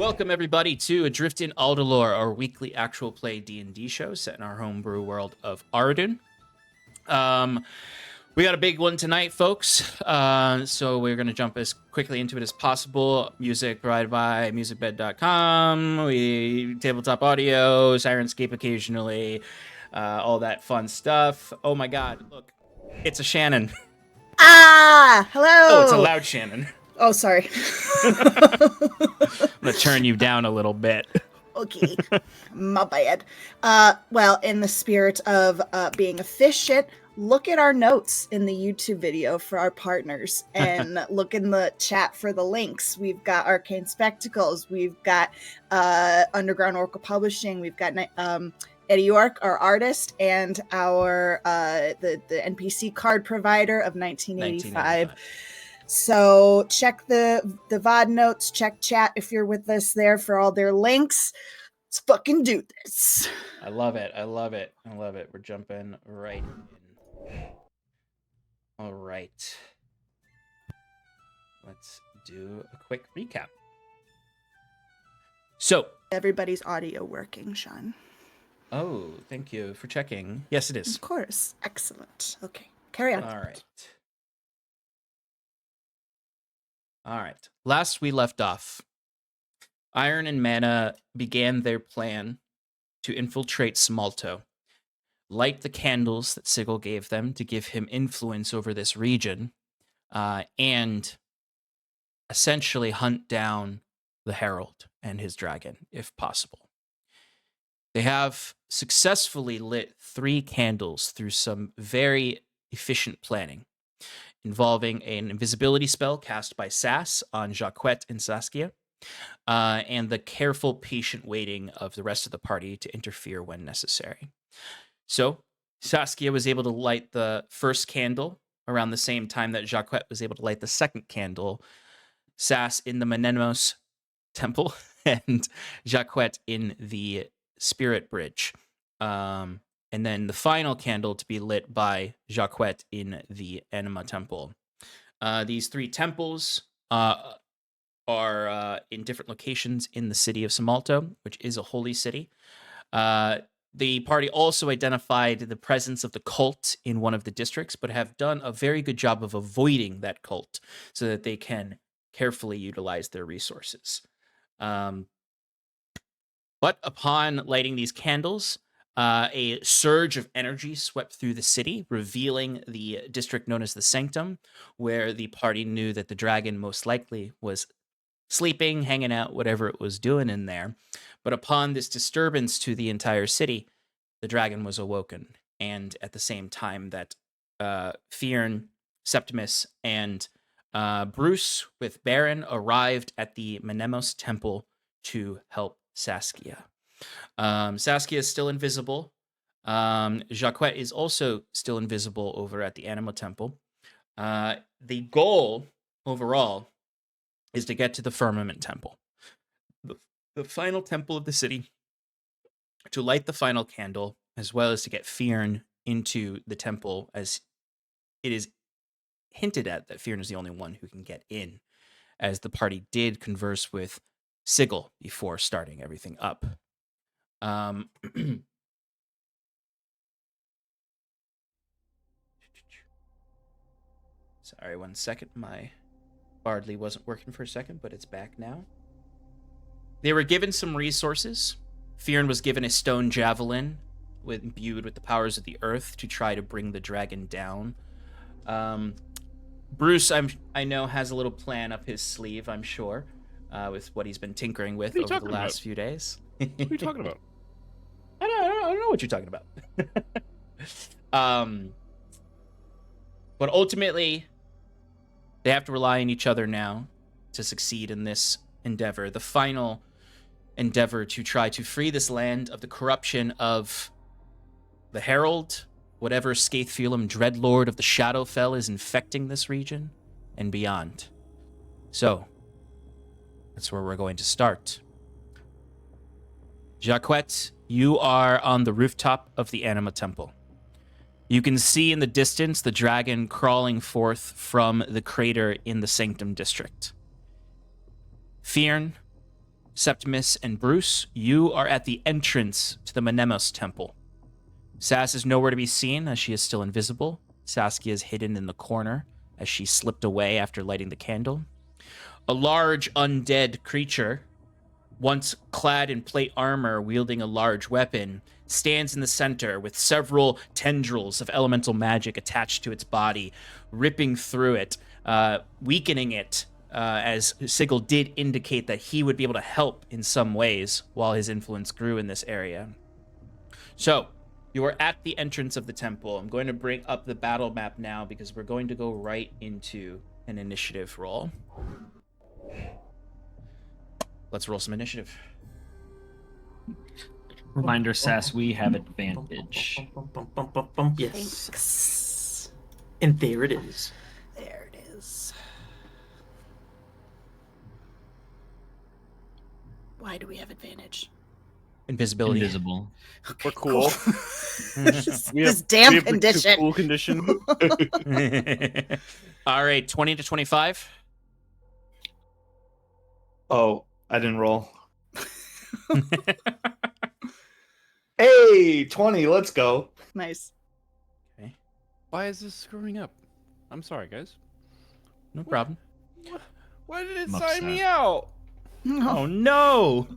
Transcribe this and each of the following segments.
Welcome everybody to Adrift in Aldhalor, our weekly actual play D&D show set in our homebrew world of Arden. We got a big one tonight, folks. So we're going to jump as quickly into it as possible. Music provided by musicbed.com. We TabletopAudio, Syrinscape occasionally, all that fun stuff. Oh my God! Look, it's a Shannon. Ah, hello. Oh, it's a loud Shannon. Oh, sorry. I'm gonna turn you down a little bit. Okay, my bad. Well, in the spirit of being efficient, look at our notes in the YouTube video for our partners and look in the chat for the links. We've got Arcane Spectacles, we've got Underground Oracle Publishing, we've got Eddie Yorke, our artist, and our the NPC card provider of 1985. So check the VOD notes, check chat if you're with us there for all their links. Let's fucking do this. I love it. I love it. I love it. We're jumping right in. All right. Let's do a quick recap. So. Everybody's audio working, Sean. Oh, thank you for checking. Yes, it is. Of course. Excellent. Okay. Carry on. All right. All right. Last we left off, Iron and Mana began their plan to infiltrate Summalto, light the candles that Sigil gave them to give him influence over this region, and essentially hunt down the Herald and his dragon, if possible. They have successfully lit 3 candles through some very efficient planning, involving an invisibility spell cast by Sass on Jacquette and Saskia, and the careful, patient waiting of the rest of the party to interfere when necessary. So, Saskia was able to light the first candle around the same time that Jacquette was able to light the second candle, Sass in the Menemos temple, and Jacquette in the Spirit Bridge. And then the final candle to be lit by Jacquette in the Anima Temple. These 3 temples are in different locations in the city of Summalto, which is a holy city. The party also identified the presence of the cult in one of the districts, but have done a very good job of avoiding that cult so that they can carefully utilize their resources. But upon lighting these candles, a surge of energy swept through the city, revealing the district known as the Sanctum, where the party knew that the dragon most likely was sleeping, hanging out, whatever it was doing in there. But upon this disturbance to the entire city, the dragon was awoken. And at the same time that Fyrn, Septimus, and Bruce with Baron arrived at the Menemos Temple to help Saskia. Saskia is still invisible. Jacquette is also still invisible over at the Anima Temple. The goal overall is to get to the Firmament Temple, the final temple of the city, to light the final candle, as well as to get Fyrn into the temple, as it is hinted at that Fyrn is the only one who can get in, as the party did converse with Sigil before starting everything up. Sorry, 1 second. My Bardly wasn't working for a second, but it's back now. They were given some resources. Fyrn was given a stone javelin imbued with the powers of the earth to try to bring the dragon down. Bruce, I know, has a little plan up his sleeve, I'm sure, with what he's been tinkering with over the last few days. What are you talking about? I don't know what you're talking about. But ultimately, they have to rely on each other now to succeed in this endeavor. The final endeavor to try to free this land of the corruption of the Herald, whatever Scathefulum Dreadlord of the Shadowfell is infecting this region, and beyond. So, that's where we're going to start. Jacquette, you are on the rooftop of the Anima Temple. You can see in the distance the dragon crawling forth from the crater in the Sanctum District. Fyrn, Septimus and Bruce, you are at the entrance to the Menemos Temple. Sass is nowhere to be seen as she is still invisible. Saskia is hidden in the corner as she slipped away after lighting the candle. A large undead creature, once clad in plate armor wielding a large weapon, stands in the center with several tendrils of elemental magic attached to its body, ripping through it, weakening it, as Sigil did indicate that he would be able to help in some ways while his influence grew in this area. So, you are at the entrance of the temple. I'm going to bring up the battle map now because we're going to go right into an initiative roll. Let's roll some initiative. Reminder, Sass, we have advantage. Yes. Thanks. And there it is. There it is. Why do we have advantage? Invisibility. Invisible. Okay, We're cool. This damn condition. Cool condition. All right, 20 to 25. Oh, I didn't roll. Hey, 20, let's go. Nice. Why is this screwing up? I'm sorry, guys. No problem. Why did it I'm sign me upset. out? Oh no!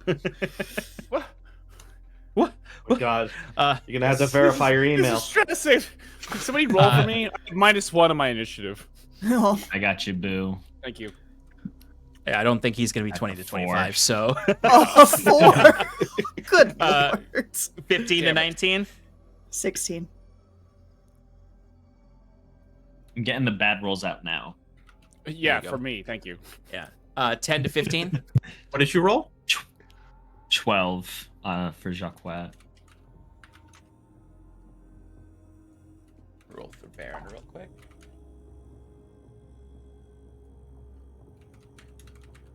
What? Oh, God, Uh, you're gonna have to verify your This email. is stressing. Can somebody roll for me? -1 on my initiative. Oh, I got you, Boo. Thank you. I don't think he's going to be That's 20 a to 4. 25, so oh 4. Good Uh, lord. 15 to Damn it. 19. 16. I'm getting the bad rolls out now. Yeah, go. for me. Thank you. Yeah. 10 to 15. What did you roll? 12 for Jacques. Roll for Baron real quick.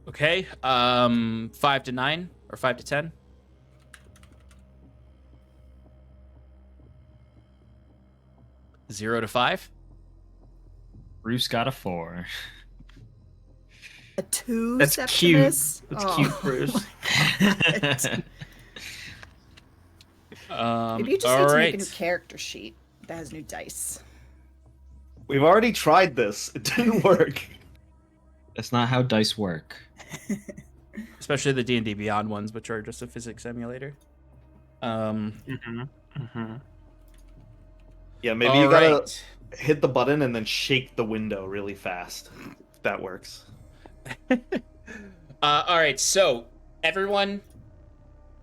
Okay, 5 to 9 or 5 to 10. Zero to 5. Bruce got a 4. A 2. That's Septimus? That's Oh, cute, Bruce. Maybe you just need to make a new character sheet that has new dice. We've already tried this. It didn't work. That's not how dice work. Especially the D&D Beyond ones, which are just a physics emulator. Yeah, maybe you gotta hit the button and then shake the window really fast. If that works. All right, so everyone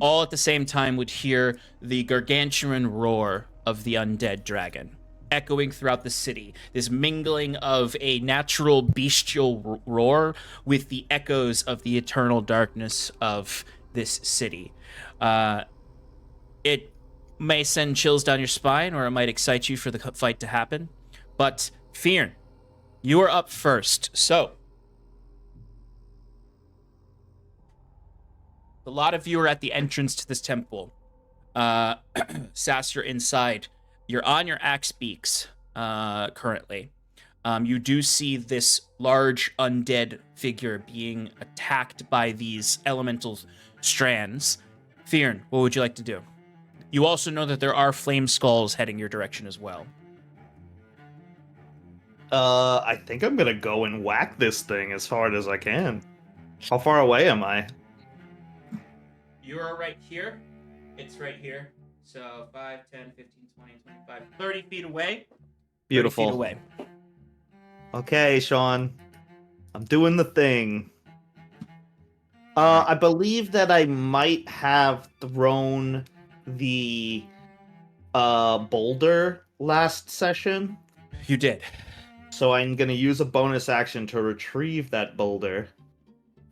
all at the same time would hear the gargantuan roar of the undead dragon echoing throughout the city. This mingling of a natural bestial roar with the echoes of the eternal darkness of this city. It may send chills down your spine, or it might excite you for the fight to happen. But Fyrn, you are up first. So, a lot of you are at the entrance to this temple. Sass, you're inside. You're on your axe beaks currently. You do see this large undead figure being attacked by these elemental strands. Fyrn, what would you like to do? You also know that there are flame skulls heading your direction as well. I think I'm gonna go and whack this thing as hard as I can. How far away am I? You are right here. It's right here. So 5, 10, 15, 20, 25, 30 feet away. 30 Beautiful. feet away. Okay, Sean. I'm doing the thing. I believe that I might have thrown the boulder last session. You did. So I'm going to use a bonus action to retrieve that boulder,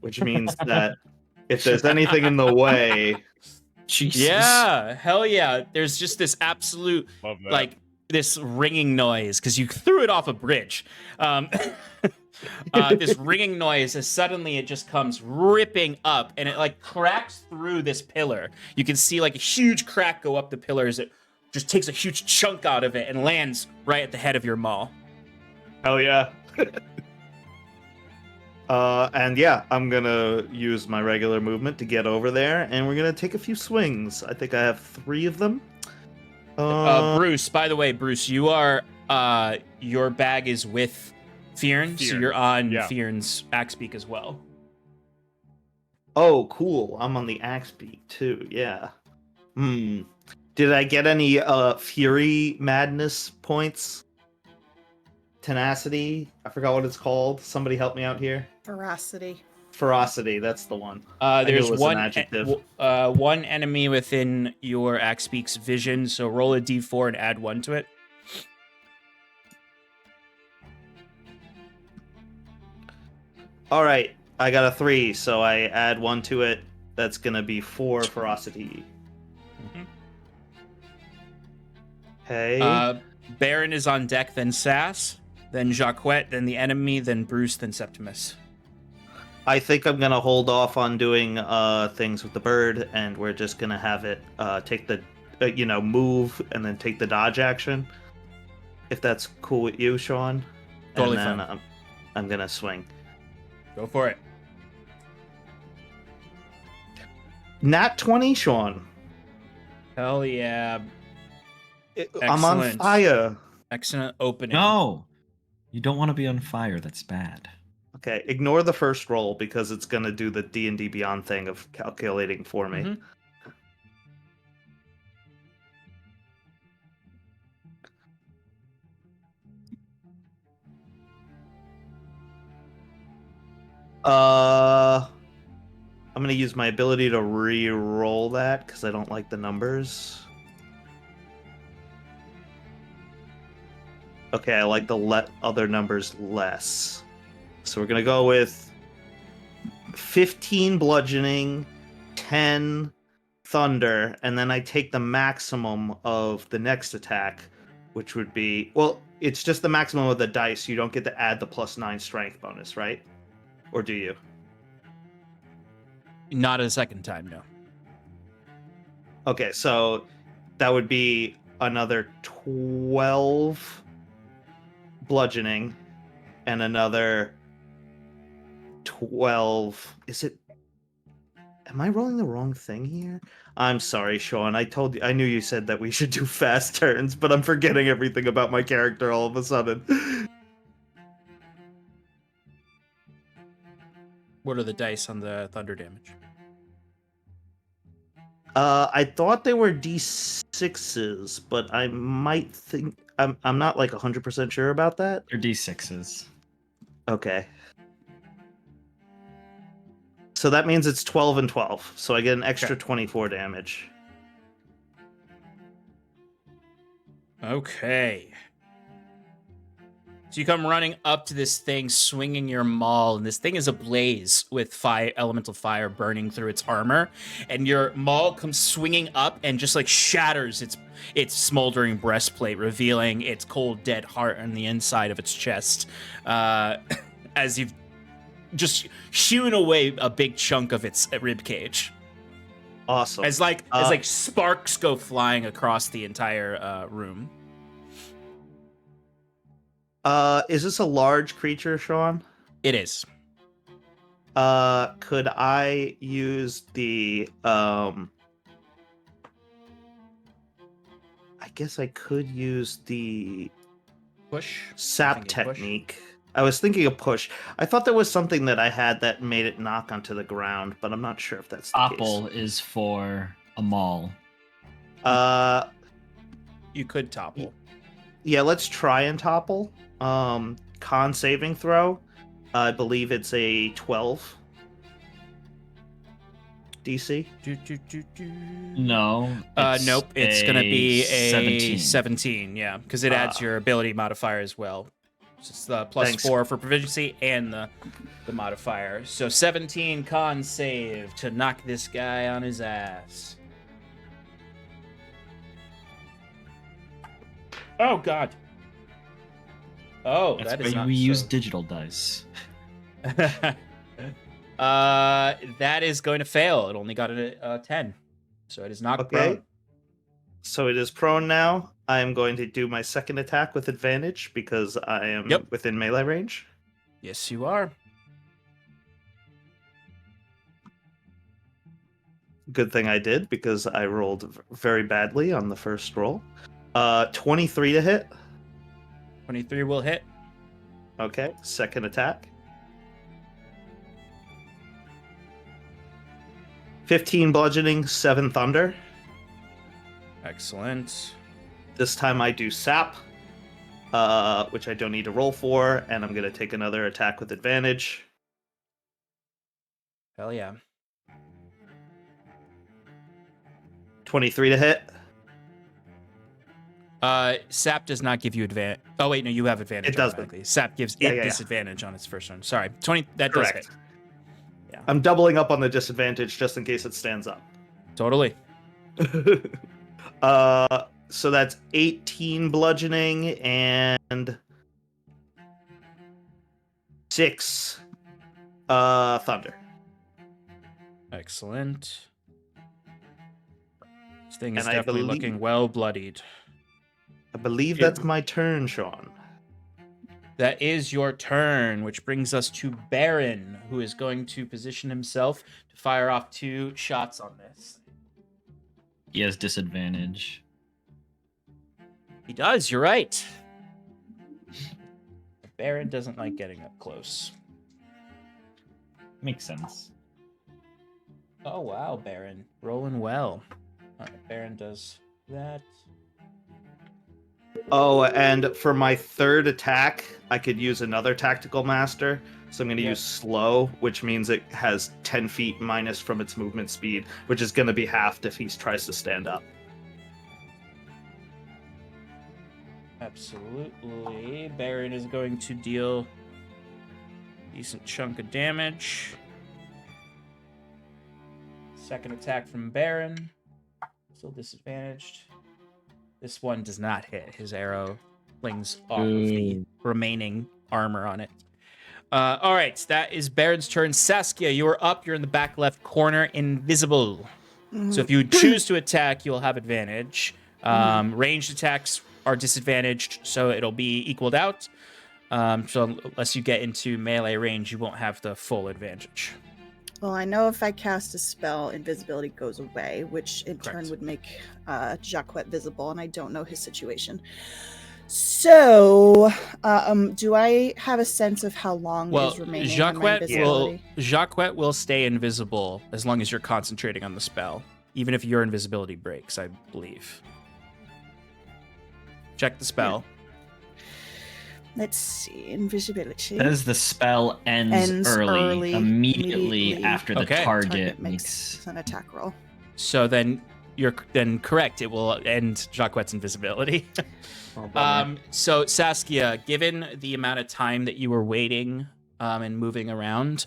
which means that if there's anything in the way... Jesus. Yeah, hell yeah. There's just this absolute, Love that. like, this ringing noise, because you threw it off a bridge. This ringing noise, as suddenly it just comes ripping up, and it, like, cracks through this pillar. You can see, like, a huge crack go up the pillars. It just takes a huge chunk out of it and lands right at the head of your maul. Hell yeah. And yeah, I'm gonna use my regular movement to get over there, and we're gonna take a few swings. I think I have 3 of them. Bruce, by the way, Bruce, you are your bag is with Fyrn, so Fyrn, you're on yeah. Fyrn's axe beak as well. Oh, cool. I'm on the axe beak too. Yeah. Did I get any fury madness points? Tenacity? I forgot what it's called. Somebody help me out here. Ferocity. Ferocity, that's the one. I knew There's it was an adjective. one enemy within your axe beak's vision, so roll a d4 and add 1 to it. All right, I got a 3, so I add 1 to it. That's gonna be 4 ferocity. Okay. Baron is on deck, then Sass, then Jacquette, then the enemy, then Bruce, then Septimus. I think I'm gonna hold off on doing things with the bird, and we're just gonna have it take the move and then take the dodge action. If that's cool with you, Sean. Totally and then fine. I'm gonna swing. Go for it. Nat 20, Sean. Hell yeah. I'm on Excellent. fire. Excellent opening. No, you don't want to be on fire. That's bad. Okay, ignore the first roll because it's gonna do the D&D Beyond thing of calculating for me. Mhm. I'm gonna use my ability to re-roll that because I don't like the numbers. Okay, I like the other numbers less. So we're gonna go with 15 bludgeoning, 10 thunder, and then I take the maximum of the next attack, which would be, well, it's just the maximum of the dice. You don't get to add the +9 strength bonus, right? Or do you? Not a second time, no. Okay, so that would be another 12 bludgeoning and another 12. Is it? Am I rolling the wrong thing here? I'm sorry, Sean. I knew you said that we should do fast turns, but I'm forgetting everything about my character all of a sudden. What are the dice on the thunder damage? I thought they were D6s, but I might think I'm not like 100% sure about that. They're D6s. Okay. So that means it's 12 and 12. So I get an extra 24 damage. Okay. So you come running up to this thing, swinging your maul, and this thing is ablaze with elemental fire burning through its armor, and your maul comes swinging up and just like shatters its smoldering breastplate, revealing its cold, dead heart on the inside of its chest, as you've just hewn away a big chunk of its rib cage. Awesome. As sparks go flying across the entire room. Is this a large creature, Sean? It is. Could I use the I guess I could use the Push. sap Thinking push. technique. I was thinking of push. I thought there was something that I had that made it knock onto the ground, but I'm not sure if that's the Topple is for a maul. case. You could topple. Yeah, let's try and topple. Con saving throw. I believe it's a 12 DC. No. Nope. It's gonna be a 17. 17. Yeah, because it adds your ability modifier as well. So it's the +4 for proficiency and the modifier. So 17 con save to knock this guy on his ass. Oh God. Oh, That's that is why not we use so. digital dice. That is going to fail. It only got a 10, so it is not Okay. prone. So it is prone now. I am going to do my second attack with advantage because I am Yep. within melee range. Yes, you are. Good thing I did because I rolled very badly on the first roll. 23 to hit. 23 will hit. Okay, second attack. 15 bludgeoning, 7 thunder. Excellent. This time I do sap, which I don't need to roll for, and I'm going to take another attack with advantage. Hell yeah. 23 to hit. Sap does not give you advantage. Oh wait, no, you have advantage. It doesn't. automatically. Sap gives Yeah, it yeah. disadvantage on its first turn. Sorry, 20. That Correct. does hit. Yeah. I'm doubling up on the disadvantage just in case it stands up. Totally. So that's 18 bludgeoning and 6 thunder. Excellent. This thing is And I definitely believe- looking well bloodied. I believe that's my turn, Sean. That is your turn, which brings us to Baron, who is going to position himself to fire off 2 shots on this. He has disadvantage. He does, you're right. Baron doesn't like getting up close. Makes sense. Oh, wow, Baron. Rolling well. All right, Baron does that. Oh, and for my third attack, I could use another tactical master. So I'm going to Yep. use slow, which means it has 10 feet minus from its movement speed, which is going to be halved if he tries to stand up. Absolutely. Baron is going to deal a decent chunk of damage. Second attack from Baron. Still disadvantaged. This one does not hit. His arrow flings off of the remaining armor on it. All right, that is Baron's turn. Saskia, you are up. You're in the back left corner, invisible. So if you choose to attack, you'll have advantage. Ranged attacks are disadvantaged, so it'll be equaled out. So unless you get into melee range, you won't have the full advantage. Well, I know if I cast a spell, invisibility goes away, which in Correct. turn would make Jacquet visible, and I don't know his situation. So, do I have a sense of how long Well, is remaining on my invisibility? Jacquet will stay invisible as long as you're concentrating on the spell, even if your invisibility breaks, I believe. Check the spell. Let's see, invisibility. Says the spell ends early, immediately after the Okay. target makes an attack roll. So then you're then correct. It will end Jacquet's invisibility. So Saskia, given the amount of time that you were waiting and moving around,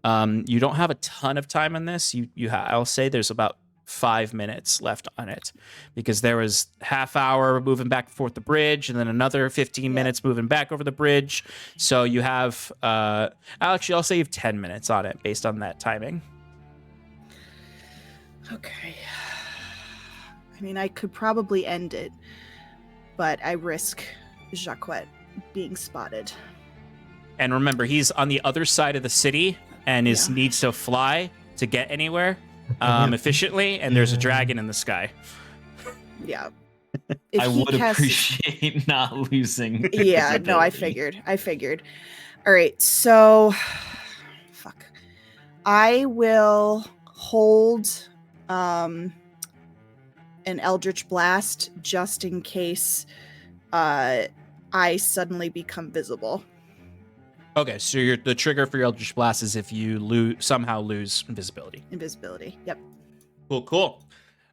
you don't have a ton of time on this. I'll say there's about 5 minutes left on it because there was half hour moving back and forth the bridge and then another 15 minutes moving back over the bridge. So you have I'll say you have 10 minutes on it based on that timing. Okay. I mean, I could probably end it, but I risk Jacquet being spotted. And remember, he's on the other side of the city and needs to fly to get anywhere efficiently, and there's a dragon in the sky. Yeah. I would appreciate not losing. Yeah, no, I figured. All right, so fuck. I will hold an Eldritch Blast just in case I suddenly become visible. Okay, so the trigger for your Eldritch Blast is if you somehow lose invisibility. Invisibility. Yep. Cool.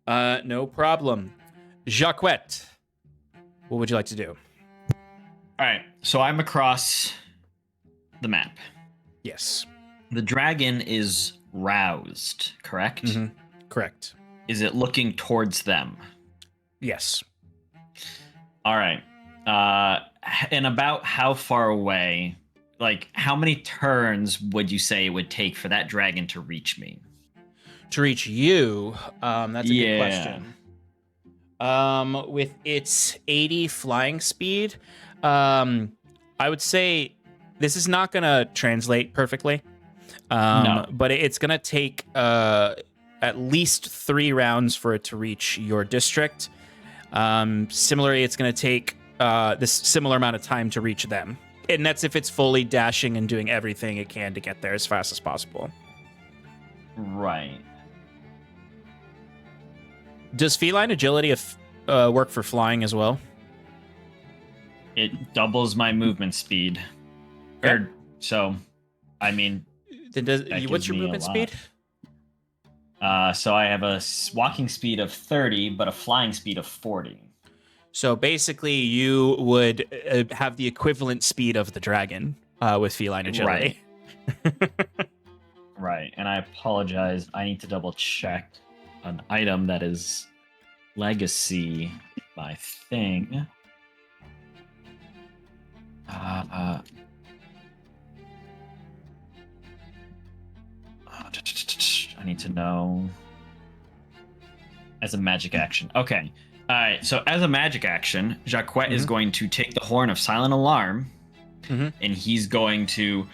No problem. Jacquet, what would you like to do? All right, so I'm across the map. Yes. The dragon is roused, correct? Mm-hmm. Correct. Is it looking towards them? Yes. All right. And about how far away, like how many turns would you say it would take for that dragon to reach me? To reach you, that's a good question. With its 80 flying speed, I would say this is not going to translate perfectly. No. But it's going to take at least 3 rounds for it to reach your district. Similarly, it's going to take this similar amount of time to reach them. And that's if it's fully dashing and doing everything it can to get there as fast as possible. Right. Does feline agility work for flying as well? It doubles my movement speed. Okay. So, I mean, Then what's your movement speed? So I have a walking speed of 30, but a flying speed of 40. So basically, you would have the equivalent speed of the dragon with feline agility. Right. And I apologize. I need to double check an item that is legacy my thing. I need to know as a magic action. Okay. All right. So as a magic action, Jacques is going to take the horn of silent alarm, and he's going to,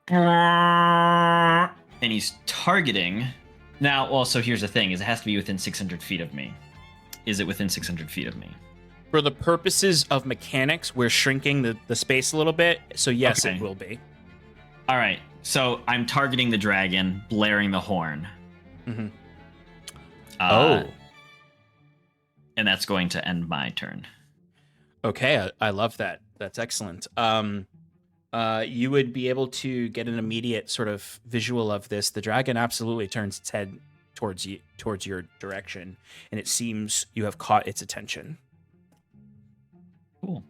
and he's targeting. Now, well, so here's the thing: is it has to be within 600 feet of me. Is it within 600 feet of me? For the purposes of mechanics, we're shrinking the space a little bit. So yes, Okay. it will be. All right. So I'm targeting the dragon, blaring the horn. Mm-hmm. And that's going to end my turn. Okay, I love that. That's excellent. You would be able to get an immediate sort of visual of this. The dragon absolutely turns its head towards you, towards your direction, and it seems you have caught its attention. Cool.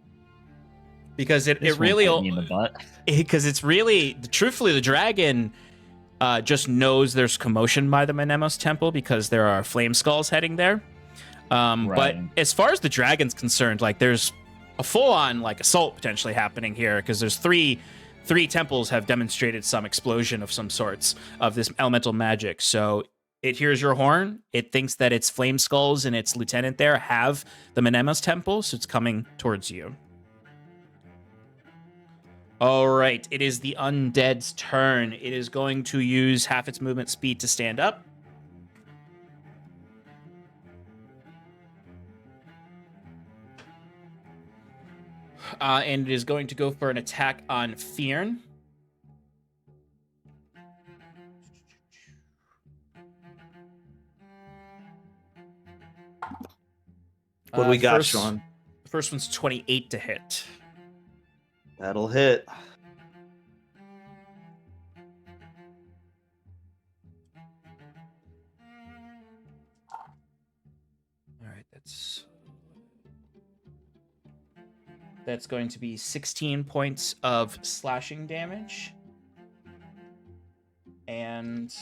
Because it This really won't bite me in the butt. because it's really truthfully the dragon just knows there's commotion by the Menemos temple because there are flame skulls heading there. But Right. as far as the dragon's concerned, like there's a full-on like assault potentially happening here because there's three temples have demonstrated some explosion of some sorts of this elemental magic. So it hears your horn. It thinks that its flame skulls and its lieutenant there have the Menemos temple, so it's coming towards you. All right, it is the undead's turn. It is going to use half its movement speed to stand up. And it is going to go for an attack on Fyrn. What do we got, first, Sean? The first one's 28 to hit. That'll hit. All right, that's going to be 16 points of slashing damage. And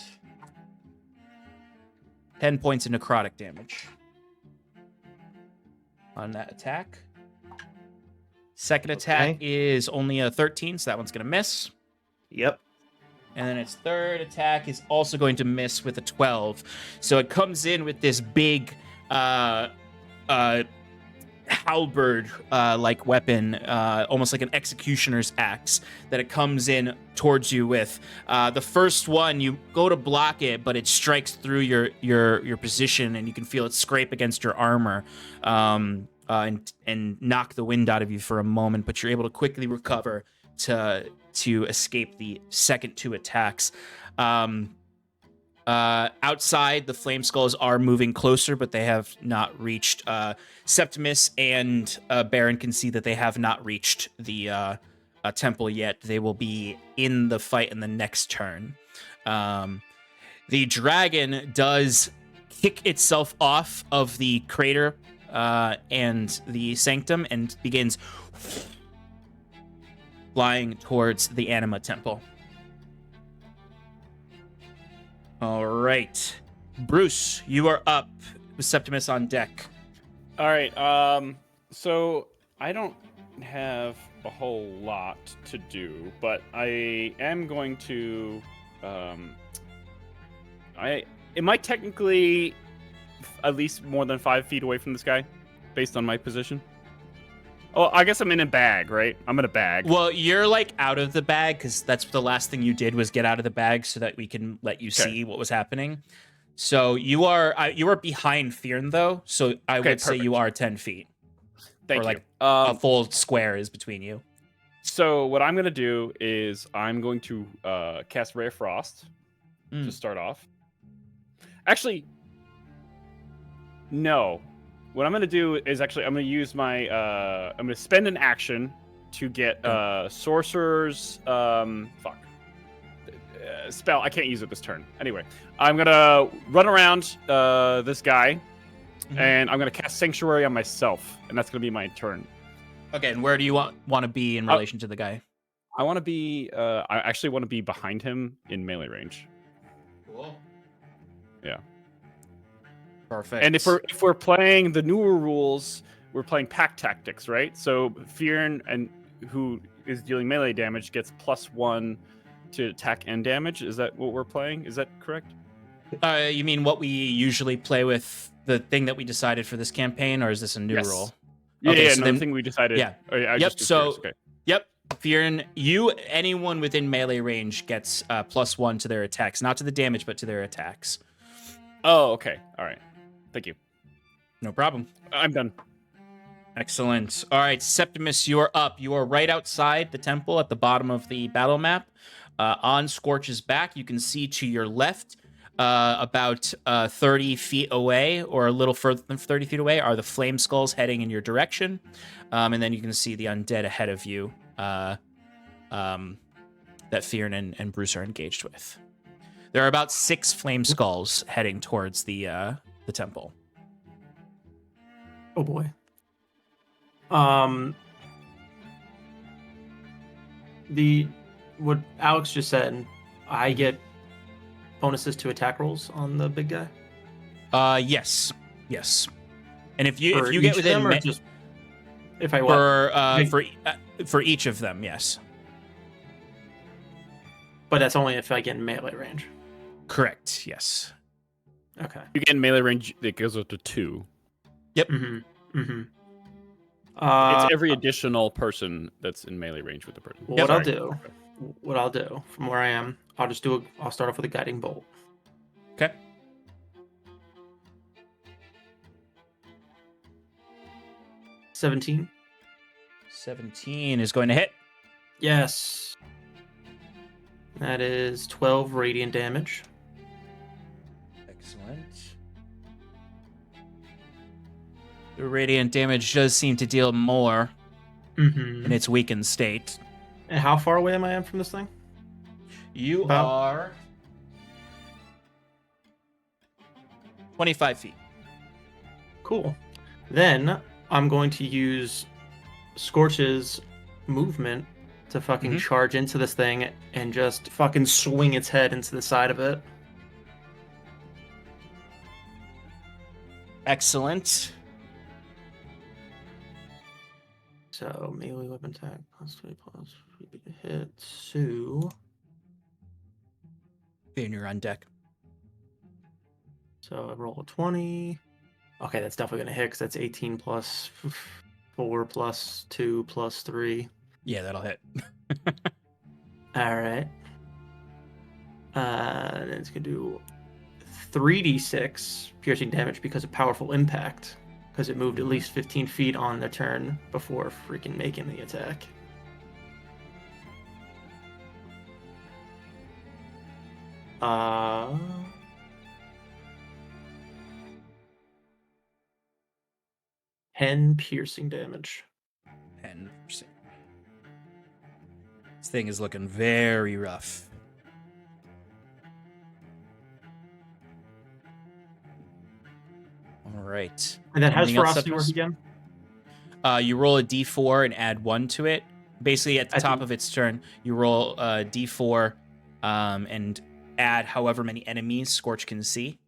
10 points of necrotic damage on that attack. Second attack is only a 13, so that one's going to miss. Yep. And then its third attack is also going to miss with a 12. So it comes in with this big halberd like weapon, almost like an executioner's axe that it comes in towards you with. The first one, you go to block it, but it strikes through your position, and you can feel it scrape against your armor and knock the wind out of you for a moment, but you're able to quickly recover to escape the second two attacks. Outside, the flame skulls are moving closer, but they have not reached. Septimus and Baron can see that they have not reached the temple yet. They will be in the fight in the next turn. The dragon does kick itself off of the crater and the sanctum and begins flying towards the Anima Temple. All right. Bruce, you are up with Septimus on deck. All right. So I don't have a whole lot to do, but I am going to. Am I technically at least more than 5 feet away from this guy, based on my position? Oh, I guess I'm in a bag, right? I'm in a bag. Well, you're like out of the bag because that's the last thing you did was get out of the bag so that we can let you see what was happening. So you are behind Fyrn though, so I Okay, would say you perfect. are 10 feet. Thank or like you. a full square is between you. So what I'm gonna do is I'm going to cast Ray of Frost to start off. Actually, no. What I'm gonna do is I'm gonna use my I'm gonna spend an action to get sorcerer's spell. I can't use it this turn. Anyway, I'm gonna run around this guy, and I'm gonna cast Sanctuary on myself, and that's gonna be my turn. Okay, and where do you want to be in relation to the guy? I want to be. I actually want to be behind him in melee range. Cool. Yeah. Perfect. And if we're playing the newer rules, we're playing pack tactics, right? So Fyrn, and who is dealing melee damage, gets +1 to attack and damage. Is that what we're playing? Is that correct? You mean what we usually play with the thing that we decided for this campaign, or is this a new rule? Yeah, Okay, yeah, so no, then- the thing we decided. yeah. I Yep, just was so- curious, okay. Yep. Fyrn, anyone within melee range gets +1 to their attacks, not to the damage, but to their attacks. Oh, okay. All right. Thank you. No problem. I'm done. Excellent. All right, Septimus, you are up. You are right outside the temple at the bottom of the battle map. On Scorch's back, you can see to your left, about 30 feet away, or a little further than 30 feet away, are the flame skulls heading in your direction. And then you can see the undead ahead of you that Fyrn and Bruce are engaged with. There are about 6 flame skulls heading towards the temple. Oh boy. What Alex just said, I get bonuses to attack rolls on the big guy. Yes. And if you For get each of within them, or just if I what? for each of them, yes. But that's only if I get in melee range. Correct. Yes. Okay. You get in melee range, it goes up to 2. Mm-hmm. Mm-hmm. It's every additional person that's in melee range with the person. Well, what I'll do from where I am, I'll start off with a guiding bolt. Okay. $17. 17 is going to hit. Yes. That is 12 radiant damage. Excellent. The radiant damage does seem to deal more Mm-hmm. in its weakened state. And how far away am I from this thing? You About- are 25 feet. Cool. Then I'm going to use Scorch's movement to fucking charge into this thing and just fucking swing its head into the side of it. Excellent. So melee weapon attack +3 +3 to hit. So And you're on deck. I roll a 20. Okay, that's definitely gonna hit because that's 18 plus 4 plus 2 plus 3. Yeah, that'll hit. All right. And it's gonna do 3d6 piercing damage because of powerful impact, because it moved at least 15 feet on the turn before freaking making the attack. Uh, 10 piercing damage. 10%. This thing is looking very rough. All right. And then how's Anything else, ferocity work Septimus? again? You roll a d4 and add 1 to it. Basically, at the I top think- of its turn, you roll a d4 and add however many enemies Scorch can see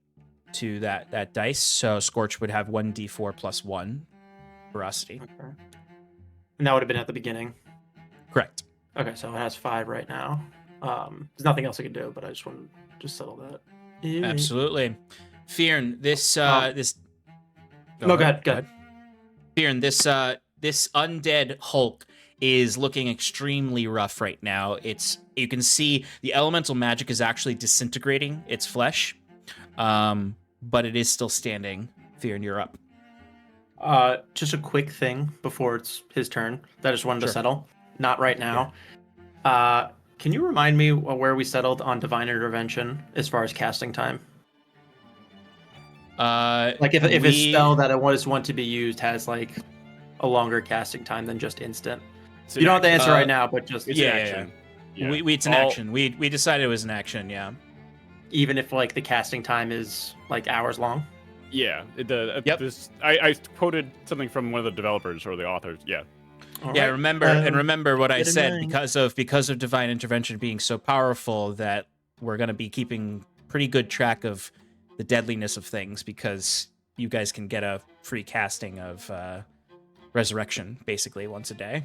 to that dice. So Scorch would have 1d4 plus 1 ferocity. Okay. And that would have been at the beginning. Correct. Okay, so it has 5 right now. There's nothing else I can do, but I just want to just settle that. Alright. Absolutely. Fyrn, this this. No, go ahead. Fyrn, this undead Hulk is looking extremely rough right now. You can see the elemental magic is actually disintegrating its flesh. but it is still standing. Fyrn, you're up. Just a quick thing before it's his turn that I just wanted Sure. to settle. Not right now. Can you remind me where we settled on Divine Intervention as far as casting time? Like if a spell that it was want to be used has like a longer casting time than just instant. It's You don't have to an answer action. right now, but just It's Yeah, an yeah, action. Yeah. it's an action. We decided it was an action. Yeah. even if like the casting time is like hours long. Yeah. Yep. I quoted something from one of the developers or the authors. Yeah. All Yeah, right. remember what I get in said line. because of divine intervention being so powerful that we're going to be keeping pretty good track of the deadliness of things because you guys can get a free casting of resurrection basically once a day.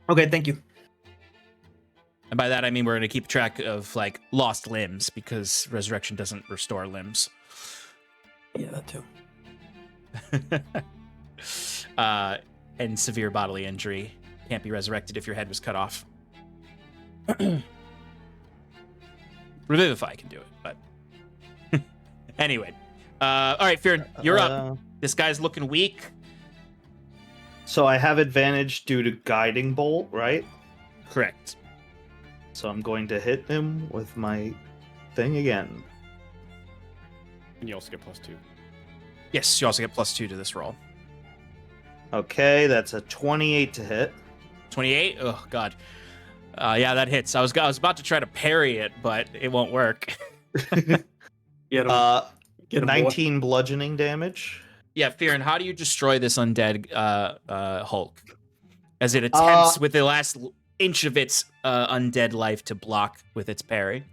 Okay, thank you. And by that I mean we're going to keep track of like lost limbs because resurrection doesn't restore limbs. Yeah, that too. And severe bodily injury can't be resurrected if your head was cut off. Revivify can do it, but anyway. All right, Fyrn, you're up. This guy's looking weak. So I have advantage due to guiding bolt, right? Correct. So I'm going to hit him with my thing again. And you also get +2. Yes, you also get +2 to this roll. Okay, that's a 28 to hit. 28? Oh god. Yeah, that hits. I was about to try to parry it, but it won't work. Get him. Get him, 19 bludgeoning damage. Yeah, Fyrn, how do you destroy this undead Hulk? As it attempts with the last inch of its undead life to block with its parry.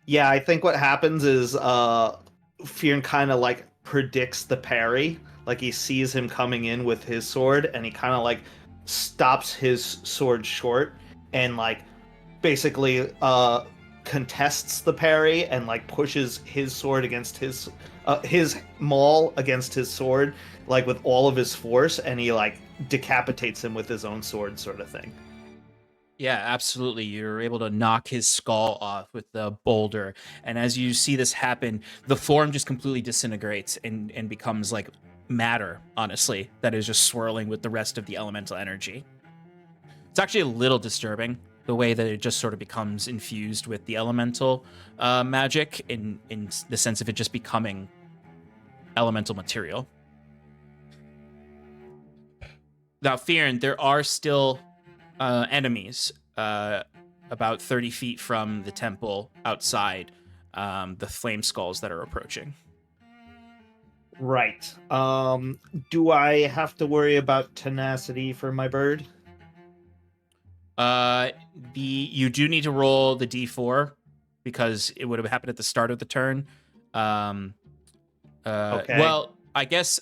Yeah, I think what happens is Fyrn kind of like predicts the parry. Like he sees him coming in with his sword and he kind of like stops his sword short and like basically contests the parry and like pushes his sword against his maul against his sword like with all of his force and he like decapitates him with his own sword sort of thing. Yeah, absolutely. You're able to knock his skull off with the boulder. And as you see this happen, the form just completely disintegrates and becomes like matter, honestly, that is just swirling with the rest of the elemental energy. It's actually a little disturbing, the way that it just sort of becomes infused with the elemental magic in the sense of it just becoming elemental material. Now, Fyrn, there are still enemies about 30 feet from the temple outside, the flame skulls that are approaching. Right. Do I have to worry about tenacity for my bird? You do need to roll the d4 because it would have happened at the start of the turn. Okay. Well, I guess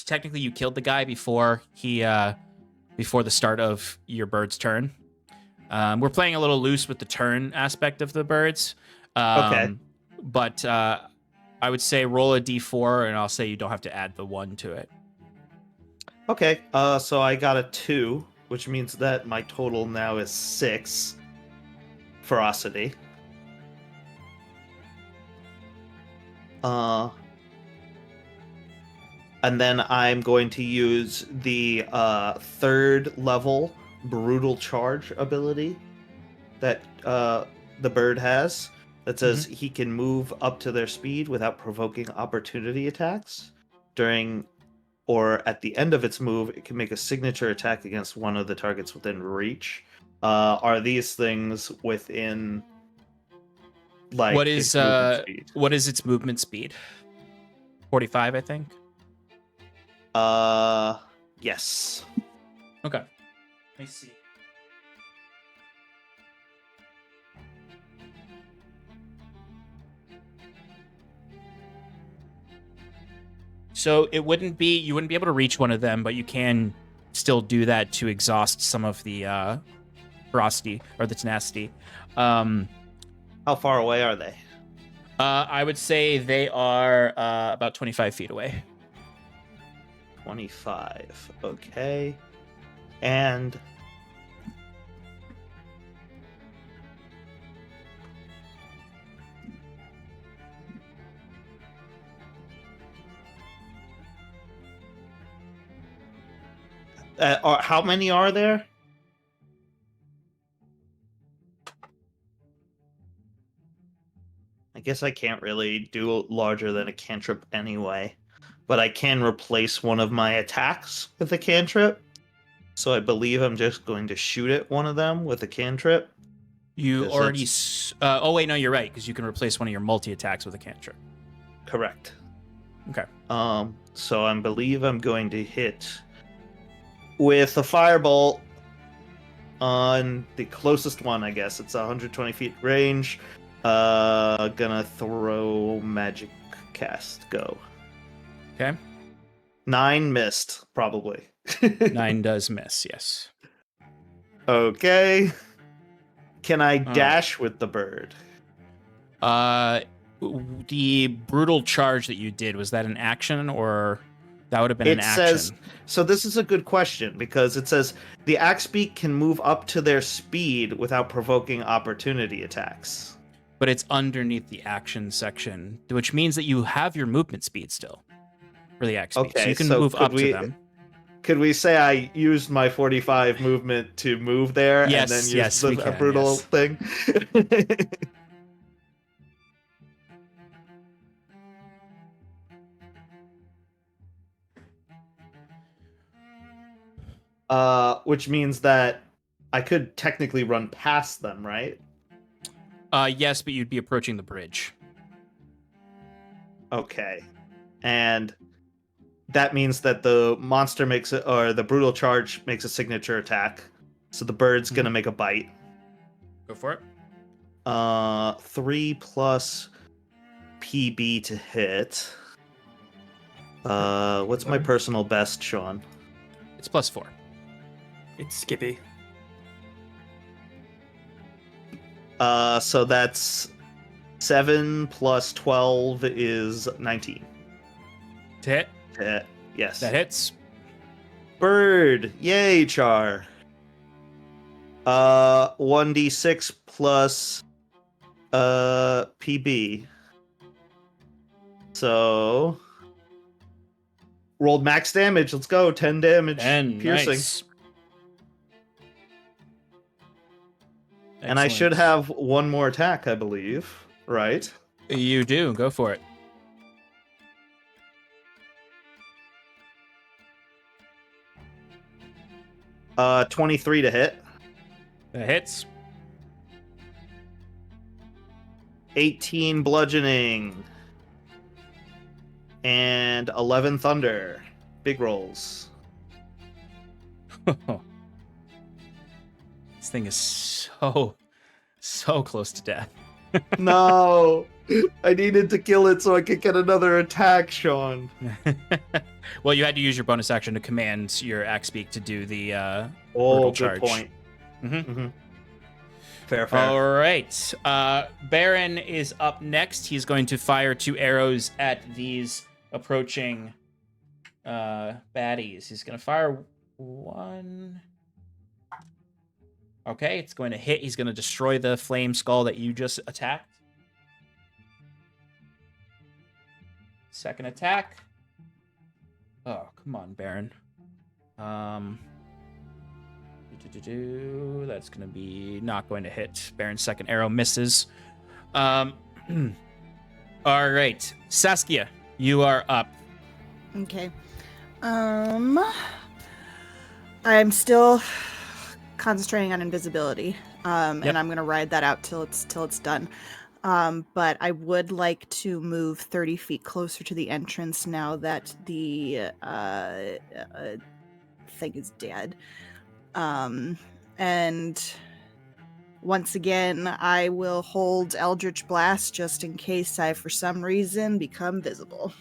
technically you killed the guy before the start of your bird's turn. We're playing a little loose with the turn aspect of the birds. Okay. But I would say roll a d4, and I'll say you don't have to add the 1 to it. Okay. So I got a 2, which means that my total now is 6 ferocity. And then I'm going to use the 3rd level brutal charge ability that the bird has. That says he can move up to their speed without provoking opportunity attacks. During or at the end of its move, it can make a signature attack against one of the targets within reach. Are these things within like What its is movement speed? what is its movement speed? 45, I think. Yes. Okay. Let me see. So you wouldn't be able to reach one of them, but you can still do that to exhaust some of the ferocity or the tenacity. How far away are they? I would say they are about 25 feet away. 25. Okay. And How many are there? I guess I can't really do larger than a cantrip anyway, but I can replace one of my attacks with a cantrip. So I believe I'm just going to shoot at one of them with a cantrip. You 'Cause already. that's- Oh wait, no, you're right because you can replace one of your multi attacks with a cantrip. Correct. Okay. So I believe I'm going to hit with a firebolt on the closest one. I guess it's 120 feet range. Gonna throw magic cast. Go. Okay. 9 missed, probably. 9 does miss. Yes. Okay. Can I right. dash with the bird? The brutal charge that you did, was that an action or that would have been an action? Says, so this is a good question because it says the axe beak can move up to their speed without provoking opportunity attacks. But it's underneath the action section, which means that you have your movement speed still for the axe beak. So Okay, you can so move could up we- to them. Could we say I used my 45 movement to move there Yes, and then use yes, we the can, brutal yes. thing? Which means that I could technically run past them, right? Yes, but you'd be approaching the bridge. Okay. And that means that the monster makes it, or the brutal charge makes a signature attack. So the bird's gonna make a bite. Go for it. 3 plus PB to hit. What's my personal best, Sean? It's +4. It's Skippy. So that's 7 plus 12 is 19. To hit. Yes. That hits. Bird. Yay, Char. 1d6 plus PB. So rolled max damage. Let's go. 10 damage. And piercing. nice. And I should Excellent. have one more attack, I believe. Right? You do. Go for it. Uh, 23 to hit. That hits. 18 bludgeoning. And 11 thunder. Big rolls. This thing is so close to death. No! I needed to kill it so I could get another attack, Sean. Well, you had to use your bonus action to command your axe beak to do the Oh, brutal good charge. point. Mhm. Fair, fair. All right. Baron is up next. He's going to fire 2 arrows at these approaching baddies. He's going to fire 1. Okay, it's going to hit. He's going to destroy the flame skull that you just attacked. Second attack. Oh, come on, Baron. That's going to be not going to hit. Baron's second arrow misses. All right. Saskia, you are up. Okay. I'm still concentrating on invisibility. And I'm gonna ride that out till it's done. But I would like to move 30 feet closer to the entrance now that the thing is dead. And once again, I will hold Eldritch Blast just in case I, for some reason, become visible.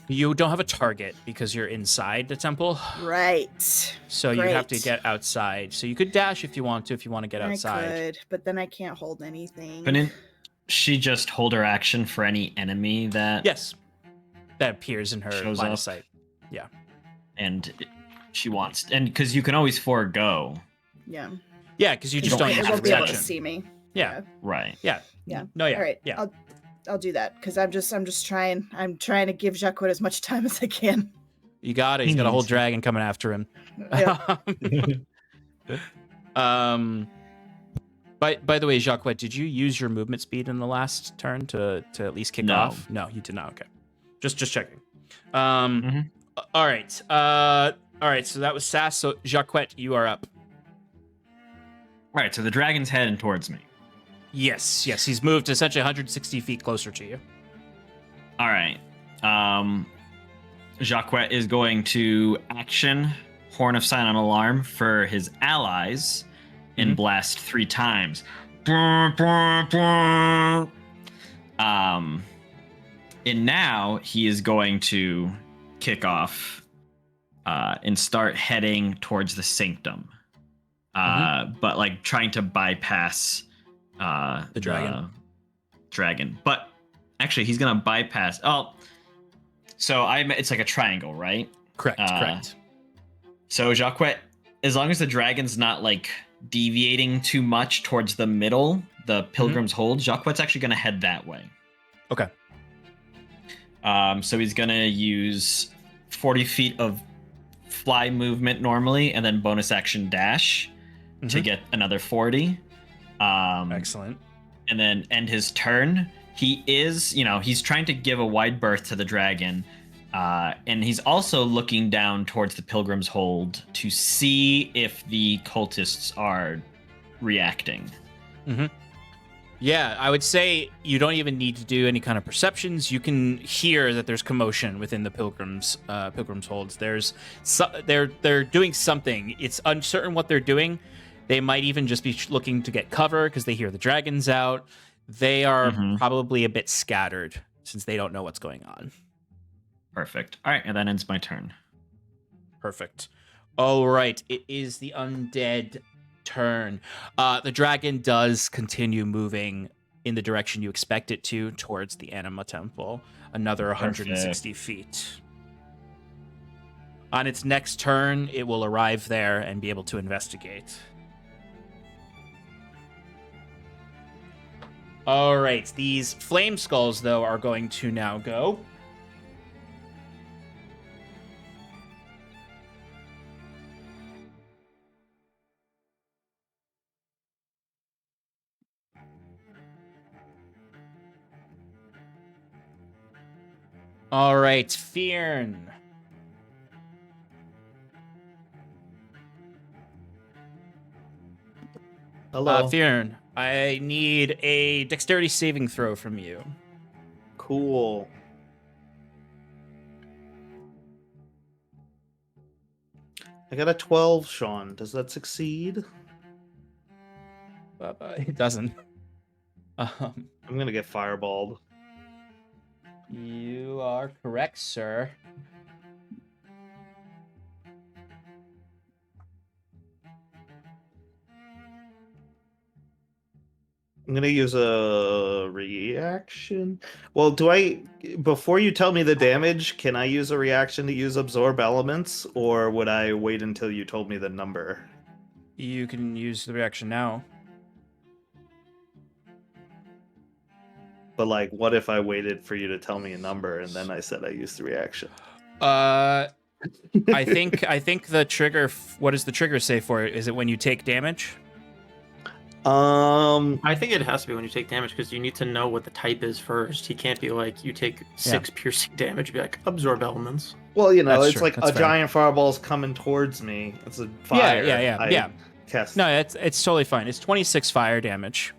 You don't have a target because you're inside the temple. Right. So you have to Great. get outside. So you could dash if you want to get outside. I could, but then I can't hold anything. Couldn't she just hold her action for any enemy that Yes. That appears in her Shows line up. of sight. and she wants, and because you can always forego. Yeah. Yeah, because you just don't They They use have won't your be able to action. see me. Yeah. Right. Yeah. Yeah. No, yeah. All right. Yeah. I'll do that because I'm just trying. I'm trying to give Jacquet as much time as I can. You got it. He's got a whole dragon coming after him. Yeah. By the way, Jacques, did you use your movement speed in the last turn to at least kick No. off? No, you did not. Okay, just checking. Mhm. All right. All right. So that was Sass. So Jacques, you are up. All right, so the dragon's heading towards me. Yes. He's moved essentially 160 feet closer to you. All right. Jacques is going to action Horn of Silent Alarm for his allies and blast 3 times. And now he is going to kick off and start heading towards the sanctum. But like trying to bypass The dragon. Dragon. But actually he's gonna bypass so it's like a triangle, right? Correct. So Jacques, as long as the dragon's not like deviating too much towards the middle, the Pilgrim's Hold, Jacques' actually gonna head that way. Okay. So he's gonna use 40 feet of fly movement normally, and then bonus action dash to get another 40. Excellent. And then end his turn. He is, he's trying to give a wide berth to the dragon. And he's also looking down towards the Pilgrim's Hold to see if the cultists are reacting. Yeah, I would say you don't even need to do any kind of perceptions. You can hear that there's commotion within the Pilgrim's Holds. They're doing something. It's uncertain what they're doing. They might even just be looking to get cover because they hear the dragons out. They are probably a bit scattered since they don't know what's going on. Perfect. All right, and that ends my turn. Perfect. All right, it is the undead turn. The dragon does continue moving in the direction you expect it to, towards the Anima Temple. Another 160 feet. On its next turn, it will arrive there and be able to investigate. All right, these flame skulls, though, are going to now go. All right, Fyrn. Hello. Fyrn, I need a dexterity saving throw from you. Cool. I got a 12, Sean. Does that succeed? It doesn't. I'm gonna get fireballed. You are correct, sir. I'm gonna use a reaction. Well, before you tell me the damage, can I use a reaction to use absorb elements, or would I wait until you told me the number? You can use the reaction now. But like, what if I waited for you to tell me a number and then I said I used the reaction? I think the trigger. What does the trigger say for it? Is it when you take damage? I think it has to be when you take damage because you need to know what the type is first. He can't be like, you take 6 piercing damage, be like, absorb elements. Well, That's it's true. like That's a fair. giant fireball's coming towards me. It's a fire. Yeah. Cast. No, it's totally fine. It's 26 fire damage.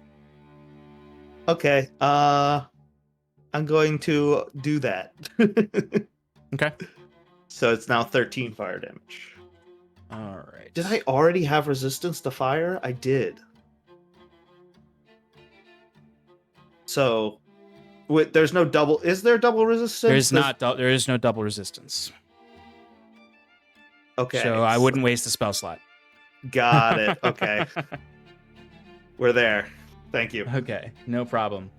Okay. I'm going to do that. Okay. So it's now 13 fire damage. All right. Did I already have resistance to fire? I did. So, there's no double. Is there double resistance? There is no double resistance. Okay. So I wouldn't waste the spell slot. Got it. Okay. We're there. Thank you. Okay, no problem.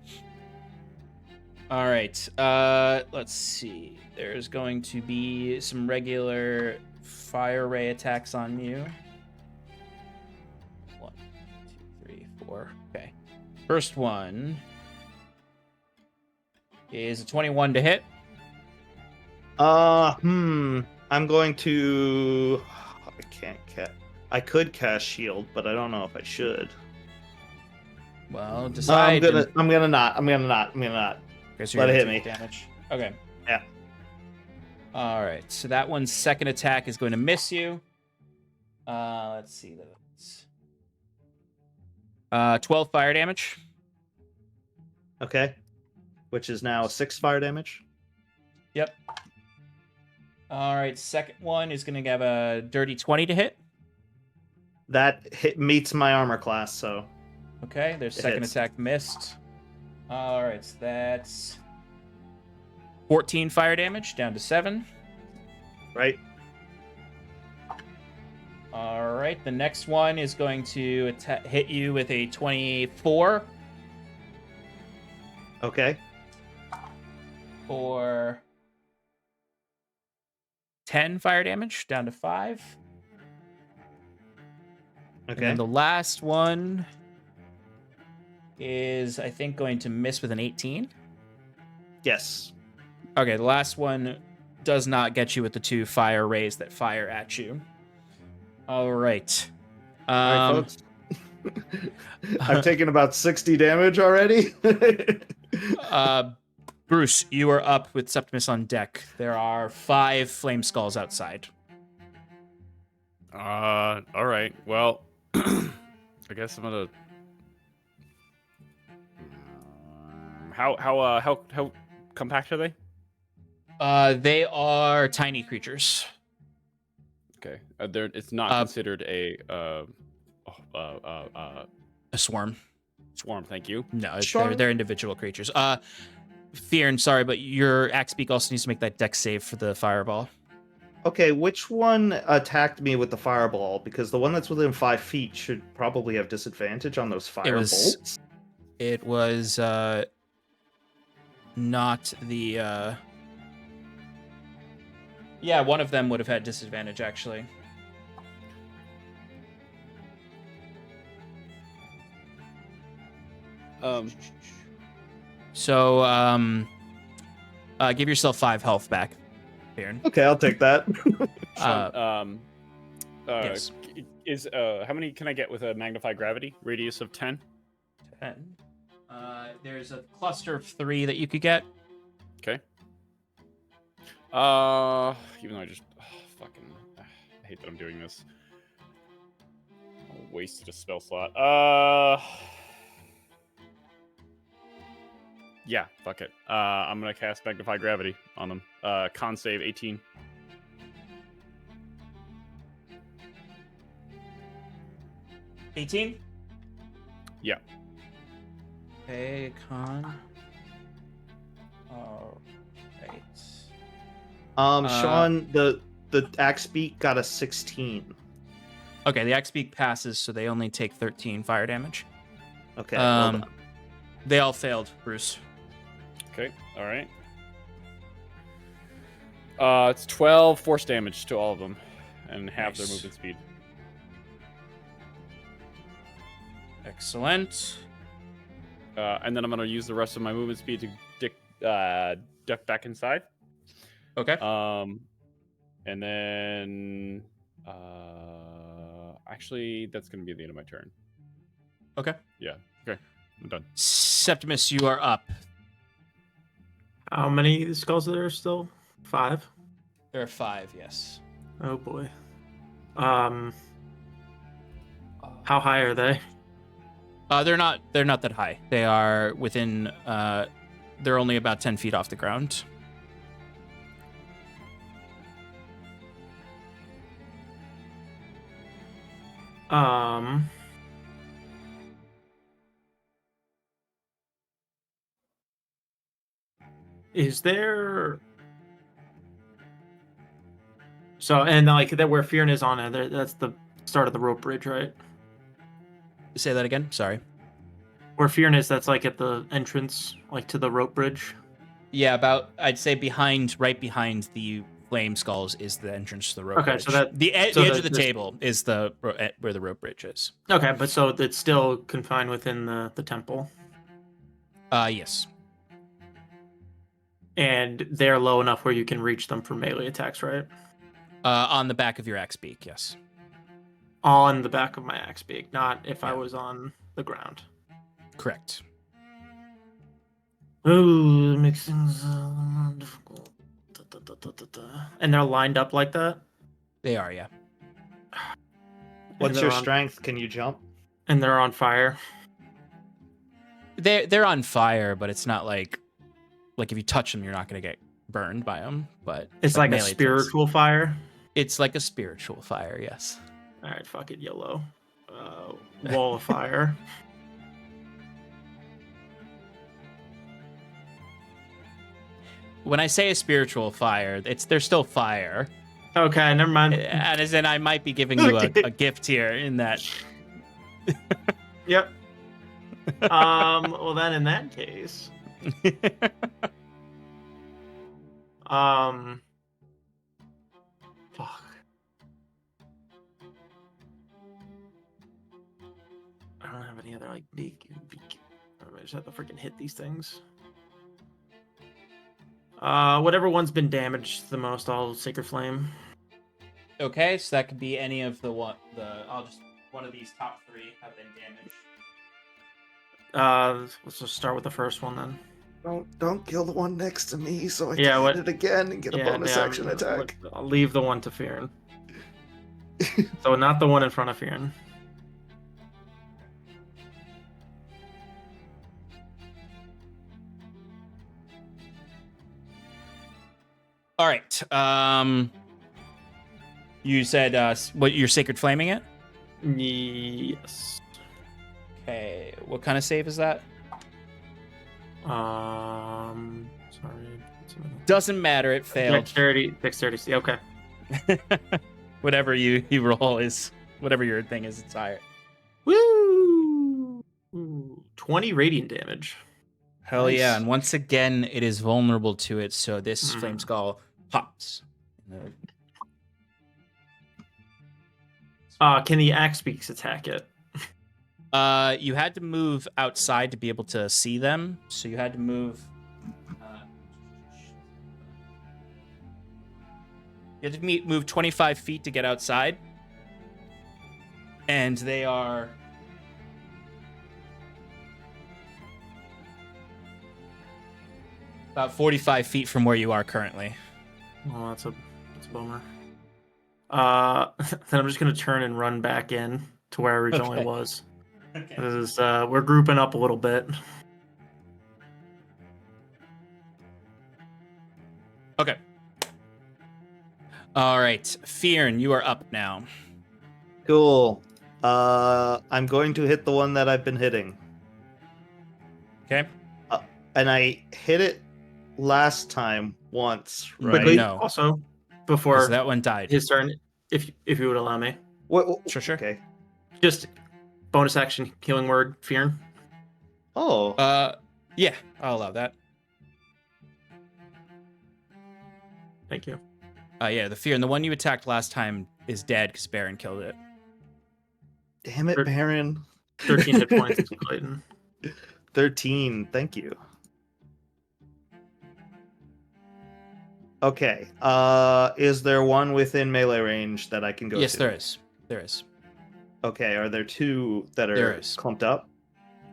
All right. Let's see. There's going to be some regular fire ray attacks on you. 1, 2, 3, 4. Okay. First one is a 21 to hit. I'm going to. I can't cast. I could cast shield, but I don't know if I should. Well, No, decide. I'm gonna not. Okay, so Let you're it hit gonna me. take damage. Okay. Yeah. All right. So that one's second attack is going to miss you. Let's see those. 12 fire damage. Okay. Which is now 6 fire damage. Yep. All right. Second one is going to have a dirty 20 to hit. That hit meets my armor class, so. Okay. Their second hits. attack missed. All right. So that's 14 fire damage down to 7. Right. All right. The next one is going to hit you with a 24. Okay. For 10 fire damage down to 5. Okay. And then the last one is, I think, going to miss with an 18. Yes. Okay, the last one does not get you with the 2 fire rays that fire at you. All right. All right, folks. I've taken about 60 damage already. Bruce, you are up with Septimus on deck. There are 5 flame skulls outside. All right. Well, I guess I'm gonna. How compact are they? They are tiny creatures. Okay. It's not considered a swarm. Swarm. Thank you. No, Sure. they're individual creatures. Fyrn, sorry, but your axe beak also needs to make that dex save for the fireball. Okay, which one attacked me with the fireball? Because the one that's within 5 feet should probably have disadvantage on those firebolts. It was not the. Yeah, one of them would have had disadvantage actually. So give yourself 5 health back, Fyrn. Okay, I'll take that. Yes. Is how many can I get with a magnified gravity radius of 10? 10. There's a cluster of 3 that you could get. Okay. Even though I just I hate that I'm doing this. I wasted a spell slot. Yeah, fuck it. I'm gonna cast Magnify Gravity on them. Con save 18. $18? Yeah. Okay, con. All right. Sean, the axe beak got a 16. Okay, the axe beak passes, so they only take 13 fire damage. Okay, well done. They all failed, Bruce. Okay, all right. It's 12 force damage to all of them, and half their Nice. movement speed. Excellent. And then I'm gonna use the rest of my movement speed to duck back inside. Okay. And then actually, that's gonna be the end of my turn. Okay. Yeah. Okay. I'm done. Septimus, you are up. How many skulls are there still? 5? There are 5, yes. Oh boy. How high are they? They're not that high. They are within they're only about 10 feet off the ground. Is there so and like that where Fyrn is on it, that's the start of the rope bridge, right? Say that again. Sorry. Where Fyrn is, that's like at the entrance, like to the rope bridge. Yeah, I'd say right behind the flame skulls is the entrance to the rope Okay, bridge. so that- the edge so of that the this- table is the where the rope bridge is. Okay, but so it's still confined within the temple. Yes. And they're low enough where you can reach them for melee attacks, right? On the back of your axe beak, yes. On the back of my axe beak, not if I Yeah. was on the ground. Correct. Ooh, it makes things difficult. And they're lined up like that? They are, yeah. What's And your they're on- strength? Can you jump? And they're on fire. They're on fire, but it's not like if you touch them, you're not going to get burned by them. But It's like a melee attacks. spiritual fire. It's like a spiritual fire, yes. All right, fuck it, yellow. Wall of fire. When I say a spiritual fire, they're still fire. Okay, never mind. And as in, I might be giving you a gift here in that. Yep. Well then, in that case, fuck. I don't have any other like big. I just have to freaking hit these things. Whatever one's been damaged the most, I'll Sacred Flame. Okay, so that could be any of one of these top 3 have been damaged. Let's just start with the first one then. Don't kill the one next to me, so I Yeah, can what- hit it again and get a bonus action attack. I'll leave the one to Fyrn. So not the one in front of Fyrn. All right. You said what you're sacred flaming it? Yes. Okay. What kind of save is that? Sorry. Doesn't matter. It failed. Dexterity. Okay. Whatever you roll is whatever your thing is. It's higher. Woo! 20 radiant damage. Hell Nice. yeah! And once again, it is vulnerable to it. So this flame skull pops. Can the axe beaks attack it? You had to move outside to be able to see them. So you had to move. You had to move 25 feet to get outside. And they are. About 45 feet from where you are currently. Oh, that's a bummer. Then I'm just gonna turn and run back in to where I originally Okay. was. Okay. This is we're grouping up a little bit. Okay. All right. Fyrn, you are up now. Cool. I'm going to hit the one that I've been hitting. Okay. And I hit it last time once, right? Quickly, No. also, 'Cause before that one died. his turn, if you would allow me, Sure. Okay. just bonus action healing word, Fyrn. Oh. Yeah, I'll allow that. Thank you. Yeah, the Fyrn, the one you attacked last time is dead because Baron killed it. Damn it, Baron. 13 hit points to Clayton. 13. Thank you. Okay. Is there one within melee range that I can go Yes, to? there is. There is. Okay. Are there 2 that There are is. clumped up?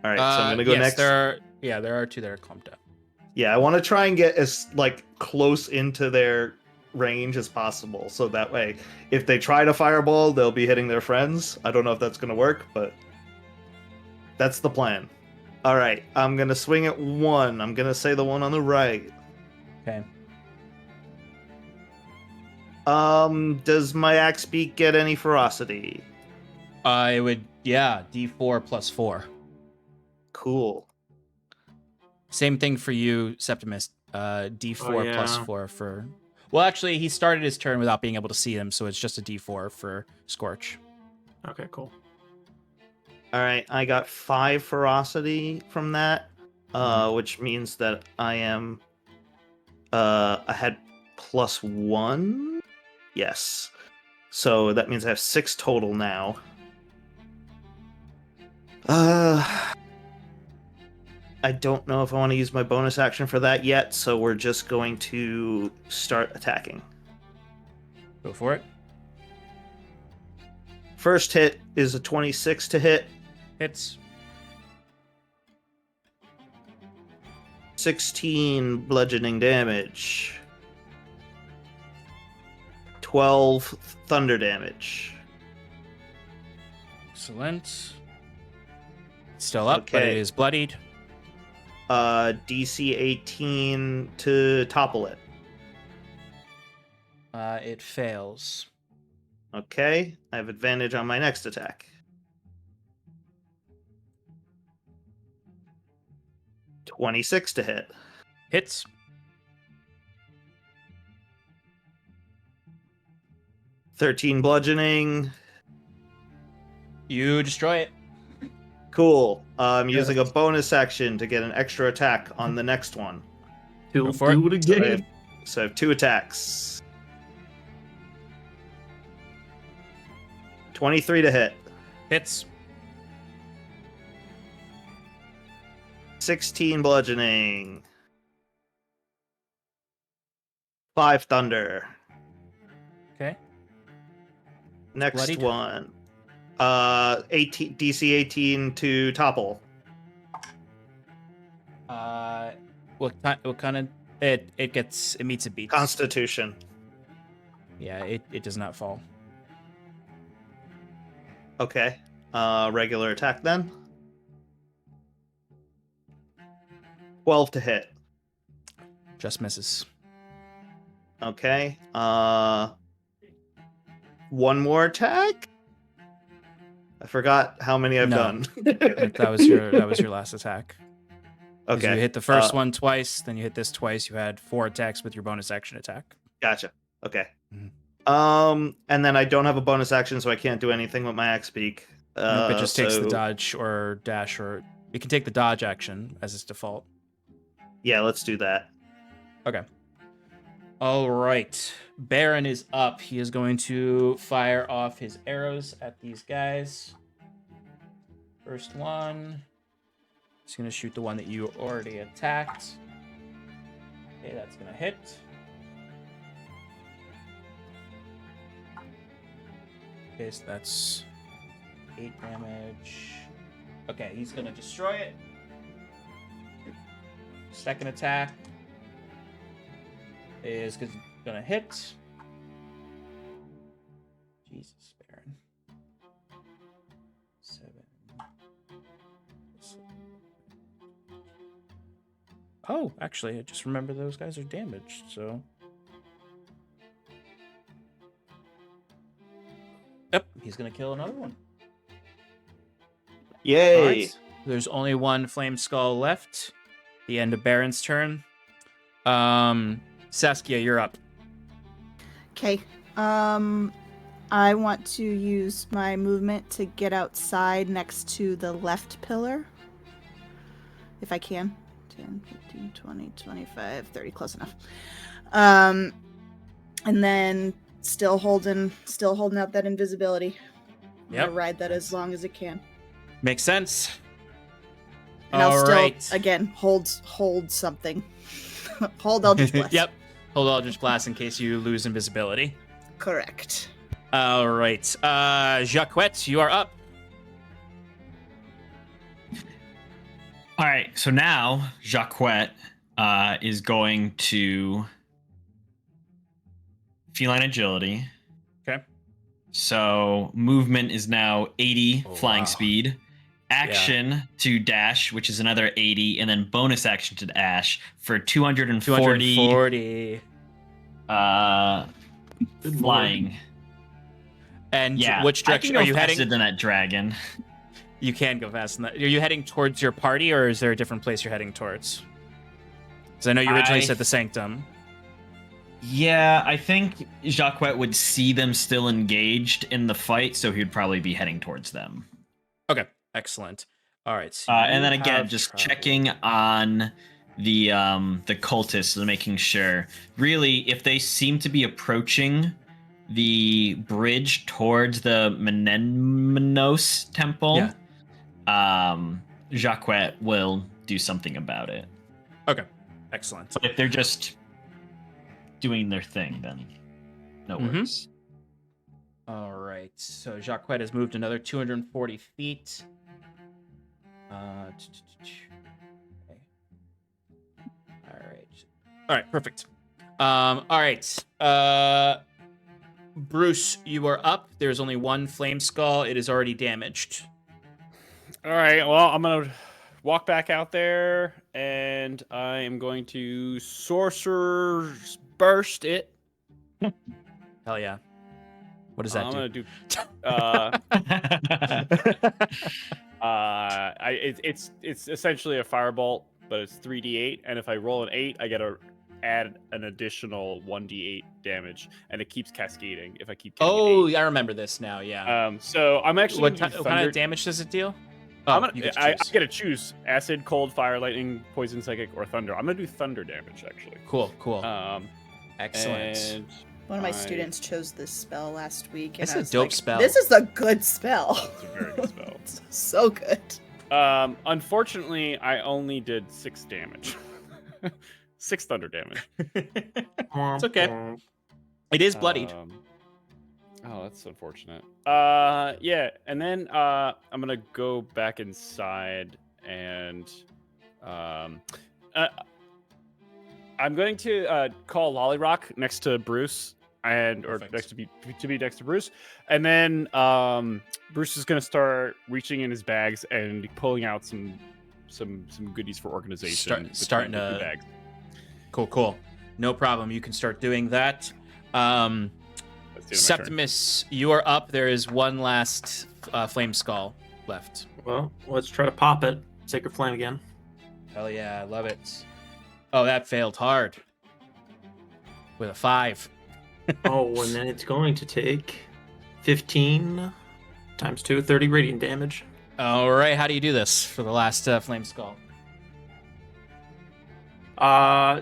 All right. So I'm gonna go yes, next. there are 2 that are clumped up. Yeah, I want to try and get as close into their range as possible, so that way, if they try to fireball, they'll be hitting their friends. I don't know if that's gonna work, but that's the plan. All right, I'm gonna swing at one. I'm gonna say the one on the right. Okay. Does my axe beak get any ferocity? It would, D4 plus 4. Cool. Same thing for you, Septimus. D4 plus yeah. 4 for. Well, actually, he started his turn without being able to see them, so it's just a D4 for Scorch. Okay, cool. All right, I got 5 ferocity from that, which means that I am. I had +1. Yes, so that means I have 6 total now. I don't know if I want to use my bonus action for that yet, so we're just going to start attacking. Go for it. First hit is a 26 to hit. Hits. 16 bludgeoning damage. 12 thunder damage. Excellent. Still up, but Okay. it is bloodied. DC 18 to topple it. It fails. Okay, I have advantage on my next attack. 26 to hit. Hits. $13 bludgeoning. You destroy it. Cool. I'm using a bonus action to get an extra attack on the next one. He'll for do it again. So I have 2 attacks. 23 to hit. Hits. 16 bludgeoning. 5 thunder. Okay. Next Bloodied? one. 18 DC 18 to topple. What kind of it meets a beat. Constitution. Yeah, it does not fall. Okay. Regular attack then. 12 to hit. Just misses. Okay. One more attack? I forgot how many I've No. done. That was your last attack. 'Cause Okay. You hit the first one twice, then you hit this twice. You had 4 attacks with your bonus action attack. Gotcha. Okay. Mhm. And then I don't have a bonus action, so I can't do anything with my axe beak. Nope, it just takes the so- dodge or dash, or you can take the dodge action as its default. Yeah, let's do that. Okay. All right. Baron is up. He is going to fire off his arrows at these guys. First one. He's going to shoot the one that you already attacked. Okay, that's going to hit. Okay, so that's 8 damage. Okay, he's going to destroy it. Second attack is gonna hit. Jesus, Baron. 7. Oh, actually, I just remember those guys are damaged, so. Yep, he's gonna kill another one. Yay! All right. There's only one flame skull left. The end of Baron's turn. Saskia, you're up. Okay. I want to use my movement to get outside next to the left pillar. If I can. 10, 15, 20, 25, 30, close enough. And then still holding out that invisibility. I'm Yep. gonna ride that as long as it can. Makes sense. And I'll All still right. again hold something. Hold Eldritch Blast. Yep. Hold Eldritch Blast in case you lose invisibility. Correct. All right. Jacquette, you are up. All right, so now Jacquette is going to feline agility. Okay. So movement is now 80 Oh, flying wow. speed. Action to dash, which is another 80, and then bonus action to dash for 240 240. Good flying. And Yeah, which direction I are can you go faster heading? than that dragon. You can go fast. Are you heading towards your party, or is there a different place you're heading towards? Because I know you originally said the Sanctum. Yeah, I think Jacquette would see them still engaged in the fight, so he'd probably be heading towards them. Okay, excellent. All right. So And then you again, have just traveled. checking on the cultists and making sure. Really, if they seem to be approaching the bridge towards the Menenmenos temple, Jacquette will do something about it. Okay, excellent. But if they're just doing their thing, then no Mhm. worries. All right. So Jacques has moved another 240 feet. Okay. All right. All right. Perfect. All right. Bruce, you are up. There's only one flame skull. It is already damaged. All right. Well, I'm gonna walk back out there, and I am going to sorcerer's burst it. Hell yeah. What does that I'm do? gonna do. It's essentially a firebolt, but it's 3d8, and if I roll an 8, I get to add an additional 1d8 damage, and it keeps cascading if I keep getting Oh, an 8. I remember this now. Yeah. So I'm actually What gonna do kind of damage does it deal? I You get to I choose. get to choose acid, cold, fire, lightning, poison, psychic, or thunder. I'm gonna do thunder damage actually. Cool. Excellent. And One of my students chose this spell last week. And It's I a was dope like, spell. This is a good spell. it's a very good spell. It's so good. Unfortunately, I only did 6 damage. 6 thunder damage. It's okay. It is bloodied. Oh, that's unfortunate. Yeah, and then I'm gonna go back inside and I'm going to call Lollyrock next to Bruce or Perfect. next to be next to Bruce, and then Bruce is gonna start reaching in his bags and pulling out some goodies for organization. Starting between the two to- bags. Cool. No problem. You can start doing that. That's the end of my turn. Septimus, you are up. There is one last flame skull left. Well, let's try to pop it. Sacred Flame again. Hell yeah, I love it. Oh, that failed hard. With a 5. Oh, and then it's going to take 15 times 2, 30 radiant damage. All right, how do you do this for the last flame skull?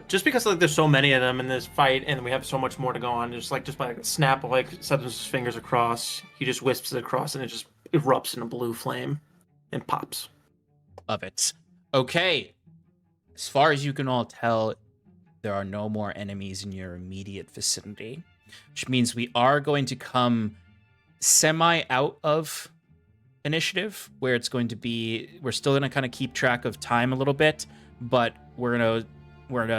Just because like there's so many of them in this fight, and we have so much more to go on. Just by a snap of like Septimus' fingers across, he just wisps it across, and it just erupts in a blue flame and pops. Of it. Okay. As far as you can all tell, there are no more enemies in your immediate vicinity, which means we are going to come semi out of initiative, where it's going to be, we're still going to kind of keep track of time a little bit, but we're gonna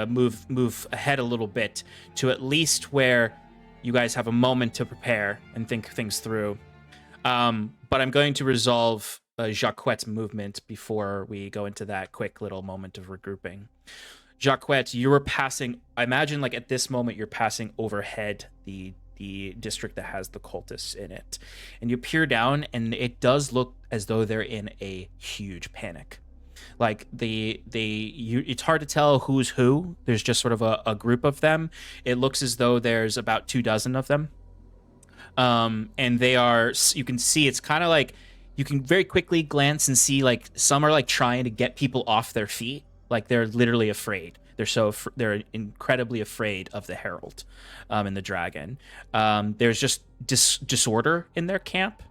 move ahead a little bit to at least where you guys have a moment to prepare and think things through. But I'm going to resolve Jacquette's movement before we go into that quick little moment of regrouping. Jacquette, you were passing, I imagine like at this moment you're passing overhead the district that has the cultists in it, and you peer down and it does look as though they're in a huge panic. Like it's hard to tell who's who. There's just sort of a group of them. It looks as though there's about 24 of them. And they are, you can see it's kind of like, you can very quickly glance and see like some are like trying to get people off their feet. Like they're literally afraid. They're incredibly afraid of the Herald and the dragon. There's just disorder in their camp.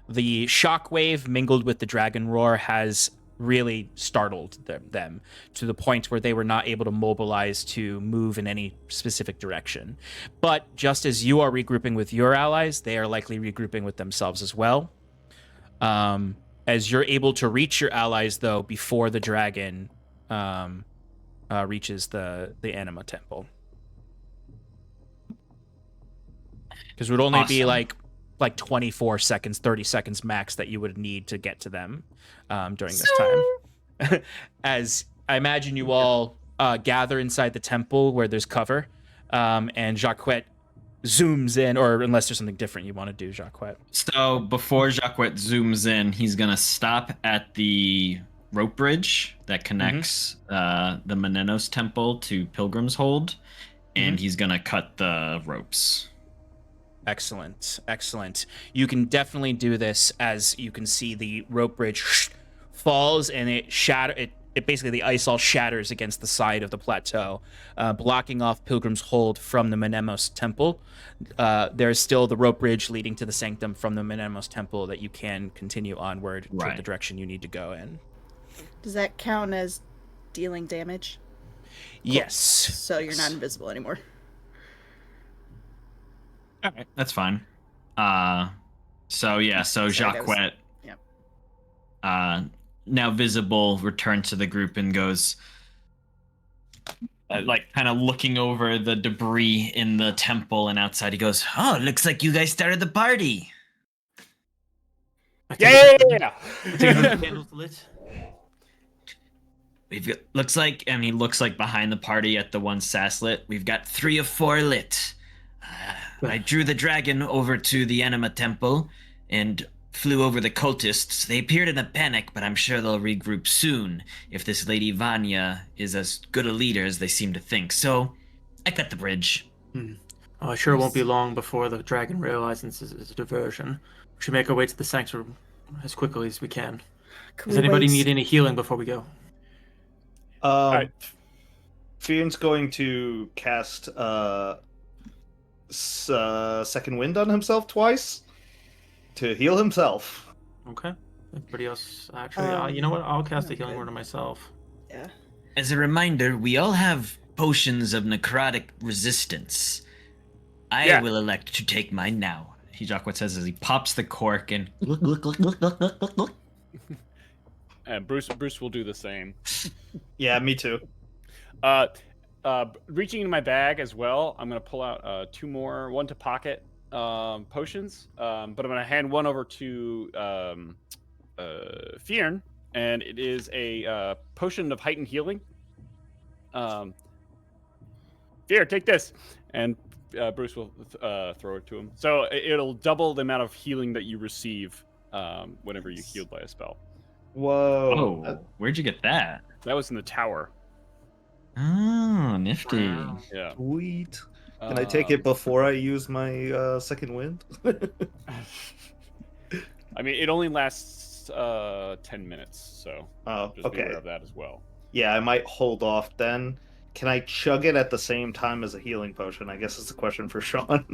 The shockwave mingled with the dragon roar has really startled them to the point where they were not able to mobilize to move in any specific direction. But just as you are regrouping with your allies, they are likely regrouping with themselves as well. As you're able to reach your allies, though, before the dragon reaches the Anima Temple. Because it would only be like 24 seconds, 30 seconds max that you would need to get to them during this time. As I imagine you all gather inside the temple where there's cover, and Jacquette zooms in, or unless there's something different you want to do, Jacquette. So before Jacquette zooms in, he's going to stop at the rope bridge that connects the Menenos Temple to Pilgrim's Hold, and he's going to cut the ropes. Excellent. You can definitely do this. As you can see, the rope bridge falls and it basically, the ice all shatters against the side of the plateau, blocking off Pilgrim's Hold from the Menenos Temple. There's still the rope bridge leading to the sanctum from the Menenos Temple that you can continue onward to the direction you need to go in. Does that count as dealing damage? Yes. So you're not invisible anymore. All right, that's fine. So Sorry, that was- Jacquet, Yep. now visible, returns to the group and goes, like, kind of looking over the debris in the temple and outside. He goes, "Oh, looks like you guys started the party." I take another candle lit. Looks like, and he looks like behind the party at the one Sasslit. We've got 3 of 4 lit. I drew the dragon over to the Anima Temple and flew over the cultists. They appeared in a panic, but I'm sure they'll regroup soon if this Lady Vanya is as good a leader as they seem to think. So, I cut the bridge. Oh, sure won't be long before the dragon realizes it's a diversion. We should make our way to the sanctuary as quickly as we can. Does anybody need any healing before we go? Fyrn's going to cast second wind on himself twice to heal himself. Okay. Everybody else, actually, you know what? I'll cast a healing word on myself. Yeah. As a reminder, we all have potions of necrotic resistance. I will elect to take mine now. Jacquet says as he pops the cork and And Bruce will do the same. Yeah, me too. Reaching in my bag as well, I'm gonna pull out 2 more, one to pocket potions, but I'm gonna hand one over to Fyrn, and it is a potion of heightened healing. Fyrn, take this, and Bruce will throw it to him. So it'll double the amount of healing that you receive whenever you healed by a spell. Whoa. oh, where'd you get that? That was in the tower. Oh, nifty. Yeah. Sweet. Can I take it before I use my second wind? I mean, it only lasts 10 minutes, so just be aware of that as well. Yeah, I might hold off then. Can I chug it at the same time as a healing potion? I guess it's a question for Sean.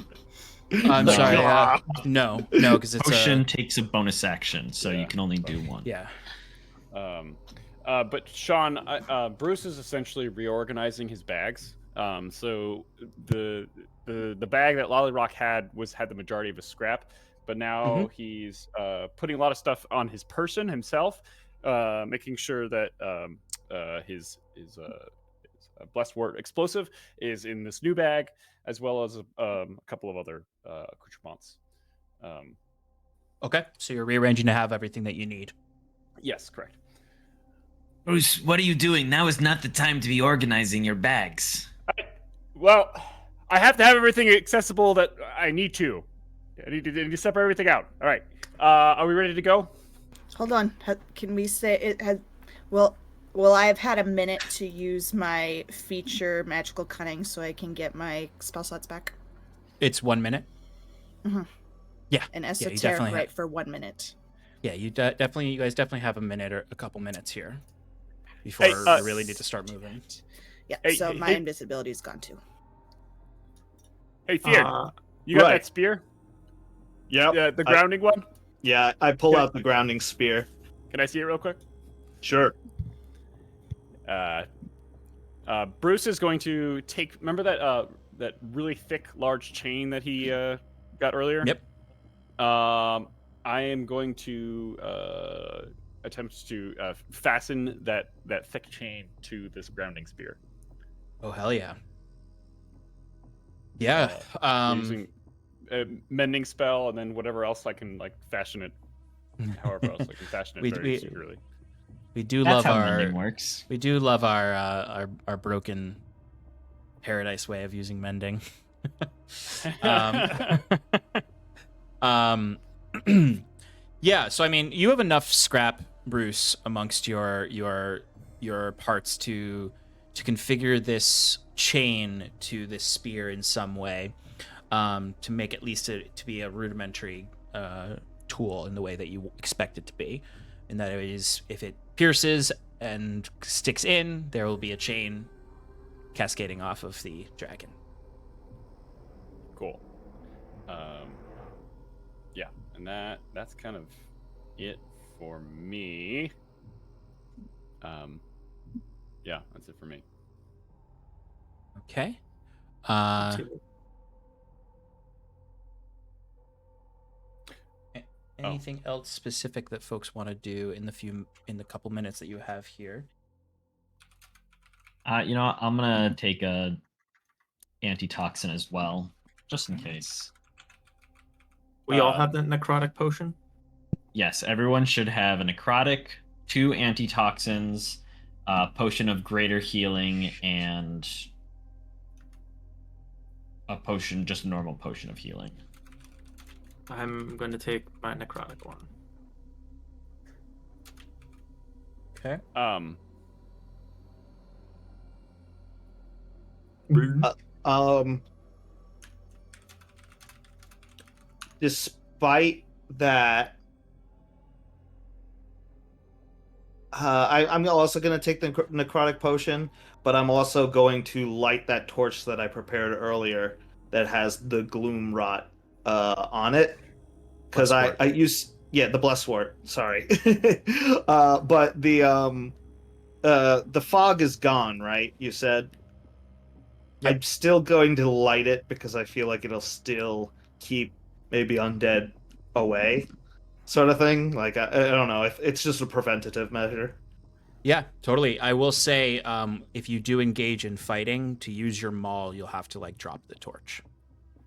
I'm sorry. No, because it's Potion takes a bonus action, so you can only do one. Yeah. But Sean, Bruce is essentially reorganizing his bags. So the bag that Lollyrock had the majority of his scrap, but now he's putting a lot of stuff on his person himself, making sure that his blessed word explosive is in this new bag, as well as a couple of other accoutrements. Okay, so you're rearranging to have everything that you need. Yes, correct. Bruce, what are you doing? Now is not the time to be organizing your bags. Well, I have to have everything accessible that I need to. I need to separate everything out. All right. Are we ready to go? Hold on. Can we say it has? Well, I've had a minute to use my feature magical cunning, so I can get my spell slots back. It's 1 minute. Mm-hmm. Yeah. And esoteric right for 1 minute. Yeah, you guys definitely have a minute or a couple minutes here before you really need to start moving. Yeah. So my invisibility is gone too. Hey, Fyrn, you got that spear? Yeah. The grounding one? Yeah, I pull out the grounding spear. Can I see it real quick? Sure. Bruce is going to take. Remember that really thick, large chain that he got earlier? Yep. I am going to attempt to fasten that thick chain to this grounding spear. Oh hell yeah! Yeah. Using a mending spell and then whatever else I can fashion it. However else I can fashion it very securely. We do That's love how our mending works. We do love our broken Paradise way of using mending. Yeah, so I mean, you have enough scrap, Bruce, amongst your parts to configure this chain to this spear in some way, to make at least to be a rudimentary tool in the way that you expect it to be, and that it is, if it pierces and sticks in, there will be a chain cascading off of the dragon. Cool. Yeah, and that's kind of it for me. Yeah, that's it for me. Okay. anything else specific that folks want to do in the couple minutes that you have here? I'm gonna take a antitoxin as well, just in case. We all have the necrotic potion? Yes, everyone should have a necrotic, 2 antitoxins, potion of greater healing, and a potion, just a normal potion of healing. I'm going to take my necrotic one. Okay. Despite that, I'm also going to take the necrotic potion, but I'm also going to light that torch that I prepared earlier that has the gloom rot on it, because I use the blesswort. Sorry, but the fog is gone, right? You said. Yep. I'm still going to light it because I feel like it'll still keep maybe undead away, sort of thing. Like I don't know if it's just a preventative measure. Yeah, totally. I will say, if you do engage in fighting, to use your maul, you'll have to like drop the torch.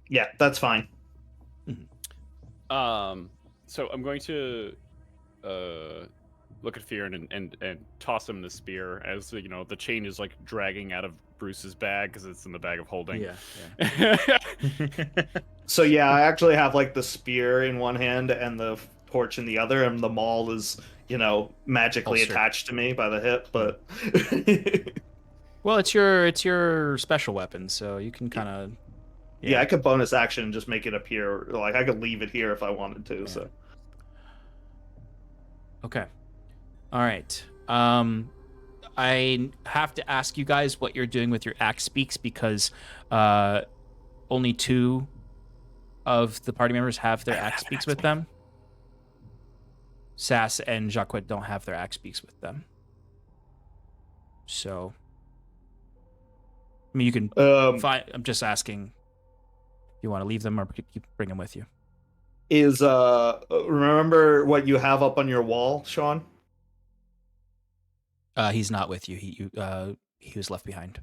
Yeah, that's fine. Mm-hmm. So I'm going to look at Fyrn and toss him the spear as the chain is like dragging out of Bruce's bag because it's in the bag of holding. Yeah. So yeah, I actually have like the spear in one hand and the torch in the other, and the maul is magically attached to me by the hip. But well, it's your special weapon, so you can kind of. Yeah, I could bonus action and just make it appear. Like I could leave it here if I wanted to. Yeah. So. Okay. All right. I have to ask you guys what you're doing with your axe speaks because only 2 of the party members have their axe speaks with them. Sass and Jacques don't have their axe speaks with them. So, I mean, you can find. I'm just asking. You want to leave them or bring them with you? Is remember what you have up on your wall, Sean? He's not with you. He was left behind.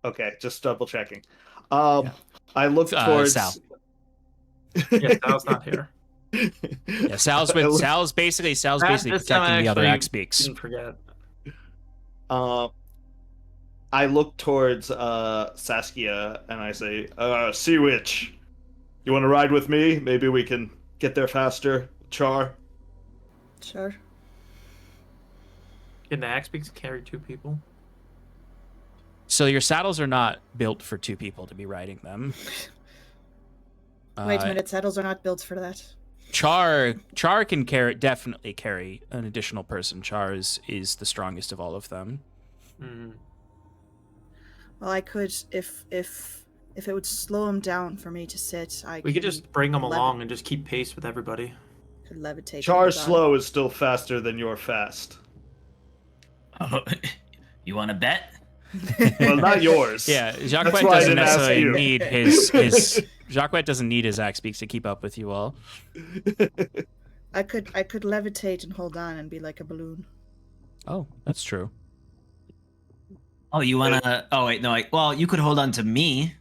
Okay, just double checking. I look towards Sal. Yeah, Sal's not here. Yeah, Sal's basically protecting the other axe speaks. Didn't forget. I look towards Saskia and I say, Sea Witch, you want to ride with me? Maybe we can get there faster. Char? Sure. Can the axe speaks carry 2 people? So your saddles are not built for 2 people to be riding them. Wait a minute, saddles are not built for that. Char can definitely carry an additional person. Char is the strongest of all of them. Mm. Well, I could if it would slow him down for me to sit. We could just bring him along and just keep pace with everybody. Could levitate. Char's slow is still faster than you're fast. Oh, you want to bet? Well, not yours. Yeah, Jacques doesn't necessarily need his Jacques doesn't need his axe speaks to keep up with you all. I could levitate and hold on and be like a balloon. Oh, that's true. Oh, you wanna? Oh wait, no. Well, you could hold on to me.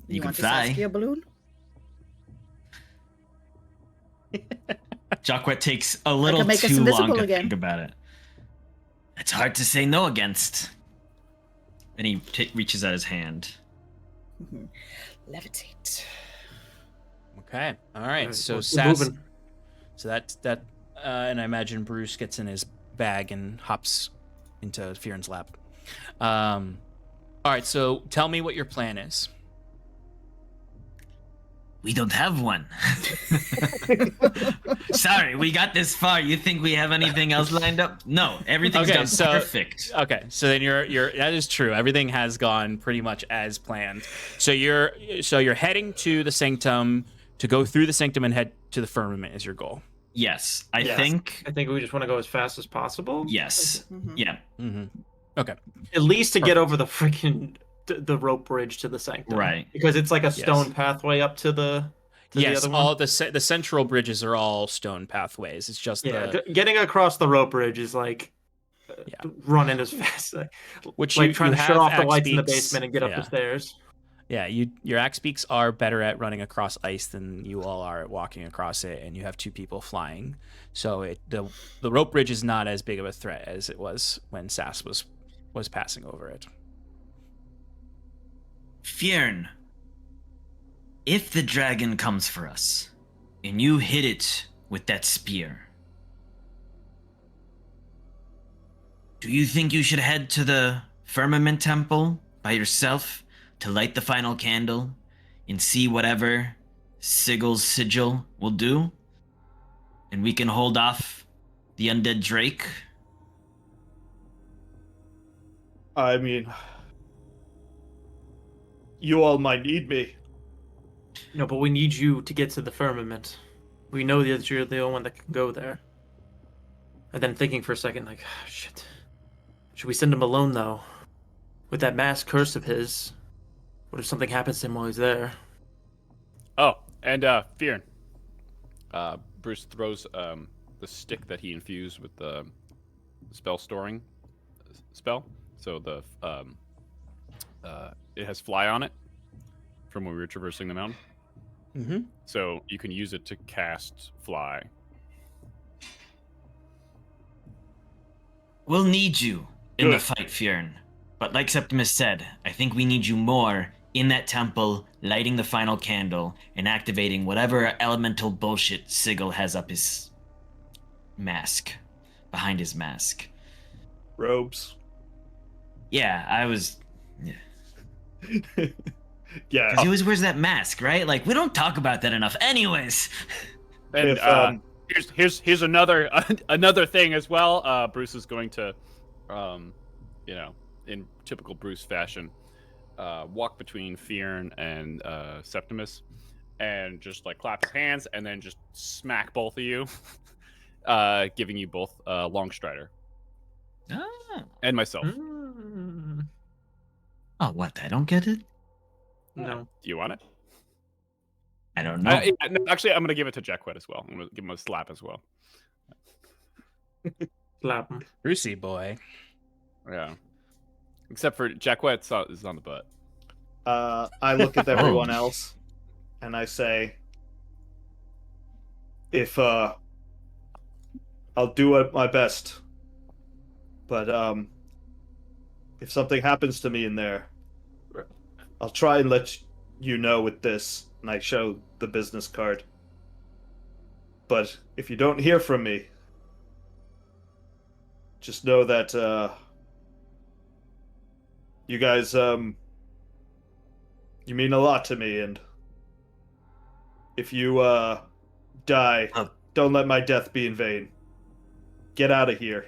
You can want fly. A balloon? Jacques takes a little too long to think about it. It's hard to say no against. And he reaches out his hand. Mm-hmm. Levitate. Okay. All right. So Sass. So that and I imagine Bruce gets in his bag and hops into Fyrn's lap. All right. So tell me what your plan is. We don't have one. Sorry, we got this far. You think we have anything else lined up? No, everything's gone perfect. Okay, so then you're that is true. Everything has gone pretty much as planned. So you're heading to the sanctum to go through the sanctum and head to the firmament is your goal. Yes, I think we just want to go as fast as possible. Yes. Mm-hmm. Yeah. Mm-hmm. Okay. At least to get over the freaking the rope bridge to the sanctum, right? Because it's like a stone pathway up to the to the Yes, other one? all the central bridges are all stone pathways. It's just Getting across the rope bridge is like running as fast, which like you trying to shut have off the axe lights in the beaks. basement and get up the stairs. Yeah, your axe beaks are better at running across ice than you all are at walking across it, and you have 2 people flying. So the rope bridge is not as big of a threat as it was when Sass was passing over it. Fyrn, if the dragon comes for us, and you hit it with that spear, do you think you should head to the Firmament Temple by yourself to light the final candle and see whatever Sigil's sigil will do? And we can hold off the undead Drake? I mean, you all might need me. No, but we need you to get to the firmament. We know that you're the only one that can go there. And then thinking for a second, like, shit. Should we send him alone, though? With that mass curse of his, what if something happens to him while he's there? Oh, and Fyrn. Bruce throws the stick that he infused with the spell storing spell. So the it has fly on it from when we were traversing the mountain. Mm-hmm. So you can use it to cast fly. We'll need you in the Good. fight, Fyrn. But like Septimus said, I think we need you more in that temple, lighting the final candle, and activating whatever elemental bullshit Sigil has up his mask. Behind his mask. Robes. Yeah, I was... Yeah. 'Cause he always wears that mask, right? Like, we don't talk about that enough. Anyways. And here's another another thing as well. Bruce is going to, in typical Bruce fashion, walk between Fyrn and Septimus, and just like clap his hands, and then just smack both of you, giving you both long strider and myself. Oh, what? I don't get it? No. Do you want it? I don't know. No, actually, I'm gonna give it to Jackwet as well. I'm gonna give him a slap as well. Slap him. Brucey boy. Yeah. Except for Jackwet is on the butt. I look at everyone else, and I say, if I'll do my best, but if something happens to me in there, I'll try and let you know with this. And I show the business card. But if you don't hear from me, just know that you guys you mean a lot to me, and if you die, don't let my death be in vain. Get out of here.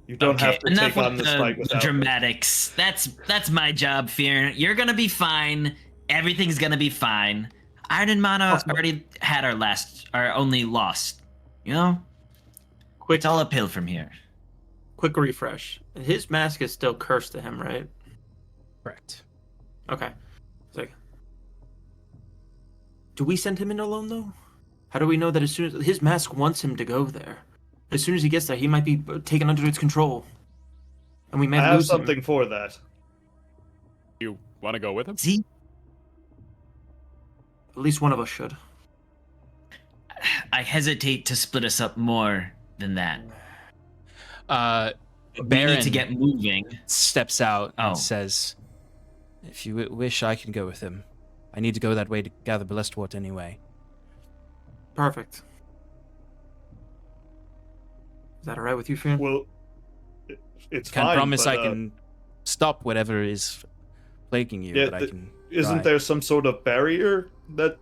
You don't have to enough take on with this fight the without me. dramatics. That's my job, Fyrn. You're gonna be fine. Everything's gonna be fine. Iron and Mana already had our only loss. You know? Quick, It's all uphill from here. quick refresh. His mask is still cursed to him, right? Correct. Okay. It's like, do we send him in alone though? How do we know that as soon as his mask wants him to go there? As soon as he gets there, he might be taken under its control, and we may I have lose him. something for that. You want to go with him? See? At least one of us should. I hesitate to split us up more than that. We Baron need to get moving. steps out Oh. and says, "If you wish, I can go with him. I need to go that way to gather Blessed anyway." Perfect. Is that alright with you, Fyrn? Well, it's Can't fine, promise but, I can stop whatever is plaguing you, yeah, but I can. Isn't try. there some sort of barrier that...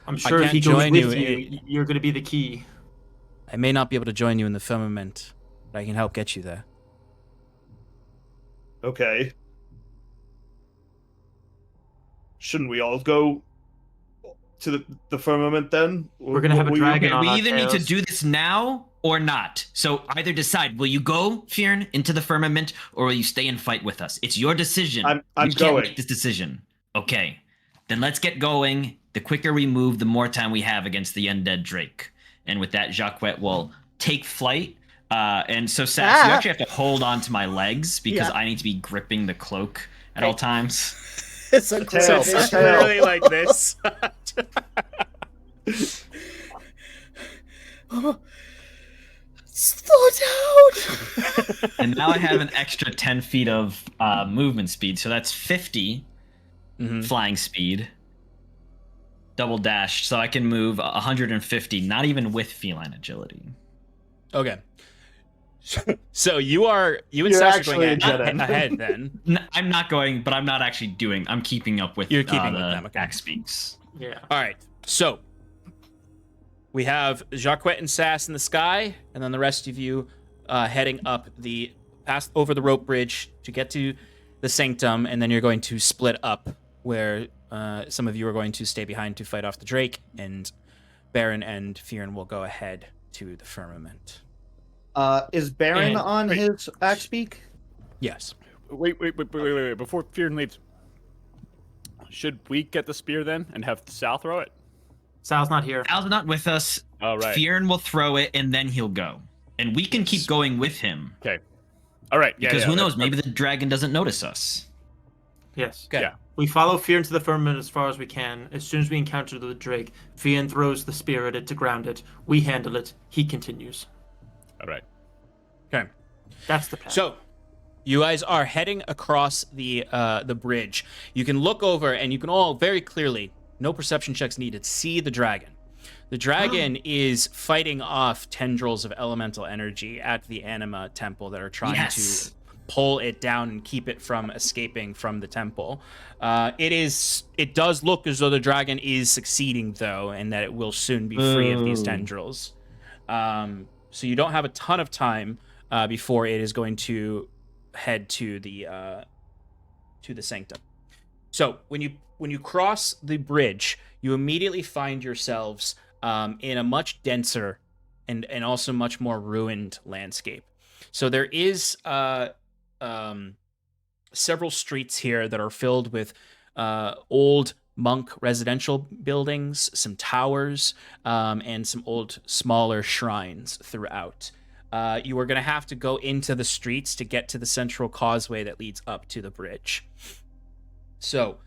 I'm sure if can't he goes join with you you, you're going to be the key. I may not be able to join you in the firmament, but I can help get you there. Okay. Shouldn't we all go to the firmament then? We're gonna have a dragon. Okay, on we our either need to tails. do this now or not. So either decide, will you go, Fyrn, into the firmament, or will you stay and fight with us? It's your decision. I'm you can't going. make this decision. Okay. Then let's get going. The quicker we move, the more time we have against the undead Drake. And with that, Jacquet will take flight. And so, Sass, you actually have to hold on to my legs because I need to be gripping the cloak at all times. It's a tail, great the It's tail. literally like this. Oh, slow down. And now I have an extra 10 feet of movement speed. So that's 50 flying speed. Double dash. So I can move 150, not even with feline agility. Okay. So you and You're Sash are actually going a Jedi. ahead then. I'm not going, but I'm not actually doing. I'm keeping up with. You're keeping with the them, okay. back speaks. Yeah. All right. So we have Jacquet and Sass in the sky, and then the rest of you heading up past over the rope bridge to get to the sanctum, and then you're going to split up where some of you are going to stay behind to fight off the Drake, and Baron and Fyrn will go ahead to the firmament. Is Baron And- on wait. his back speak? Yes. Wait. Before Fyrn leaves, should we get the spear then and have Sal throw it? Sal's not here. Al's not with us. All right. Fyrn will throw it, and then he'll go, and we can keep going with him. Okay. All right. Yeah. Because yeah, who knows? that's- Maybe the dragon doesn't notice us. Yes. Okay. Yeah. We follow Fyrn to the firmament as far as we can. As soon as we encounter the Drake, Fyrn throws the spear at it to ground it. We handle it. He continues. All right. Okay. That's the plan. So, you guys are heading across the bridge. You can look over, and you can all very clearly, no perception checks needed, see the dragon. The dragon is fighting off tendrils of elemental energy at the Anima Temple that are trying Yes. to pull it down and keep it from escaping from the temple. It does look as though the dragon is succeeding, though, and that it will soon be free of these tendrils. So you don't have a ton of time before it is going to head to the sanctum. So when you cross the bridge, you immediately find yourselves in a much denser and also much more ruined landscape. So there is several streets here that are filled with old monk residential buildings, some towers, and some old smaller shrines throughout. You are going to have to go into the streets to get to the central causeway that leads up to the bridge. So,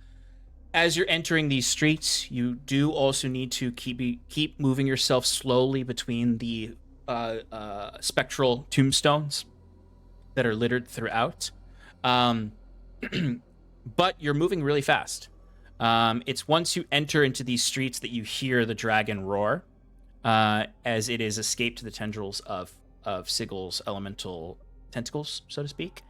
as you're entering these streets, you do also need to keep moving yourself slowly between the spectral tombstones that are littered throughout. But you're moving really fast. It's once you enter into these streets that you hear the dragon roar, as it is escaped to the tendrils of Sigil's elemental tentacles, so to speak.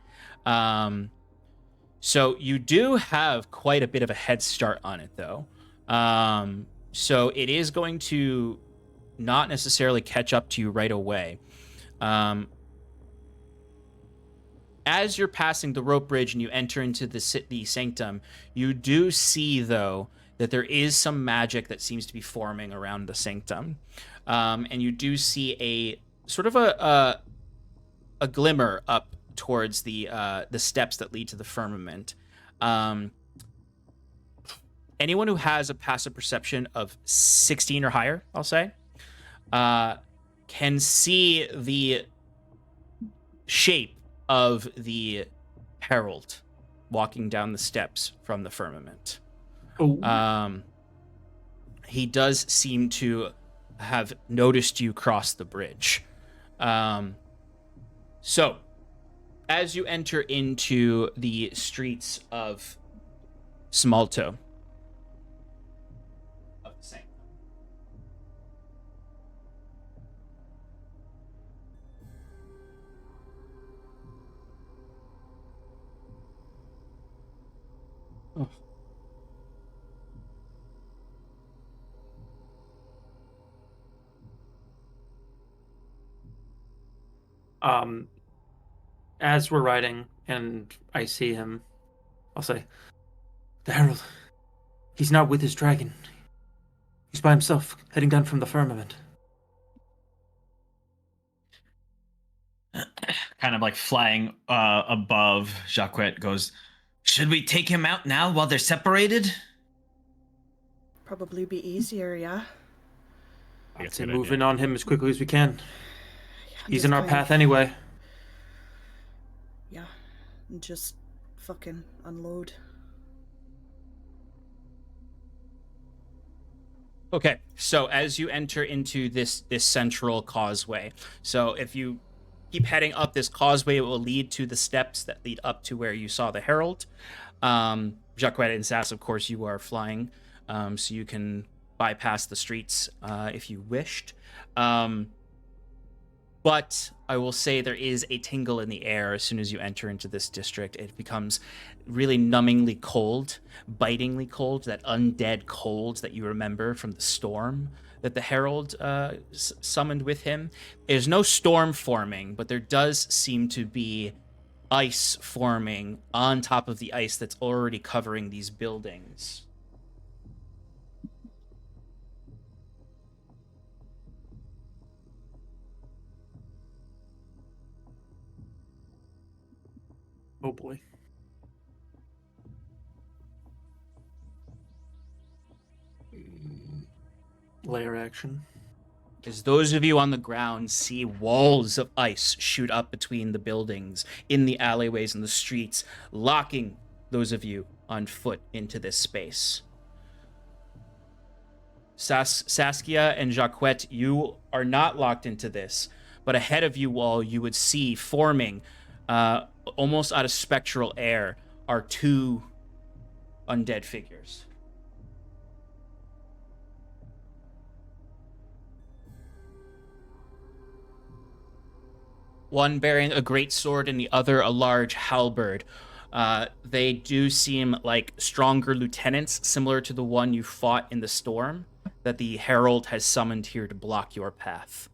So you do have quite a bit of a head start on it, though. So it is going to not necessarily catch up to you right away. As you're passing the rope bridge and you enter into the sanctum, you do see, though, that there is some magic that seems to be forming around the sanctum. And you do see a sort of a glimmer up towards the steps that lead to the firmament. Anyone who has a passive perception of 16 or higher, I'll say, can see the shape of the Herald walking down the steps from the firmament. He does seem to have noticed you cross the bridge. So, as you enter into the streets of Summalto, As we're riding and I see him, I'll say, "The Herald, he's not with his dragon. He's by himself, heading down from the firmament." Kind of like flying above, Jacquet goes, "Should we take him out now while they're separated?" Probably be easier, yeah. I I'd guess say good moving idea. on him as quickly as we can. I'm He's just in our kind path of- anyway. Yeah, and just fucking unload. Okay, so as you enter into this central causeway, so if you keep heading up this causeway, it will lead to the steps that lead up to where you saw the Herald. Jacques and Sass, of course, you are flying, so you can bypass the streets if you wished. But I will say there is a tingle in the air as soon as you enter into this district. It becomes really numbingly cold, bitingly cold, that undead cold that you remember from the storm that the Herald summoned with him. There's no storm forming, but there does seem to be ice forming on top of the ice that's already covering these buildings. Oh boy. Layer action. As those of you on the ground see walls of ice shoot up between the buildings, in the alleyways and the streets, locking those of you on foot into this space. Saskia and Jacquette, you are not locked into this, but ahead of you all, you would see forming, almost out of spectral air, are two undead figures. One bearing a great sword and the other a large halberd. They do seem like stronger lieutenants, similar to the one you fought in the storm, that the Herald has summoned here to block your path.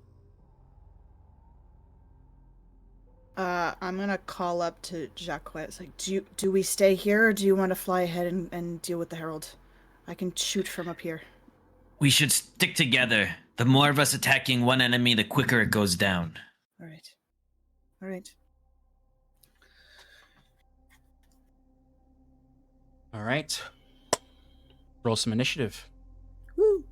I'm gonna call up to Jacques. It's like, do we stay here, or do you want to fly ahead and deal with the Herald? I can shoot from up here. We should stick together. The more of us attacking one enemy, the quicker it goes down. All right. All right. All right. Roll some initiative. Woo.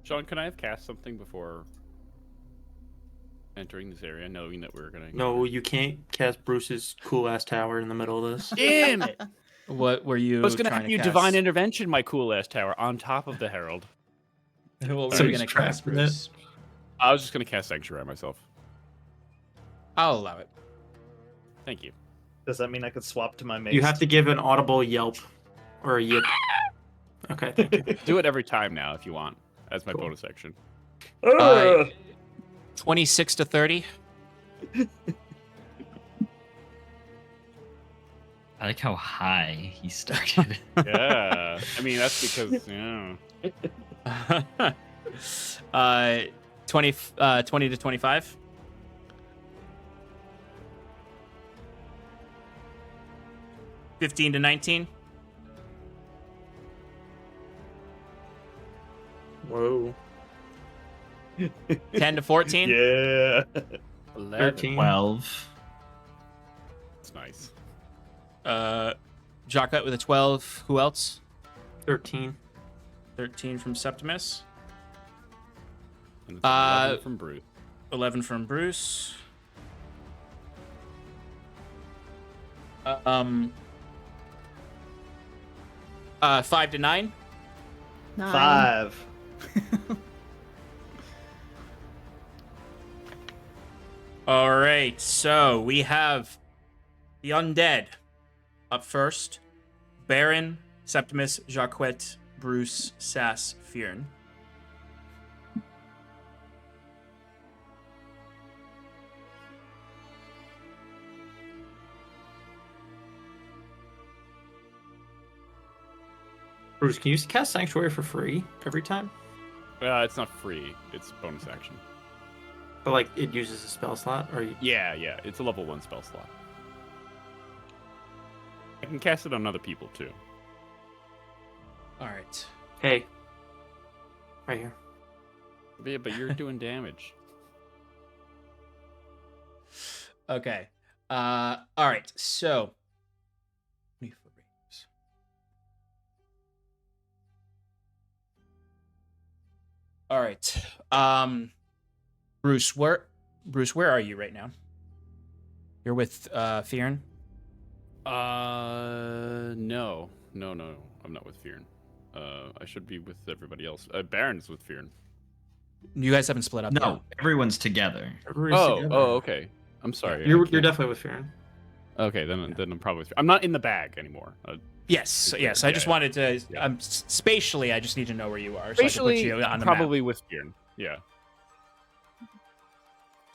Sean, can I have cast something before entering this area, knowing that we're gonna? No, you can't cast Bruce's cool ass tower in the middle of this. Damn it! What were you I was gonna trying have to you cast? divine intervention, my cool ass tower, on top of the Herald. What were So you he's going to cast, trapped in Bruce? I was just gonna cast Sanctuary myself. I'll allow it. Thank you. Does that mean I could swap to my mace? You have to give an audible yelp or a yip. Okay, thank you. Do it every time now if you want, as my Cool. bonus action. 26 to 30. I like how high he started. Yeah, I mean that's because yeah. 20 to 25. $15 to 19. Whoa. 10 to 14. Yeah. 11. 13. 12. That's nice. Jocko with a 12. Who else? 13. 13 from Septimus. And it's 11 from Bruce. 11 from Bruce. 5 to 9. 9. 5. All right, so we have the undead up first. Baron, Septimus, Jacquette, Bruce, Sass, Fyrn. Bruce, can you cast Sanctuary for free every time? It's not free. It's bonus action. But like it uses a spell slot, or you... Yeah, it's a level 1 spell slot. I can cast it on other people too. All right. Hey, right here. Yeah, but you're doing damage. Okay. All right, so. All right. Bruce, where are you right now? You're with Fyrn? No. I'm not with Fyrn. I should be with everybody else. Baron's with Fyrn. You guys haven't split up yet. No, everyone's together. Everybody's together. Okay. I'm sorry. You're definitely with Fyrn. Okay, then I'm probably with Fyrn. I'm not in the bag anymore. Yes. I just wanted to. Yeah. Spatially, I just need to know where you are. Spatially, so I can put you on the probably map. with Fyrn. Yeah.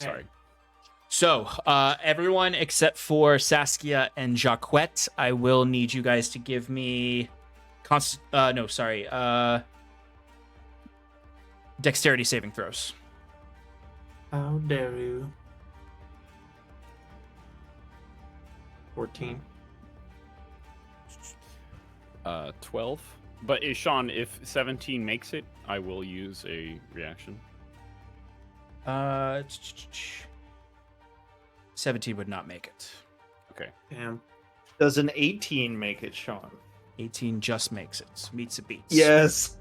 Sorry. So, everyone except for Saskia and Jacquette, I will need you guys to give me dexterity saving throws. How dare you? 14. 12. But Sean, if 17 makes it, I will use a reaction. 17 would not make it. Okay. Damn. Does an 18 make it, Sean? 18 just makes it. Meets the beats. Yes.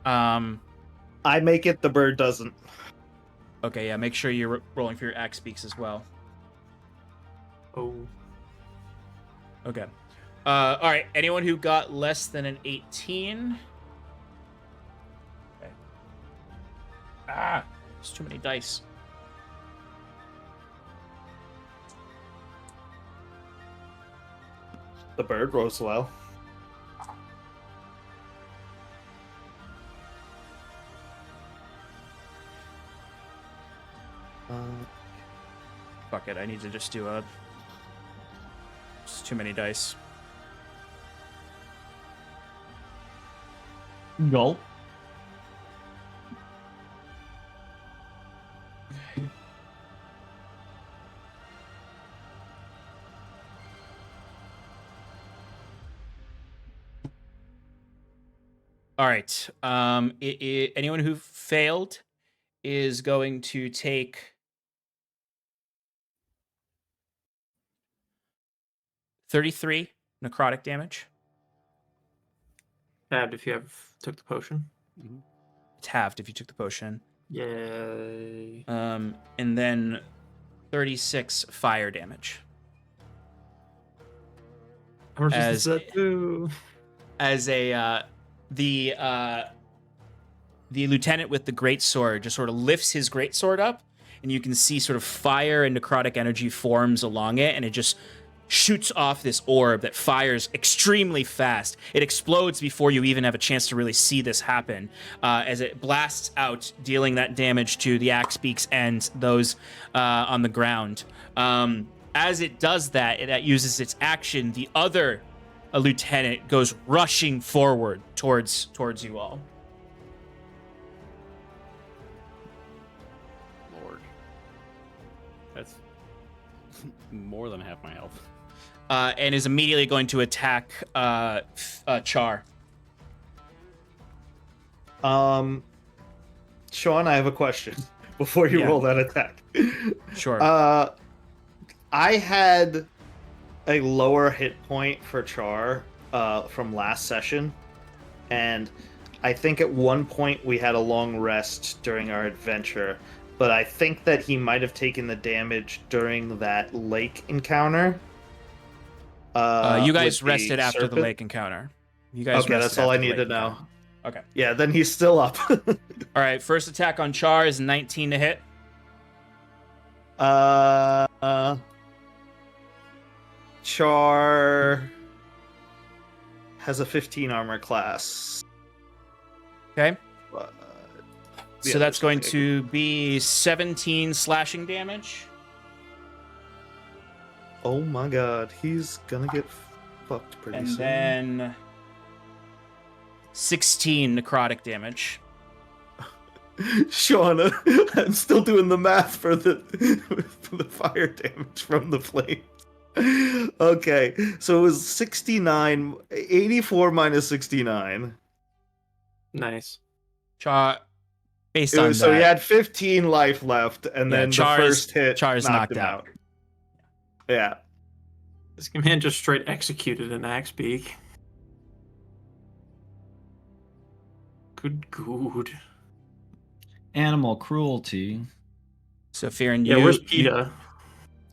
I make it, the bird doesn't. Okay, yeah, make sure you're rolling for your axe beaks as well. Oh. Okay. All right, anyone who got less than an 18? Okay. There's too many dice. The bird rolls well. Fuck it, I need to just do a... It's too many dice. Gulp. All right. Anyone who failed is going to take 33 necrotic damage. Bad if you took the potion. It's halved if you took the potion. Yay. And then 36 fire damage. How much As- does that do? As the lieutenant with the greatsword just sort of lifts his greatsword up, and you can see sort of fire and necrotic energy forms along it, and it just shoots off this orb that fires extremely fast. It explodes before you even have a chance to really see this happen, as it blasts out, dealing that damage to the axe beaks and those on the ground. As it does that, it uses its action. The other lieutenant goes rushing forward towards you all. Lord. That's more than half my health. And is immediately going to attack Char. Sean, I have a question before you roll that attack. Sure. I had a lower hit point for Char from last session, and I think at one point we had a long rest during our adventure, but I think that he might have taken the damage during that lake encounter. You guys with the rested after the serpent. lake encounter. You guys Okay, rested that's all I after the need to lake know. encounter. Okay. Yeah, then he's still up. All right. First attack on Char is 19 to hit. Char has a 15 armor class. Okay. But, So that's going to be 17 slashing damage. Oh my god, he's gonna get fucked pretty And soon. then 16 necrotic damage. Sean, I'm still doing the math for the fire damage from the flame. Okay, so it was 69, 84 minus 69. Nice. Char, based on So that, he had 15 life left, and Yeah, then the Char's- first hit Char's knocked knocked him out. Yeah. This man just straight executed an axe beak. Good. Animal cruelty. So Fyrn, Yeah, where's PETA?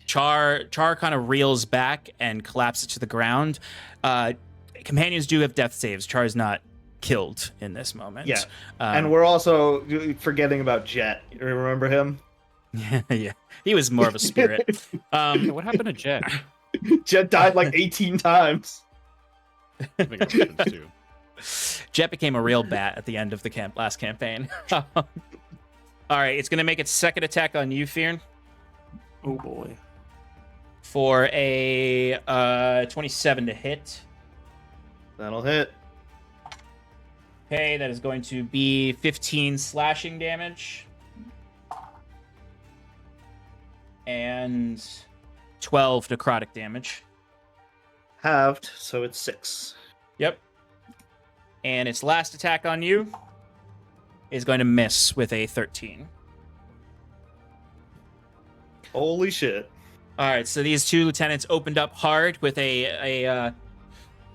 Char kind of reels back and collapses to the ground. Companions do have death saves. Char is not killed in this moment. Yeah. And we're also forgetting about Jet. You remember him? yeah, he was more of a spirit. Yeah, what happened to Jet? Jet died like 18 times. I think it happens too. Jet became a real bat at the end of the last campaign. All right, it's going to make its second attack on you, Fyrn, Oh boy. for a 27 to hit. That'll hit. Okay, that is going to be 15 slashing damage. And 12 necrotic damage. Halved, so it's 6. Yep. And its last attack on you is going to miss with a 13. Holy shit. All right, so these two lieutenants opened up hard with a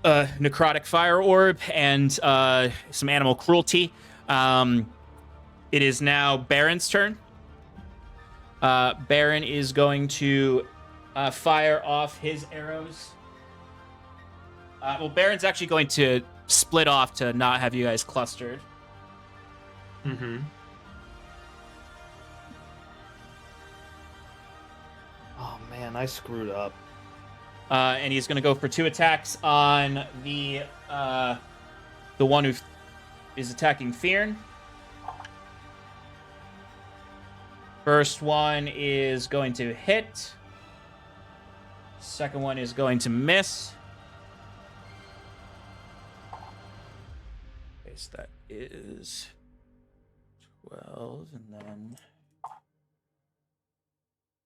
necrotic fire orb and some animal cruelty. It is now Baron's turn. Baron is going to fire off his arrows. Well, Baron's actually going to split off to not have you guys clustered. Mm-hmm. Oh man, I screwed up. And he's going to go for 2 attacks on the one who is attacking Fyrn. First one is going to hit. Second one is going to miss. Okay, so that is 12, and then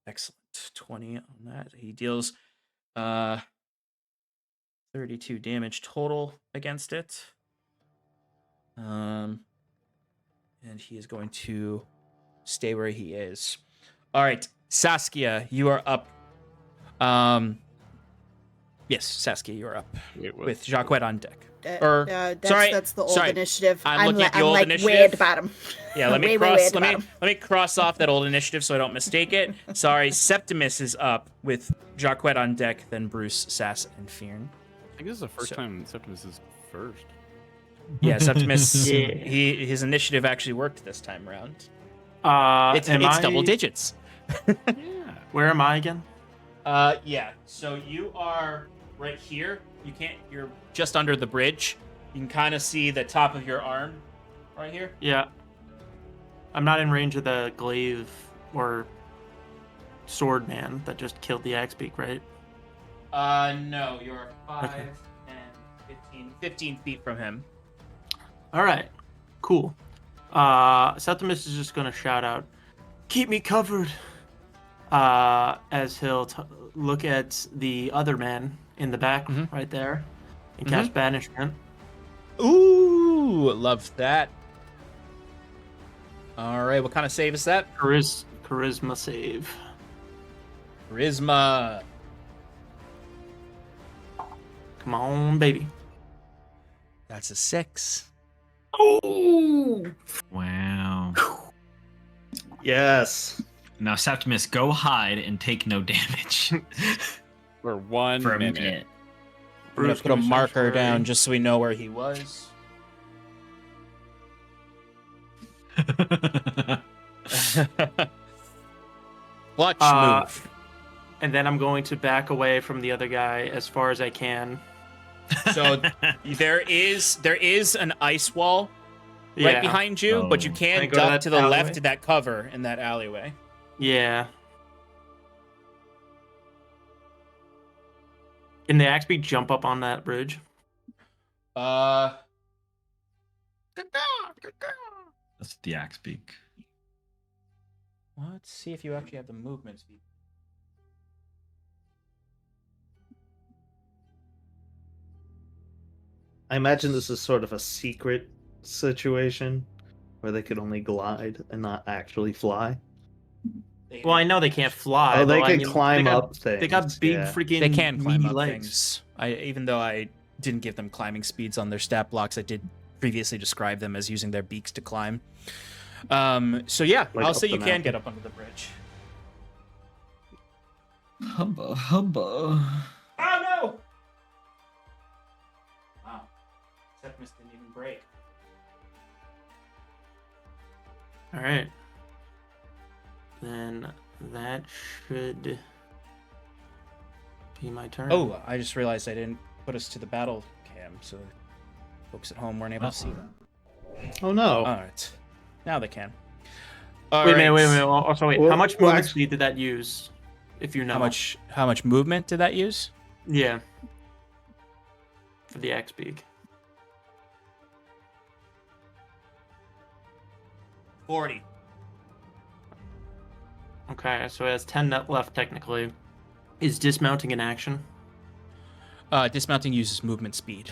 excellent 20 on that. He deals 32 damage total against it. And he is going to stay where he is. All right, Saskia, you are up. Yes, Saskia, you are up with Jacques on deck. That's the old initiative. I'm looking at the old like initiative. way at the bottom. Yeah, let me let me cross off that old initiative so I don't mistake it. Sorry, Septimus is up with Jacques on deck, then Bruce, Sass, and Fyrn. I think this is the first time Septimus is first. Yeah, Septimus. His initiative actually worked this time around. It's double digits. Yeah. Where am I again? Yeah. So you are right here. You're just under the bridge. You can kind of see the top of your arm right here. Yeah. I'm not in range of the glaive or sword man that just killed the axe beak, right? No, you're 5 Okay. and 15 feet from him. All right. Cool. Septimus is just going to shout out, "Keep me covered," as he'll look at the other man in the back right there and cast banishment. Ooh, love that. All right, what kind of save is that? Charisma save. Charisma. Come on, baby. That's a 6. Oh! Wow. Yes. Now, Septimus, go hide and take no damage. For 1 For a minute. minute. I'm going to put a marker down just so we know where he was. Clutch move. And then I'm going to back away from the other guy as far as I can. So there is an ice wall right behind you, but you Can I can go to duck that to the alleyway? left to that cover in that alleyway. Yeah. Can the axe beak jump up on that bridge? That's the axe beak. Let's see if you actually have the movement speed. I imagine this is sort of a secret situation where they could only glide and not actually fly. Well, I know they can't fly. Oh, they though. can I mean, climb they got, up things. They got big yeah. freaking They can climb meaty up legs. things. Even though I didn't give them climbing speeds on their stat blocks, I did previously describe them as using their beaks to climb. So yeah, Like I'll up say the you can mountain. get up under the bridge. Hubba hubba. Oh no! Wow, Septimus didn't even break. All right. Then that should be my turn. Oh, I just realized I didn't put us to the battle cam, so folks at home weren't able to see that. Oh no. All right, now they can. wait a minute. Also, wait. Well, how much well, movement act- speed did that use? If you know. How much movement did that use? Yeah. For the X beak. 40. Okay, so it has 10 net left technically. Is dismounting an action? Dismounting uses movement speed,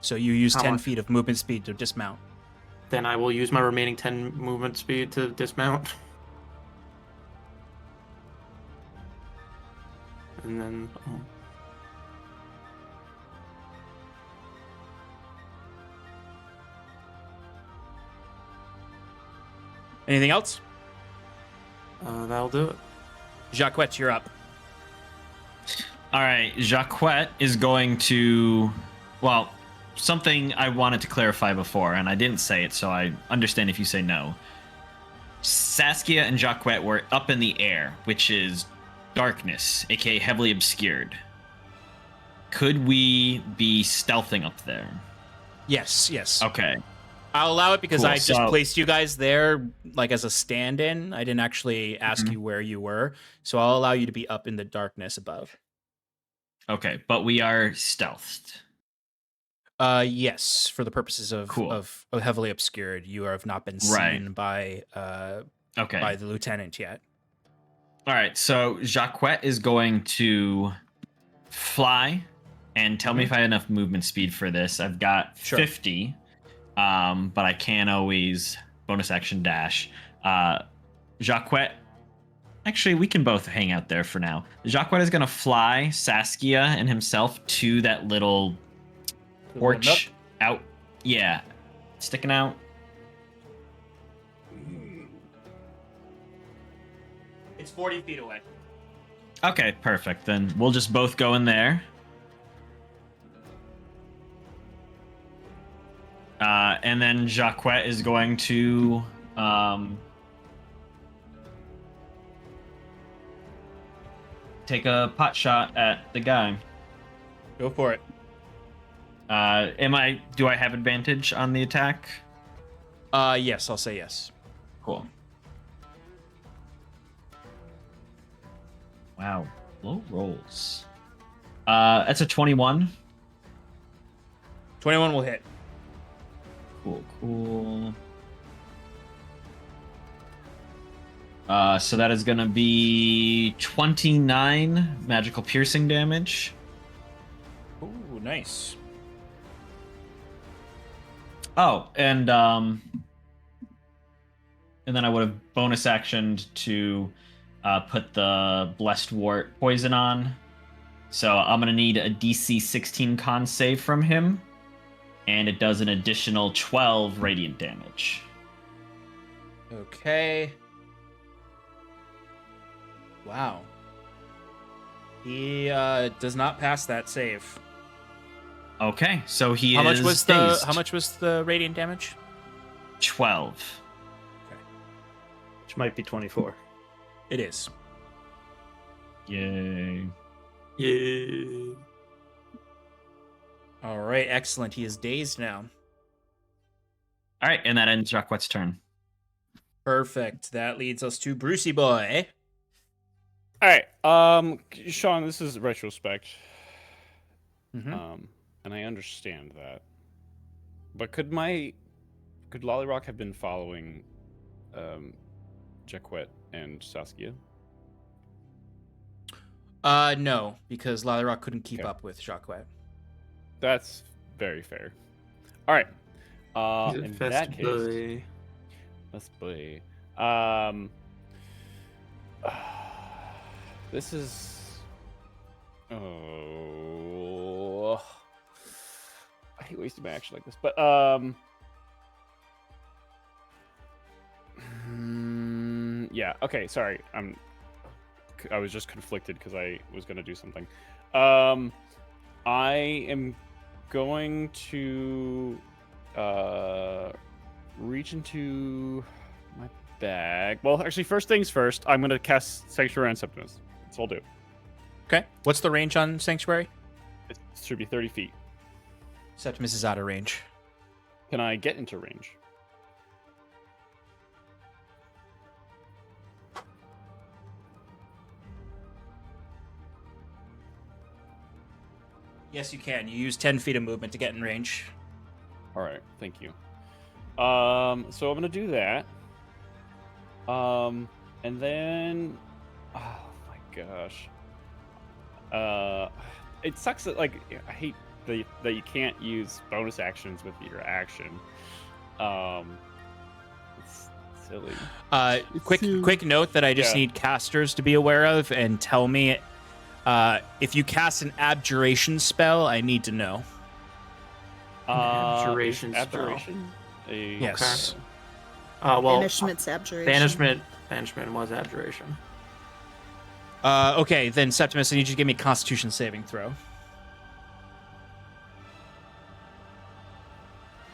so you use How 10 much? feet of movement speed to dismount. Then I will use my remaining 10 movement speed to dismount. And then. Anything else? That'll do it. Jacquette, you're up. All right, Jacquette is going to, well, something I wanted to clarify before, and I didn't say it, so I understand if you say no. Saskia and Jacquette were up in the air, which is darkness, aka heavily obscured. Could we be stealthing up there? Yes. Okay. I'll allow it because Cool, I just so- placed you guys there like as a stand-in. I didn't actually ask you where you were, so I'll allow you to be up in the darkness above. Okay, but we are stealthed. Yes, for the purposes of Cool. of heavily obscured, you have not been seen by Okay. the lieutenant yet. All right, so Jacquette is going to fly and tell me if I have enough movement speed for this. I've got Sure. 50, but I can always bonus action dash. Jacquette, actually, we can both hang out there for now. Jacquette is going to fly Saskia and himself to that little The little porch nook? out. Yeah, sticking out. It's 40 feet away. Okay, perfect. Then we'll just both go in there. And then Jacquette is going to take a pot shot at the guy. Go for it. Do I have advantage on the attack? Yes, I'll say yes. Cool. Wow, low rolls. That's a 21. 21 will hit. Cool. So that is gonna be 29 magical piercing damage. Ooh, nice. Oh, and then I would have bonus actioned to put the blessed wart poison on. So I'm gonna need a DC 16 con save from him, and it does an additional 12 radiant damage. Okay. Wow. He does not pass that save. Okay, so he How is much was dazed. how much was the radiant damage? 12. Which might be 24. It is. Yay. Yeah. All right, excellent. He is dazed now. All right, and that ends Jacquette's turn. Perfect. That leads us to Brucey Boy. All right, Sean, this is retrospect, Mhm. and I understand that. But could Lollyrock have been following, Jacquette and Saskia? No, because Lollyrock couldn't keep Okay. up with Jacquette. That's very fair. All right. In Fast that case, boy. let's play. This is. Oh. I hate wasting my action like this, but yeah. Okay, sorry. I was just conflicted because I was gonna do something. I am going to reach into my bag. Well, actually, first things first. I'm gonna cast Sanctuary on Septimus. That's all I'll do. Okay. What's the range on Sanctuary? It should be 30 feet. Septimus is out of range. Can I get into range? Yes, you can. You use 10 feet of movement to get in range. All right, thank you. So I'm gonna do that. And then, oh my gosh, it sucks that I hate that you can't use bonus actions with your action. It's silly. Quick note that I just Yeah. need casters to be aware of and tell me if you cast an abjuration spell. I need to know. Abjuration spell. Abjuration? Yes. Well, Banishment's abjuration. Banishment was abjuration. Okay, then Septimus, I need you to give me a Constitution saving throw.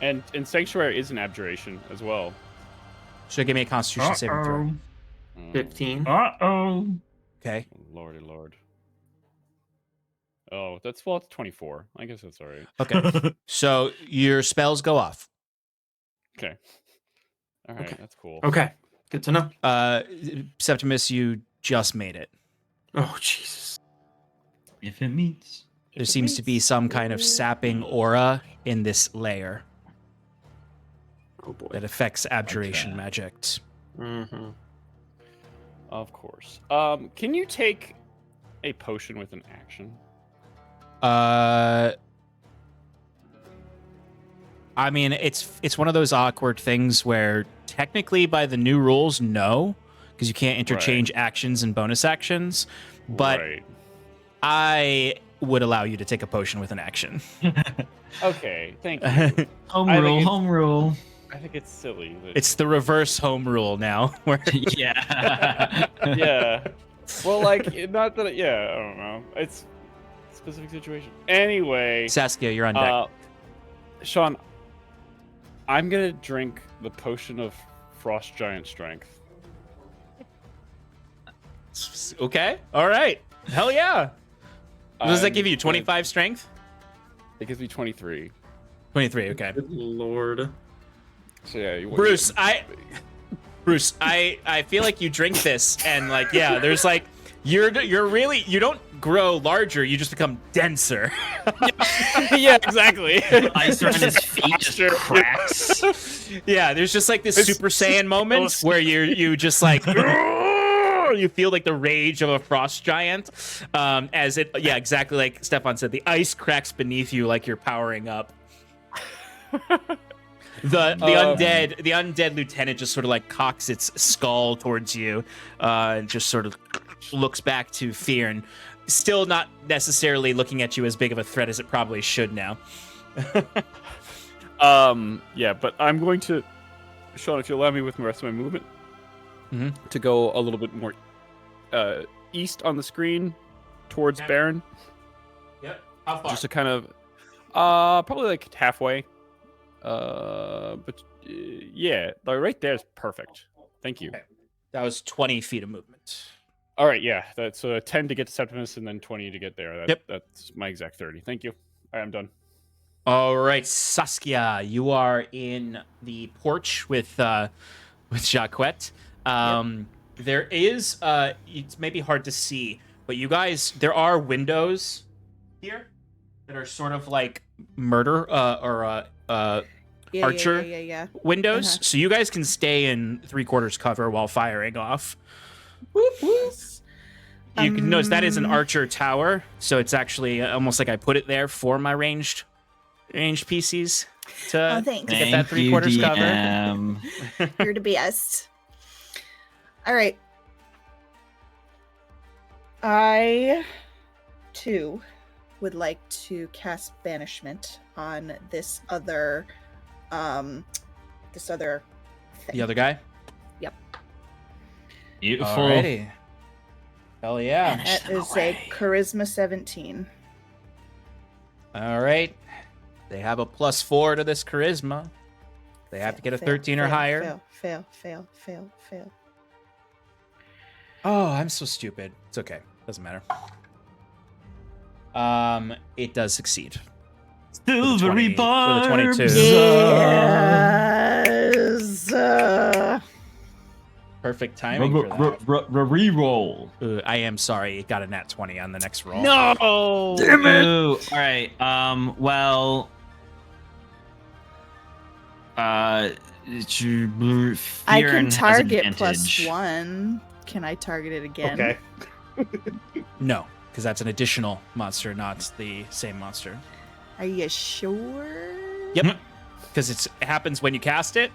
And Sanctuary is an abjuration as well. Should give me a Constitution saving throw. 15. Uh-oh. Okay. Lordy Lord. Oh, it's 24. I guess that's all right. Okay. So your spells go off. Okay. All right, Okay. that's cool. Okay, good to know. Septimus, you just made it. Oh, Jesus. If it meets. There seems to be some kind of sapping aura in this layer Oh, boy. that affects abjuration that. magic. Mm-hmm. Of course. Can you take a potion with an action? I mean, it's one of those awkward things where technically by the new rules, no, because you can't interchange actions and bonus actions. But Right. I would allow you to take a potion with an action. Okay, thank you. Home I rule, think home rule. I think it's silly. That... It's the reverse home rule now. Where Yeah. yeah. Well, not that. Yeah, I don't know. It's a specific situation. Anyway, Saskia, you're on deck. Sean, I'm gonna drink the potion of Frost Giant Strength. Okay. All right. Hell yeah. What does that I'm give you? gonna- 25 strength? It gives me 23. 23. Okay. Good Lord. So yeah, you Bruce, I feel like you drink this and there's you're really, you don't grow larger, you just become denser. yeah, exactly. Ice around his feet just cracks. Yeah, there's just this Super Saiyan moment where you just you feel like the rage of a frost giant. As it, yeah, exactly like Stefan said, the ice cracks beneath you like you're powering up. The undead lieutenant just sort of cocks its skull towards you, and just sort of looks back to Fyrn, still not necessarily looking at you as big of a threat as it probably should now. Yeah, but I'm going to, Sean, if you allow me with the rest of my movement, to go a little bit more east on the screen towards Baron. Yep. How far? Just to kind of, probably halfway. But yeah, right there is perfect. Thank you. Okay. That was 20 feet of movement. All right, yeah, that's 10 to get to Septimus and then 20 to get there. Yep. That's my exact 30. Thank you. All right, I'm done. All right, Saskia, you are in the porch with Jacquette. There is it's maybe hard to see, but you guys, there are windows here that are sort of like murder archer windows, so you guys can stay in 3/4 cover while firing off. You can notice that is an archer tower, so it's actually almost like I put it there for my ranged PCs to get that 3/4 cover. You're the best. All right. I, too, would like to cast banishment on this other thing. The other guy? Yep. Beautiful. Alrighty. Hell yeah. Banish That them is away. a charisma 17. All right. They have a +4 to this charisma. They have to get a 13 or higher. Fail. Oh, I'm so stupid. It's okay. Doesn't matter. It does succeed. Silvery with a barbs. 22. Yes. Perfect timing for that. Reroll. I am sorry. It got a nat 20 on the next roll. No. Damn it! All right. Well. I Fyrn can has target advantage. +1. Can I target it again? Okay. No, because that's an additional monster, not the same monster. Are you sure? Yep. Because it happens when you cast it.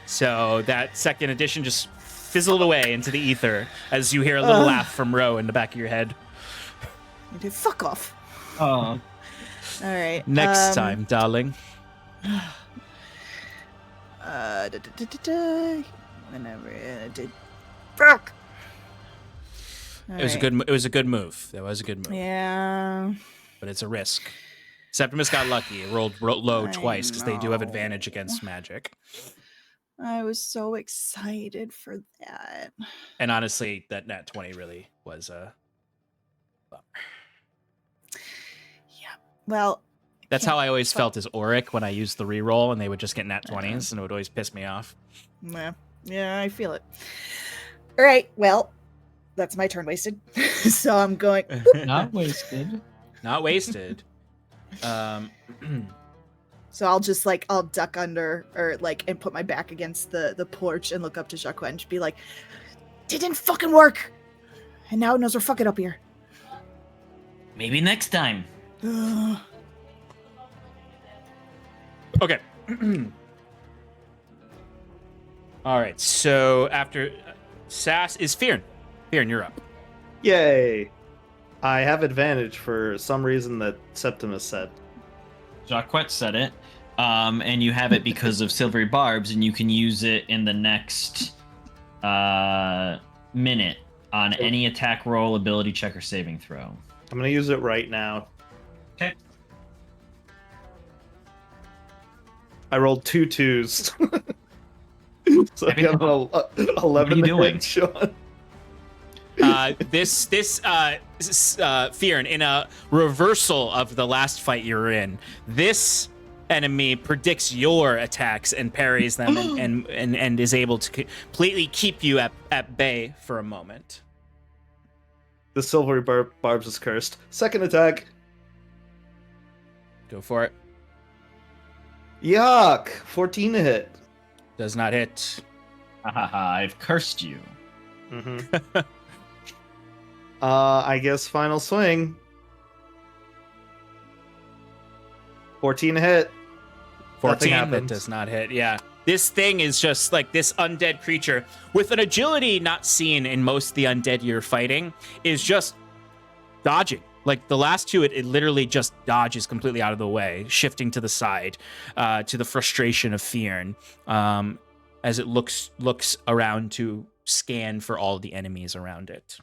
So that second edition just fizzled away into the ether as you hear a little laugh from Ro in the back of your head. Fuck off. Oh. All right. Next time, darling. Whenever I did. Fuck. It was a good move. That was a good move. Yeah. But it's a risk. Septimus got lucky. It rolled low I twice because they do have know. advantage against magic. I was so excited for that. And honestly, that nat 20 really was a bummer. Yeah. Well, That's can't how I always fuck- felt as Auric when I used the reroll and they would just get nat 20s and it would always piss me off. Yeah, I feel it. All right. Well, that's my turn wasted. So I'm going. Not wasted. Not wasted. So I'll just I'll duck under or and put my back against the porch and look up to Jacques and be like, "Didn't fucking work, and now it knows we're fucking up here." Maybe next time. Okay. All right. So after Sass is Fyrn. Fyrn, you're up. Yay! I have advantage for some reason that Septimus said. Jacques said it. And you have it because of silvery barbs, and you can use it in the next minute on any attack roll, ability check, or saving throw. I'm gonna use it right now. Okay. I rolled 2 2s. So I got an 11 What are you doing? headshot. This Fyrn, in a reversal of the last fight you were in, this enemy predicts your attacks and parries them and is able to completely keep you at bay for a moment. The silvery barbs is cursed. Second attack. Go for it. Yuck! 14 to hit. Does not hit. I've cursed you. Mm-hmm. I guess final swing. 14 to hit. 14, Nothing that happens. does not hit. Yeah. This thing is just like this undead creature with an agility not seen in most of the undead you're fighting is just dodging. Like the last two, it literally just dodges completely out of the way, shifting to the side, to the frustration of Fyrn, as it looks around to scan for all the enemies around it.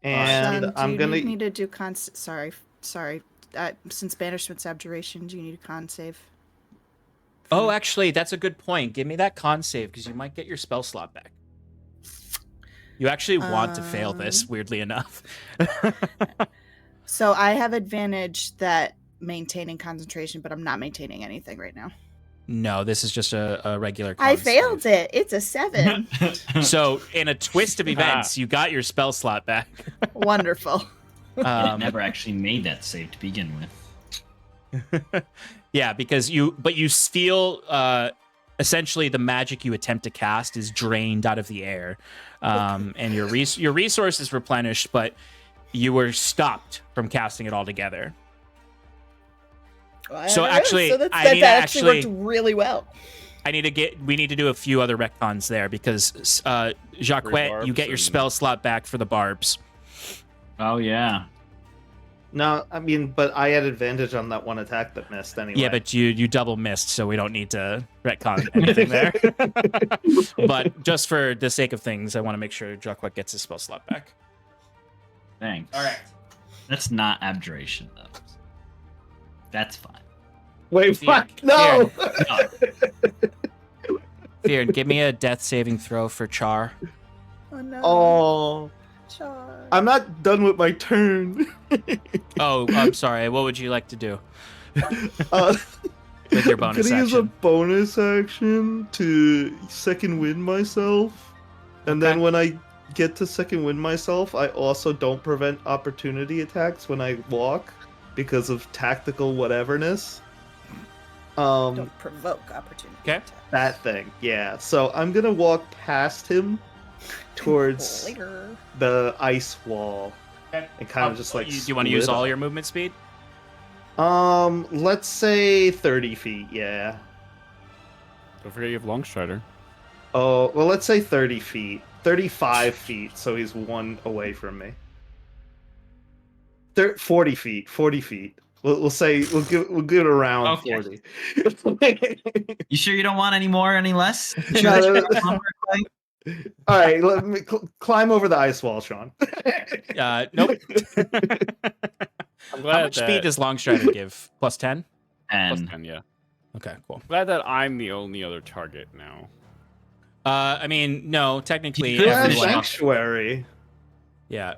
And do I'm you gonna. need me to do Sorry. Since banishment's abjuration, do you need a con save? Oh, actually, that's a good point. Give me that con save because you might get your spell slot back. You actually want to fail this, weirdly enough. So I have advantage that maintaining concentration, but I'm not maintaining anything right now. No, this is just a regular con I failed save. it. It's a 7. So, in a twist of events, you got your spell slot back. Wonderful. I never actually made that save to begin with. Yeah, because you feel essentially the magic you attempt to cast is drained out of the air, and your resource is replenished, but you were stopped from casting it altogether. So actually, that I need to actually worked really well. We need to do a few other retcons there because Jacques, you get your and- spell slot back for the barbs. Oh yeah. No, I mean, but I had advantage on that one attack that missed anyway. Yeah, but you double missed, so we don't need to retcon anything there. But just for the sake of things, I want to make sure Jacques gets his spell slot back. Thanks. All right. That's not abjuration though. That's fine. Wait, Fear, fuck, no! Fyrn, give me a death saving throw for Char. Oh no. Oh, Char. I'm not done with my turn. Oh, I'm sorry. What would you like to do Uh, with your bonus Could I use a action? bonus action to second wind myself? And then Okay. when I get to second wind myself, I also don't prevent opportunity attacks when I walk because of tactical whateverness. Don't provoke opportunity. Okay. attacks. That thing, yeah. So I'm gonna walk past him towards Later. the ice wall Okay. and kind of just like. Do you want to use split all up. your movement speed? Let's say 30 feet, yeah. Don't forget you have long strider. Oh, well, let's say 30 feet. 35 feet, so he's one away from me. 40 feet. 40 feet. We'll say we'll give it around Okay. 40. You sure you don't want any more, any less? You No, sure no, that's no. longer, Clay? All right, let me climb over the ice wall, Sean. Nope. I'm How glad much that, speed does Longstrider give? Plus 10? plus And 10, yeah. Okay, cool. Glad that I'm the only other target now. I mean, no, technically You could Yeah, finish everyone. off- sanctuary. Yeah.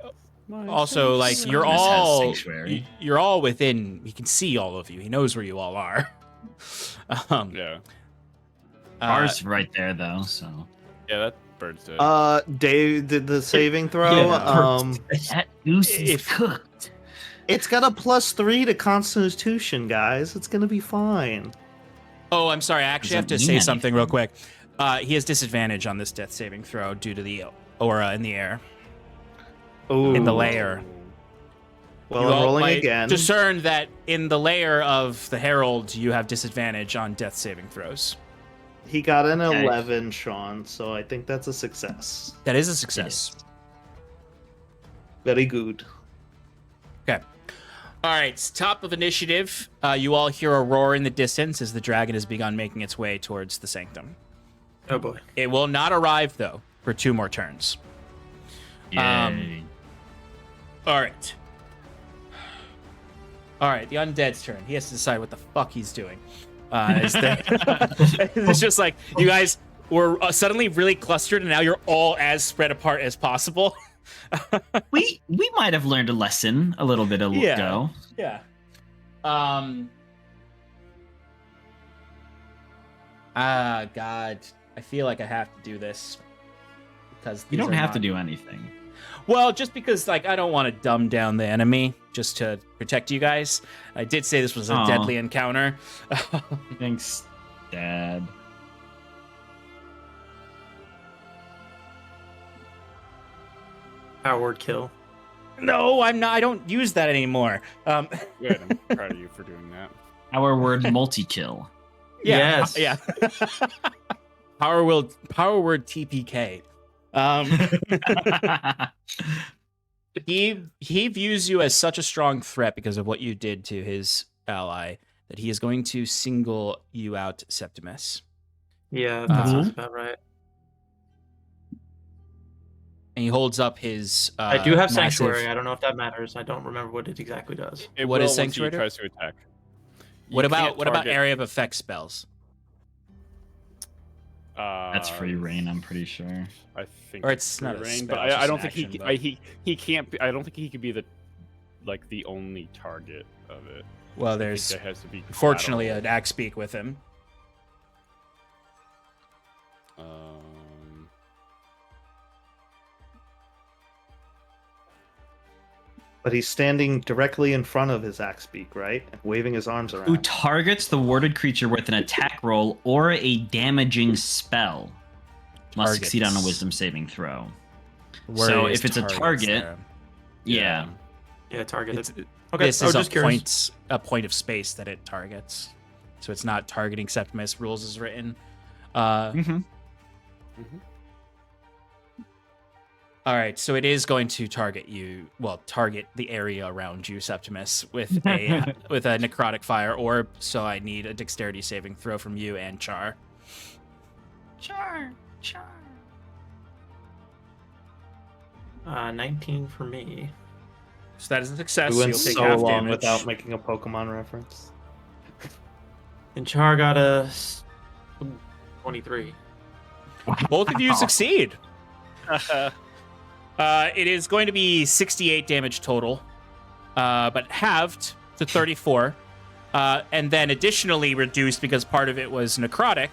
Also, like you're Septimus has all sanctuary. you're all within. He can see all of you. He knows where you all are. Yeah. Ours right there though, so Yeah, that bird's dead. Dave did the saving throw. Yeah. that goose is If- cooked. It's got a +3 to Constitution, guys. It's gonna be fine. Oh, I'm sorry. I actually have to Doesn't say mean something real anything. quick. He has disadvantage on this death saving throw due to the aura in the air. Ooh. In the layer. Well, You I'm all rolling might again. discern that in the layer of the Herald, you have disadvantage on death saving throws. He got an Okay. 11, Sean, so I think that's a success. That is a success. Very good. Okay. All right. Top of initiative. You all hear a roar in the distance as the dragon has begun making its way towards the sanctum. Oh boy. It will not arrive though for 2 more turns. Yay. All right. All right. The undead's turn. He has to decide what the fuck he's doing. It's just like you guys were suddenly really clustered, and now you're all as spread apart as possible. we might have learned a lesson a little bit Yeah. ago. Yeah. God. I feel like I have to do this because You these don't are have to not- do anything. Well, just because like I don't want to dumb down the enemy just to protect you guys. I did say this was a Aw. deadly encounter. Thanks, Dad. Power kill. No, I'm not. I don't use that anymore. Good. I'm proud of you for doing that. Our word multi-kill. Yeah, Yes. yeah. Power word TPK. He views you as such a strong threat because of what you did to his ally that he is going to single you out, Septimus. Yeah, that sounds about right. And he holds up his. I do have massive- sanctuary. I don't know if that matters. I don't remember what it exactly does. It What will is once he Sanctuary? tries to attack. What You about can't what about target- area of effect spells? That's free reign, I'm pretty sure. I think Or it's free not a reign, spell, but it's I just don't an think action, he can't be. I don't think he could be the only target of it. Well, I think there's there has to be. fortunately an collateral. axe speak with him. But he's standing directly in front of his axe beak, right? Waving his arms around. Who targets the warded creature with an attack roll or a damaging spell must succeed on a Targets. wisdom saving throw. Where if is it's a targets target- there? Yeah. Yeah, targeted. It's, Okay, this I was is just curious. a point of space that it targets, so it's not targeting Septimus. Rules is written. All right, so it is going to target you. Well, target the area around you, Septimus, with a necrotic fire orb. So I need a dexterity saving throw from you and Char. Char. 19 for me. So that is a success. We So went you'll take so half long damage. without making a Pokemon reference. And Char got a 23. Both of you succeed. It is going to be 68 damage total, but halved to 34, and then additionally reduced because part of it was necrotic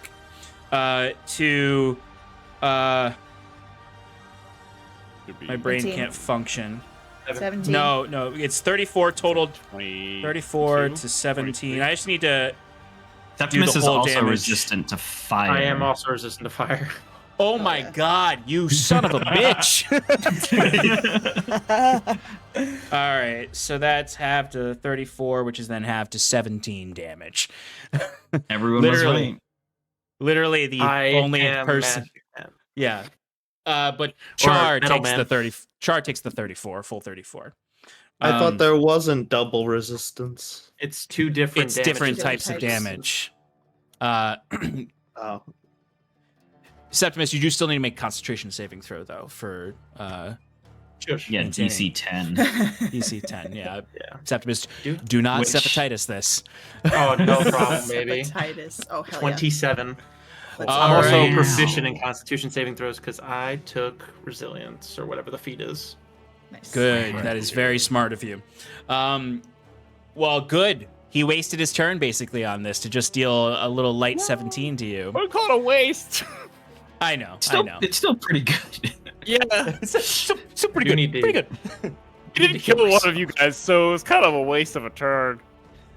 to. My brain 15. can't function. 17. No, it's 34 total. 20, 34 to 17. I just need to. Septimus the is whole also damage. resistant to fire. I am also resistant to fire. Oh my god, you son of a bitch! All right, so that's half to 34, which is then half to 17 damage. Everyone was Literally. right. Literally the only person. Yeah. But Char Metal takes Man. the 30. Char takes the 34, full 34. I thought there wasn't double resistance. It's two different. It's different damages. types of Types. damage. Oh, Septimus, you do still need to make concentration saving throw though for Shush. Yeah, Maintaining. DC 10. DC 10. Yeah. Yeah. Septimus, Dude. do not Which- septitis this. Oh, no problem, baby. Hepatitis. Oh, hell 27. Let's All I'm also right. proficient in Constitution saving throws because I took resilience or whatever the feat is. yeah. Nice. Good. That is very smart of you. Well, good. He wasted his turn basically on this to just deal a little light 17 to you. I call it a waste. I know. Still, I know. It's still pretty good. Yeah. It's pretty You good. need to- Pretty good. He didn't kill one of you guys, so it was kind of a waste of a turn.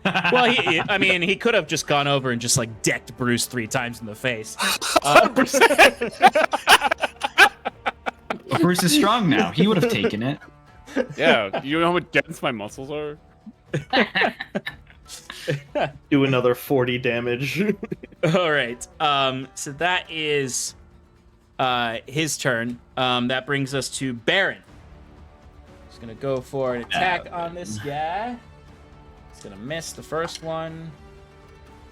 Well, he could have just gone over and just like decked Bruce 3 times in the face. 100%. Bruce is strong now. He would have taken it. Yeah. You know how much dense my muscles are? do another 40 damage. All right. So that is his turn. That brings us to Baron. He's gonna go for an attack on this guy. He's gonna miss the first one.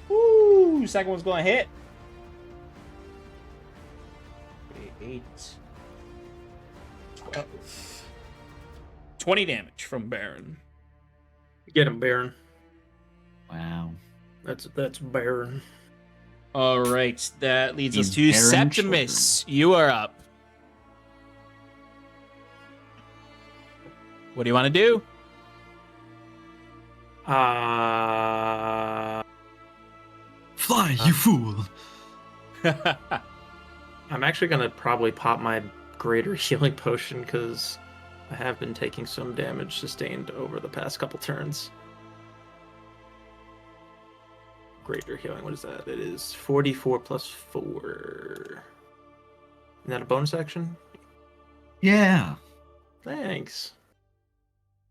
Woo! Second one's gonna hit. 8, 12. 20 damage from Baron. Get him, Baron. Wow. That's Baron. All right, that leads us These to barren Septimus. You are up. What do you want to do? Fly, you fool. I'm actually gonna probably pop my greater healing potion because I have been taking some damage sustained over the past couple turns. Greater healing, what is that? It is 44 plus 4. Isn't that a bonus action? Yeah. Thanks.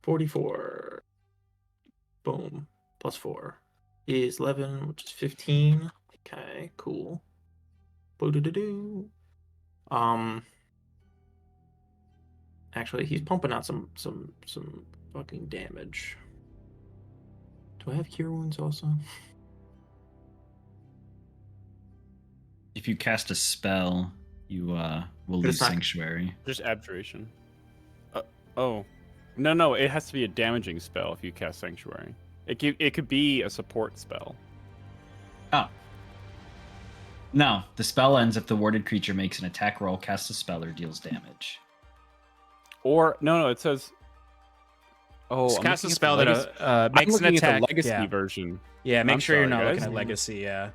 44. Boom. Plus 4 is 11, which is 15. Okay, cool. Boo-doo-doo-doo. Actually, he's pumping out some fucking damage. Do I have cure wounds also? If you cast a spell, you will lose It's not- Sanctuary. Just abjuration. Oh. No, it has to be a damaging spell if you cast Sanctuary. It could be a support spell. Oh. No, the spell ends if the warded creature makes an attack roll, casts a spell, or deals damage. Or no, it says. Oh, Just I'm cast a looking at the spell legacy- that I'm makes an looking at attack. the legacy Yeah, version. yeah. Make I'm sure you're sorry, not guys. looking at legacy. Yeah.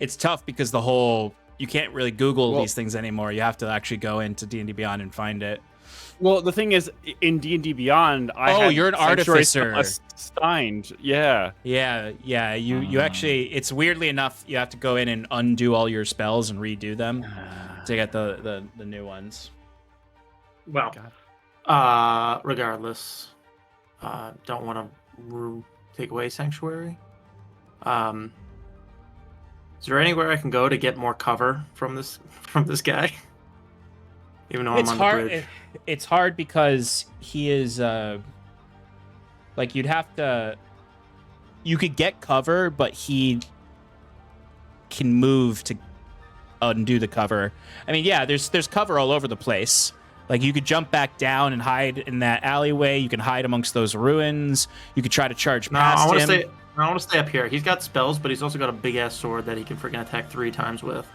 It's tough because the whole you can't really Google Well- these things anymore. You have to actually go into D&D Beyond and find it. Well, the thing is, in D&D Beyond, I Oh, had you're an Sanctuary artificer. Assigned, yeah. Yeah. You actually, it's weirdly enough, you have to go in and undo all your spells and redo them to get the new ones. Well, regardless, don't want to take away Sanctuary. Is there anywhere I can go to get more cover from this guy? Even though It's I'm on hard. the bridge. It's hard because he is like you'd have to. You could get cover, but he can move to undo the cover. I mean, yeah, there's cover all over the place. Like you could jump back down and hide in that alleyway. You can hide amongst those ruins. You could try to charge past him. I want to stay up here. He's got spells, but he's also got a big ass sword that he can freaking attack 3 times with.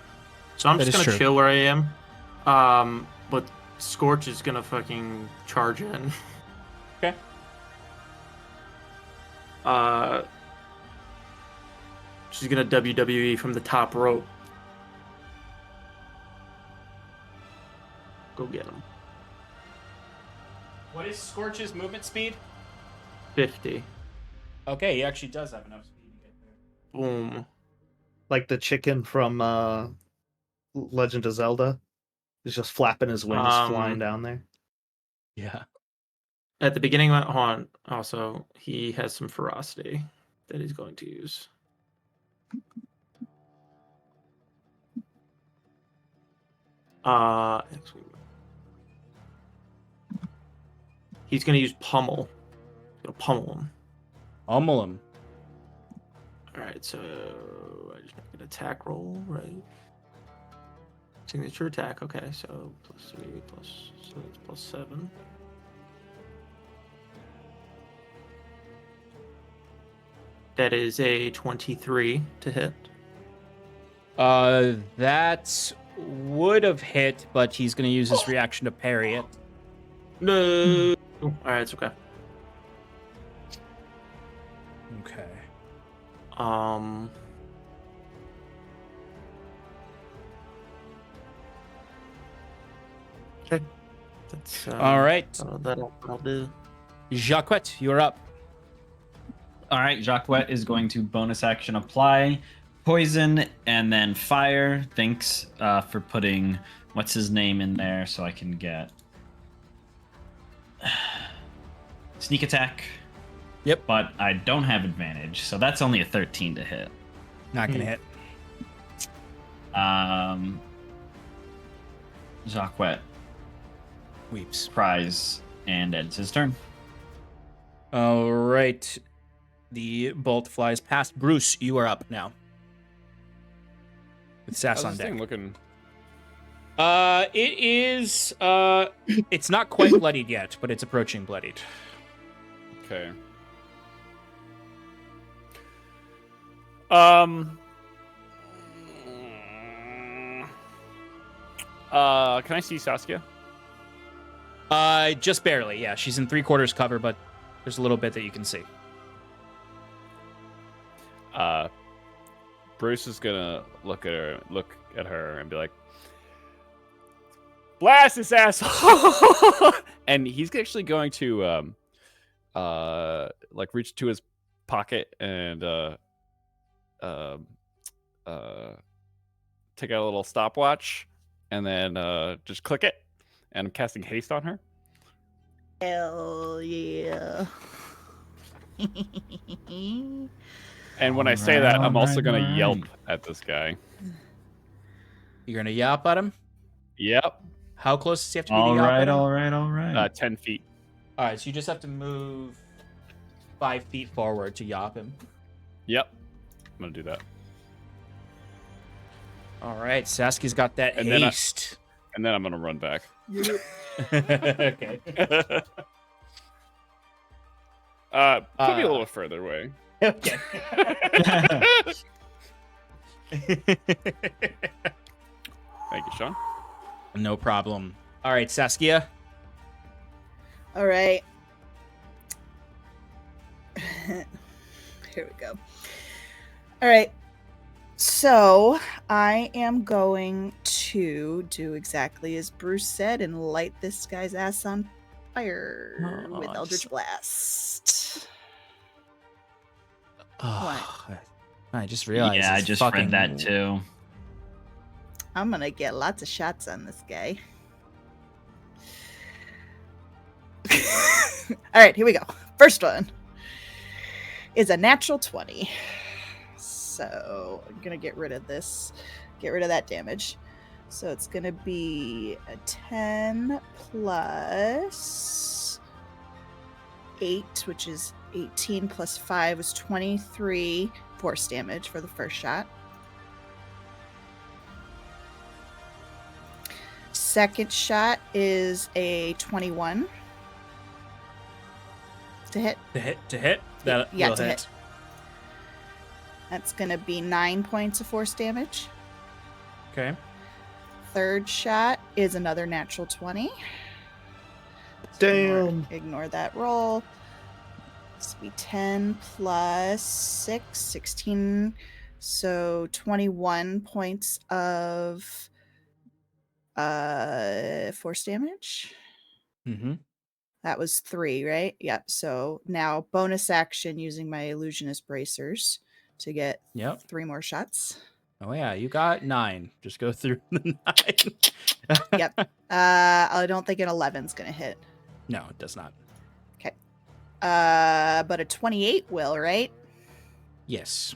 So I'm That just is gonna true. chill where I am. But Scorch is gonna fucking charge in. Okay. She's gonna WWE from the top rope. Go get him. What is Scorch's movement speed? 50. Okay, he actually does have enough speed to get there. Boom. Like the chicken from Legend of Zelda. He's just flapping his wings, flying down there. Yeah. At the beginning, hold on. Also, he has some ferocity that he's going to use. He's going to use pummel. He's going to pummel him. Pummel him. All right, so I just make an attack roll, right? Signature attack. Okay, so +3 plus, so it's +7. That is a 23 to hit. That would have hit, but he's going to use his reaction to parry it. No. All right, it's okay. Okay. Okay. That's All right. That'll do. Jacquette, you're up. All right, Jacquette is going to bonus action apply poison and then fire. Thanks for putting what's his name in there so I can get sneak attack. Yep. But I don't have advantage, so that's only a 13 to hit. Not going to hit. Jacquette Weeps. cries and ends his turn. All right. The bolt flies past. Bruce, you are up now. With Sass How's on this deck. thing looking? It is, it's not quite bloodied yet, but it's approaching bloodied. Okay. Can I see Saskia? Just barely, yeah. She's in 3/4 cover, but there's a little bit that you can see. Bruce is gonna look at her and be like, "Blast this asshole!" And he's actually going to like reach to his pocket and take out a little stopwatch and then just click it, and I'm casting haste on her. Hell yeah. And when I say that, I'm also going to Alright. yelp at this guy. You're going to yap at him? Yep. How close does he have to be to yap at him? All right. 10 feet. All right, so you just have to move 5 feet forward to yap him. Yep. I'm going to do that. All right, Saskia's got that And then haste. And then I'm going to run back. Okay. Put me a little further away. Okay. Thank you, Sean. No problem. All right, Saskia. All right. Here we go. All right. So I am going to do exactly as Bruce said and light this guy's ass on fire with Eldritch Blast. Oh, I just realized. Yeah, I it's just fucking... read that too. I'm going to get lots of shots on this guy. All right, here we go. First one is a natural 20. So I'm gonna get rid of this, get rid of that damage. So it's gonna be a 10 plus 8, which is 18 plus 5 is 23 force damage for the first shot. Second shot is a 21 to hit. To hit. That Yeah, will to hit. hit. That's gonna be 9 points of force damage. Okay. Third shot is another natural 20. Damn. Ignore that roll. This will be 10 plus 6, 16. So 21 points of force damage. Mm-hmm. That was 3, right? Yep. So now bonus action using my illusionist bracers to get Yep. 3 more shots. Oh yeah, you got 9. Just go through the 9. Yep. I don't think an 11's gonna hit. No, it does not. But a 28 will, right? Yes.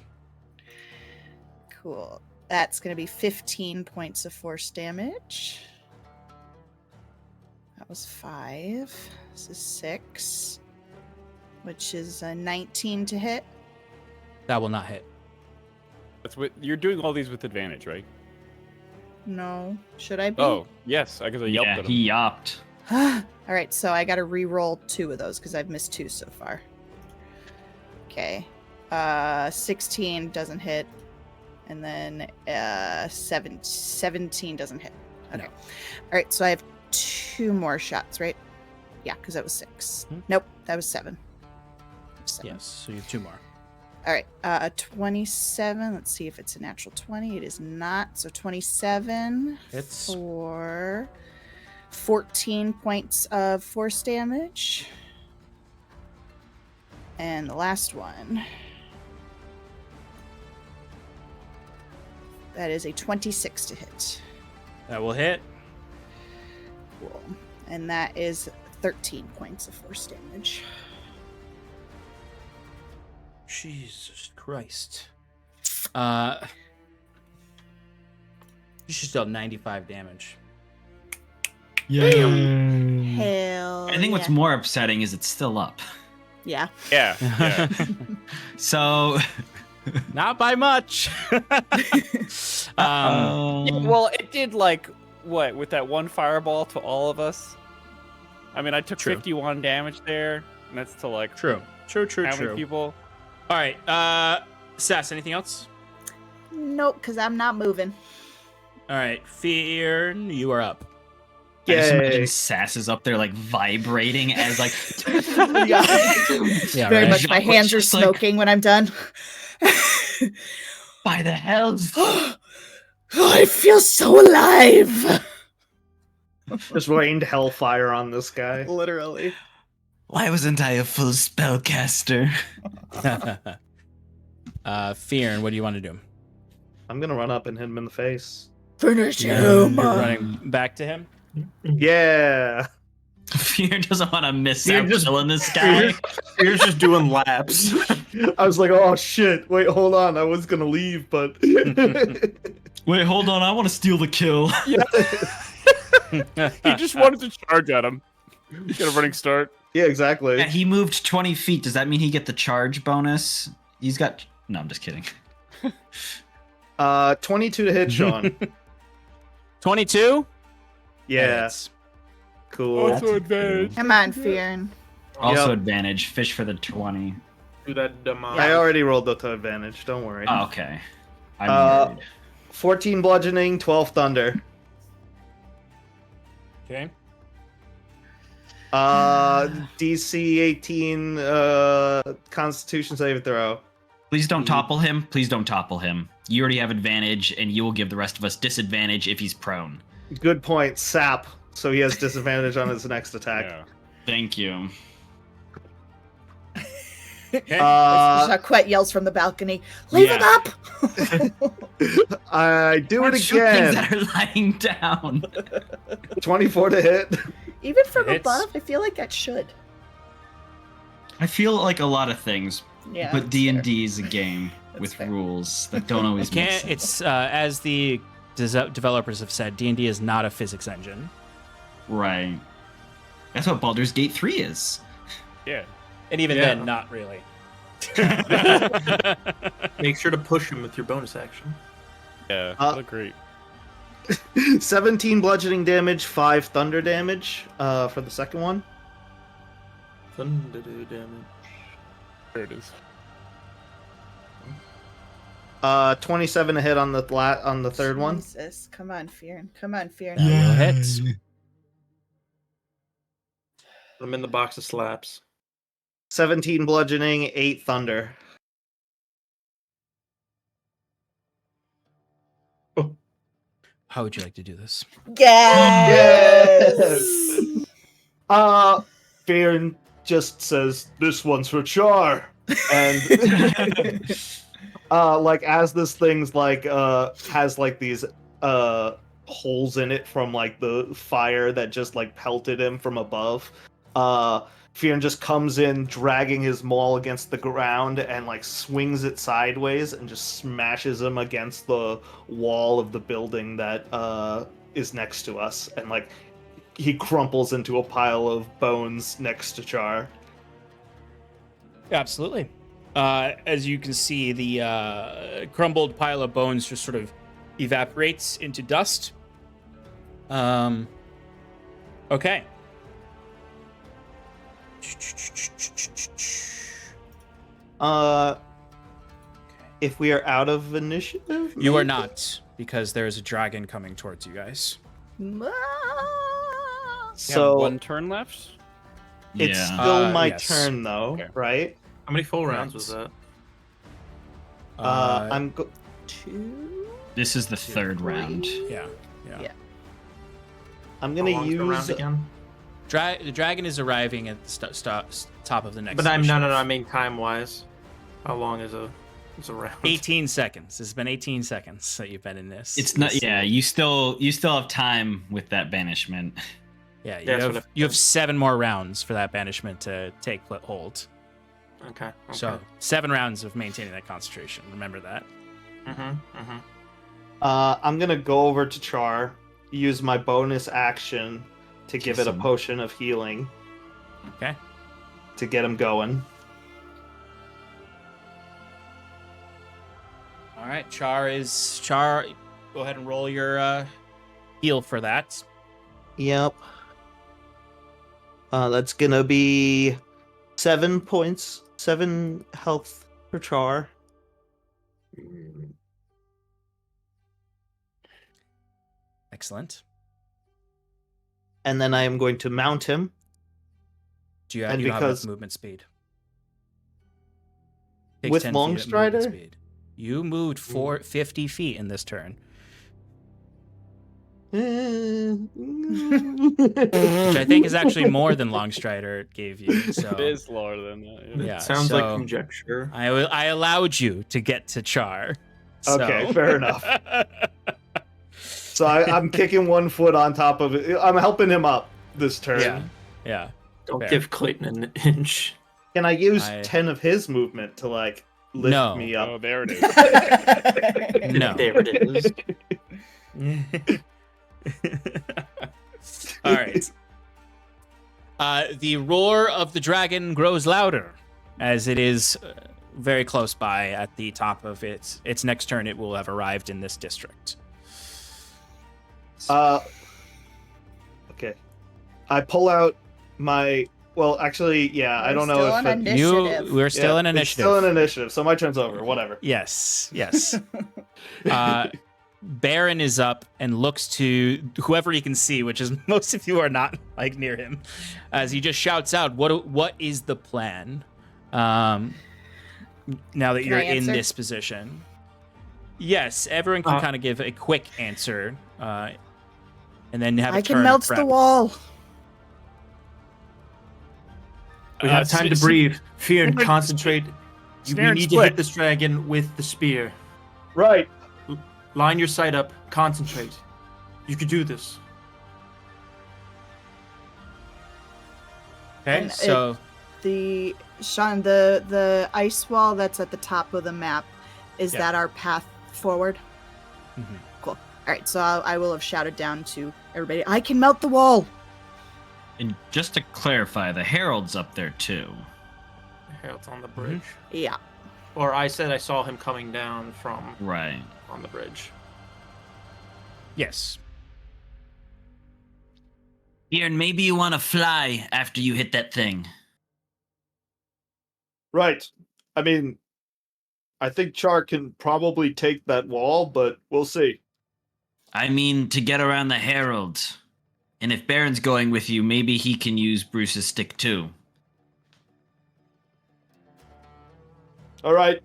Cool. That's gonna be 15 points of force damage. That was 5. This is 6, which is a 19 to hit. That will not hit. That's what you're doing. All these with advantage, right? No. Should I be? Oh, yes. I guess I yelped Yeah, at him. he yapped. All right, so I got to re-roll 2 of those because I've missed 2 so far. Okay. 16 doesn't hit, and then 17 doesn't hit. Okay. No. All right, so I have 2 more shots, right? Yeah, because that was 6. Hmm. Nope, that was 7. 7. Yes. So you have 2 more. All right, 27. Let's see if it's a natural 20. It is not. So 27 Hits. for 14 points of force damage. And the last one. That is a 26 to hit. That will hit. Cool. And that is 13 points of force damage. Jesus Christ. You should still have 95 damage. Hell. I think what's yeah. more upsetting is it's still up. Yeah. Yeah. Yeah. So, Not by much. Yeah, well, it did what with that one fireball to all of us. I mean, I took True. 51 damage there, and that's to True. True. how many people? All right. Sass, anything else? Nope, because I'm not moving. All right. Fyrn, you are up. I just Yay. imagine Sass is up there vibrating as Yeah. Yeah, Very right. much. My hands are Just like- smoking when I'm done. by the hells. I feel so alive. Just rained hellfire on this guy. Literally. Why wasn't I a full spellcaster? Fyrn, what do you want to do? I'm gonna run up and hit him in the face. Finish You're him. running back to him? Yeah. Fear doesn't want to miss Fear out just- killing this guy. You're just doing laps. I was like, oh shit, wait, hold on. I was gonna leave, but Wait, hold on. I want to steal the kill. He just wanted to charge at him. Get a running start. yeah, exactly. Yeah, he moved 20 feet. Does that mean he get the charge bonus? He's got... No, I'm just kidding. 22 to hit, Sean. 22? Yeah, Hits. cool. Also advantage. Come on, Fyrn. Also Yep. advantage. Fish for the 20. Do that damage. I already rolled the to advantage. Don't worry. Oh, okay. I'm worried. 14 bludgeoning, 12 thunder. Okay. DC 18 Constitution save throw. Please don't topple him. Please don't topple him. You already have advantage, and you will give the rest of us disadvantage if he's prone. Good point. Sap. So he has disadvantage on his next attack. Yeah. Thank you. Jacquette yells from the balcony, "Leave him up!" I do Don't it shoot things again. that are lying down. 24 to hit. Even from Hits. above, I feel like that should. I feel like a lot of things, Yeah. but D&D is a game. with fair. rules that don't always make Can't. sense. It's as the developers have said, D&D is not a physics engine. Right. That's what Baldur's Gate 3 is. Yeah. And even Yeah. then, not really. Make sure to push him with your bonus action. Yeah. Uh, Look great. 17 bludgeoning damage, 5 thunder damage for the second one. Thunder damage. There it is. 27 to hit on the third one. Jesus, come on, Fyrn. Come on, Fyrn. That will hit. I'm in the box of slaps. 17 bludgeoning, 8 thunder. How would you like to do this? Yes. Fyrn just says, "This one's for Char," and like as this thing's like has like these holes in it from like the fire that just like pelted him from above. Fyrn just comes in, dragging his maul against the ground, and like swings it sideways and just smashes him against the wall of the building that is next to us, and like he crumples into a pile of bones next to Char. Absolutely. As you can see, the crumbled pile of bones just sort of evaporates into dust. Okay. If we are out of initiative, You are maybe? not, because there is a dragon coming towards you guys. You So have 1 turn left. it's Yeah. still my Yes. turn though, Okay. right? How many full rounds Right. was that? I'm 2. This is the third round. Yeah. I'm How gonna long's the round use. again? The dragon is arriving at the top of the next. But no, initiative. I mean time wise. How long is a round? 18 seconds. It's been 18 seconds that you've been in this. It's not. Yeah, you still have time with that banishment. Yeah, That's what you have 7 more rounds for that banishment to take hold. Okay. So 7 rounds of maintaining that concentration. Remember that. I'm gonna go over to Char, use my bonus action to give Kiss it a him. potion of healing Okay. to get him going. All right. Char. Go ahead and roll your heal for that. Yep. That's gonna be 7 points, 7 health for Char. Excellent. And then I am going to mount him. Do you And you don't have enough because- movement speed? With 10 long feet of movement strider? speed. You moved 50 feet in this turn, which I think is actually more than long strider gave you. So It is lower than that. Yeah. Yeah, Sounds so- like conjecture. I allowed you to get to Char. Okay, So- fair enough. So I'm kicking one foot on top of it. I'm helping him up this turn. Yeah. Yeah. Don't Fair. give Clayton an inch. Can I use I- 10 of his movement to like lift No. me Oh, up? there it is. No. There it is. All right. The roar of the dragon grows louder as it is very close by at the top of its next turn. It will have arrived in this district. Okay. I pull out my. Well, actually, yeah. I don't know Still if on it, initiative. We're still in it's initiative. Still in initiative. So my turn's over. Whatever. Yes. Baron is up and looks to whoever he can see, which is most of you are not like near him, as he just shouts out, "What is the plan?" Now that Can you're I in answer? this position, yes, everyone can kind of give a quick answer, and then have a I turn can of melt prep. the wall. We have time to breathe. Fear and concentrate. Snare We and need to split. hit this dragon with the spear. Right. Line your sight up. Concentrate. You could do this. Okay, And so The Sean, the ice wall that's at the top of the map, Is Yeah. that our path forward? Mhm. Cool. All right, so I will have shouted down to everybody, I can melt the wall. And just to clarify, the Herald's up there too. Herald's on the bridge. Yeah. Or I said I saw him coming down from Right. on the bridge. Yes. Here, and maybe you want to fly after you hit that thing. Right. I mean, I think Char can probably take that wall, but we'll see. I mean, to get around the Herald. And if Baron's going with you, maybe he can use Bruce's stick too. All right.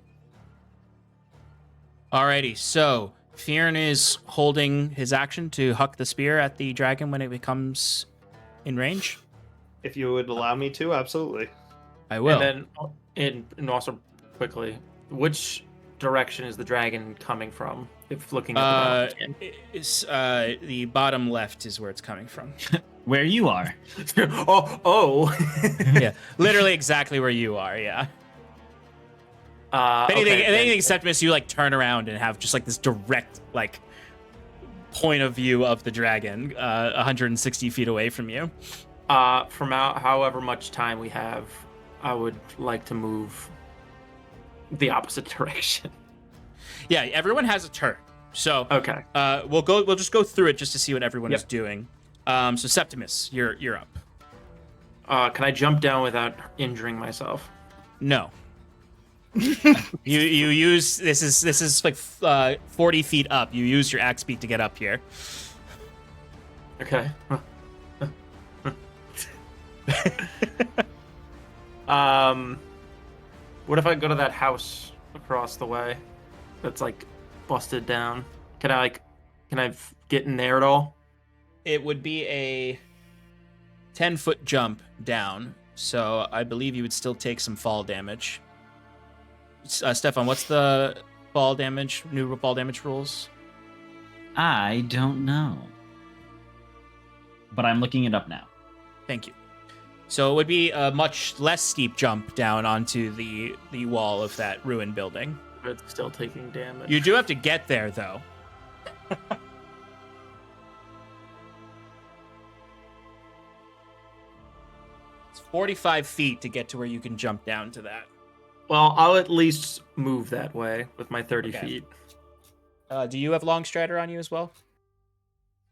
Alrighty, so Fyrn is holding his action to huck the spear at the dragon when it becomes in range. If you would allow me to, absolutely. I will. And then, and also quickly, which direction is the dragon coming from? If looking at The bottom left is where it's coming from. Where you are. the map. Oh. Yeah, literally exactly where you are. Yeah. If anything, Septimus, you like turn around and have just like this direct like point of view of the dragon, 160 feet away from you. From however much time we have, I would like to move the opposite direction. Yeah, everyone has a turn, so Okay. We'll just go through it just to see what everyone is Yep. doing. So Septimus, you're up. Can I jump down without injuring myself? No. you use this is like 40 feet up. You use your axe speed to get up here. Okay. What if I go to that house across the way that's like busted down? Can I get in there at all? It would be a 10-foot jump down, so I believe you would still take some fall damage. Stefan, what's the new fall damage rules? I don't know. But I'm looking it up now. Thank you. So it would be a much less steep jump down onto the wall of that ruined building. But it's still taking damage. You do have to get there, though. It's 45 feet to get to where you can jump down to that. Well, I'll at least move that way with my 30 Okay. feet. Do you have Long Strider on you as well?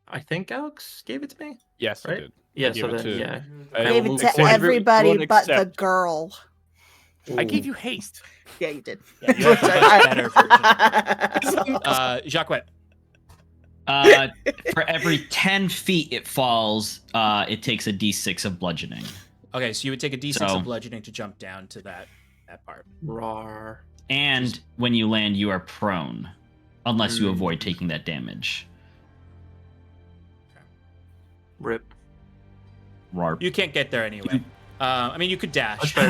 I think Alex gave it to me. Yes, I Right? did. Yeah, gave so it then, to- yeah. I Gave will it move to according- everybody everyone but the except- girl. I gave you haste. Yeah, you did. Yeah, you have a much better version. Jacquet. For every 10 feet it falls, it takes a d6 of bludgeoning. Okay, so you would take a d6 So- of bludgeoning to jump down to that part. Rar. And when you land, you are prone, unless you avoid taking that damage. Rip. Rar. You can't get there anyway. I mean, you could dash. That's fair.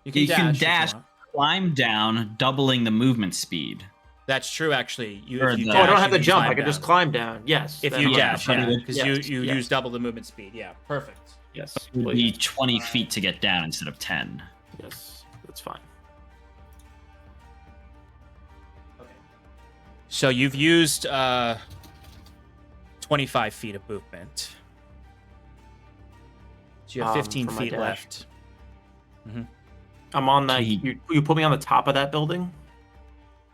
You You can if you dash. want. Climb down, doubling the movement speed. That's true, actually. Or If you the- Oh, I don't dash, have you to can jump. climb I can just down. climb down. Yes. If then you I'll- dash, but it yeah, would- because yes, you yes. use double the movement speed. Yeah, perfect. Yes. It would be Please. 20 feet to get down instead of 10. Yes. That's fine. So you've used 25 feet of movement. So you have 15 for my feet dash. left. I'm on that. He- You put me on the top of that building?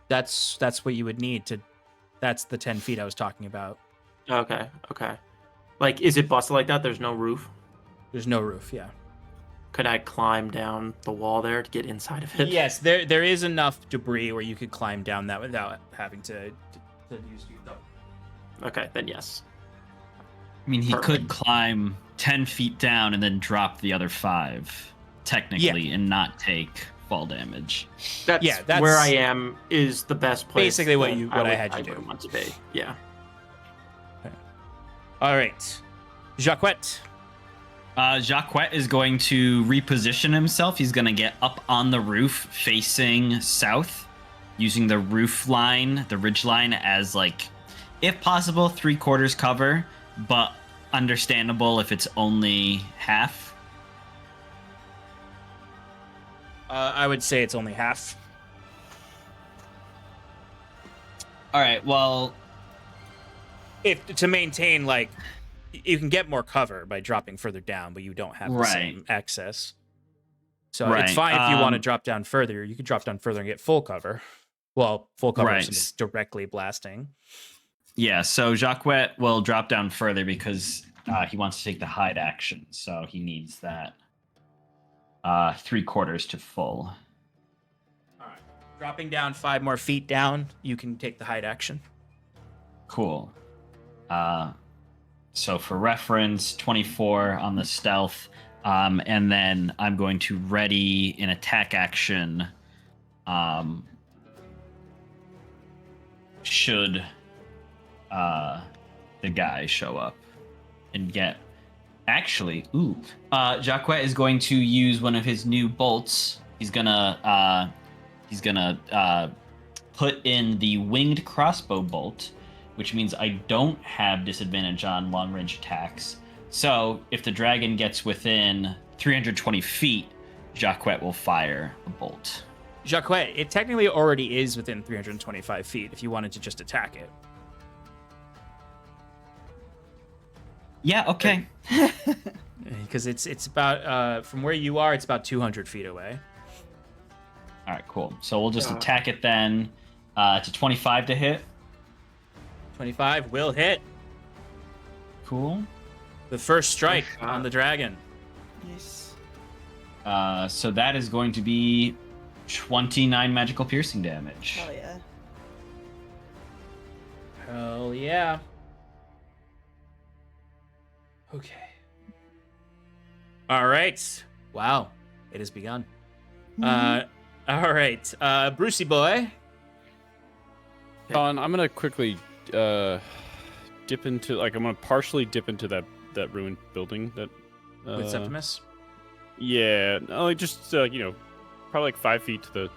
That's what you would need to. That's the 10 feet I was talking about. Okay. Okay. Like, is it busted like that? There's no roof? There's no roof. Yeah. Could I climb down the wall there to get inside of it? Yes, there is enough debris where you could climb down that without having to use your double. Okay, then yes. I mean, he Perfect. could climb 10 feet down and then drop the other 5, technically, and not take fall damage. That's, that's where I am is the best place. basically what that I would- had you do. would want to be. Yeah. All right, Jacquet. Jacquet is going to reposition himself. He's going to get up on the roof facing south, using the roof line, the ridge line, as, like, if possible, 3/4 cover, but understandable if it's only half. I would say it's only half. All right. Well, If to maintain, like, you can get more cover by dropping further down, but you don't have the same access. So it's Right, fine if you want to drop down further. You could drop down further and get full cover. Well, full cover Right. is directly blasting. yeah. So Jacques will drop down further because he wants to take the hide action. So he needs that 3/4 to full. All right. Dropping down 5 more feet down, you can take the hide action. Cool. So for reference, 24 on the stealth. And then I'm going to ready an attack action. Should the guy show up and get. Actually, Jacques is going to use one of his new bolts. He's gonna put in the winged crossbow bolt, which means I don't have disadvantage on long range attacks. So if the dragon gets within 320 feet, Jacques will fire a bolt. Jacques, it technically already is within 325 feet if you wanted to just attack it. Yeah, okay. Because it's about, from where you are, it's about 200 feet away. All right, cool. So we'll just attack it then to 25 to hit. 25 will hit. Cool. The first strike on the dragon. Yes. So that is going to be 29 magical piercing damage. Hell yeah. Hell yeah. Okay. All right. Wow. It has begun. All right. Brucey boy. Sean, I'm gonna quickly dip into, like, I'm gonna partially dip into that ruined building that With Septimus? Yeah, no, like just probably like 5 feet to the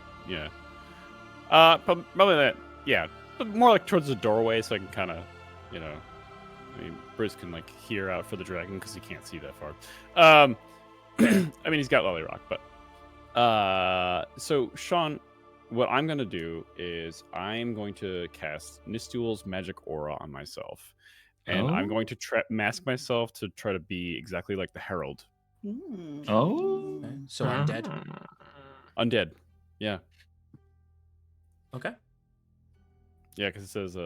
probably that, yeah, but more like towards the doorway, so I can kind of, I mean, Briz can like hear out for the dragon because he can't see that far. I mean, he's got Lolly Rock, but so Sean, what I'm gonna do is I'm going to cast Nistul's magic aura on myself, and I'm going to mask myself to try to be exactly like the Herald. Oh. Okay. So undead. Undead. Yeah. Okay. Yeah, because it says,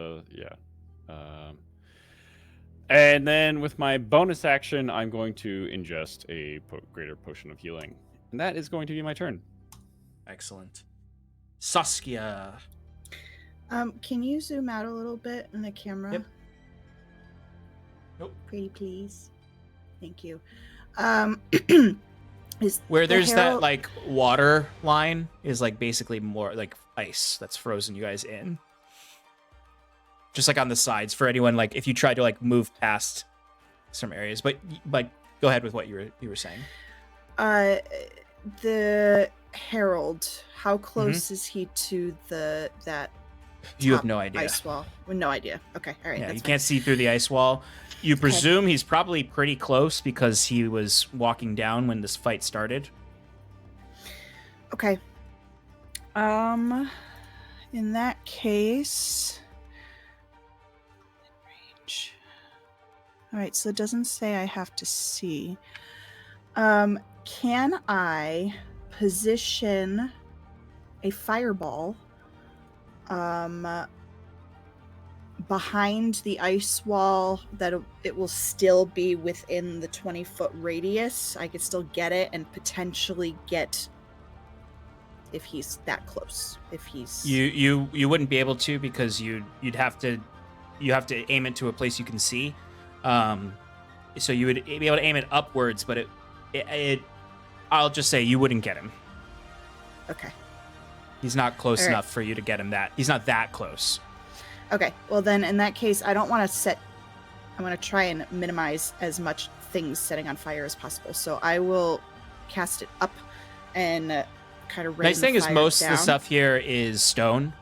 and then with my bonus action, I'm going to ingest a greater potion of healing. And that is going to be my turn. Excellent. Saskia. Can you zoom out a little bit in the camera? Yep. Nope. Pretty please. Thank you. Where there's that like water line is like basically more like ice that's frozen you guys in. Just like on the sides for anyone, like if you try to like move past some areas, but go ahead with what you were saying. The Herald, how close is he to that? You have no idea. Ice wall. No idea. Okay, all right. Yeah, that's you fine. can't see through the ice wall. You presume he's probably pretty close because he was walking down when this fight started. Okay. In that case, range. All right, so it doesn't say I have to see. Can I position a fireball behind the ice wall that it will still be within the 20-foot radius? I could still get it and potentially get if he's that close. If he's You wouldn't be able to because you have to aim it to a place you can see. So you would be able to aim it upwards, but it I'll just say you wouldn't get him. Okay. He's not close All right. enough for you to get him he's not that close. Okay, well then in that case, I don't want to I want to try and minimize as much things setting on fire as possible. So I will cast it up and kind of rain Nice thing the is fire most down. of the stuff here is stone.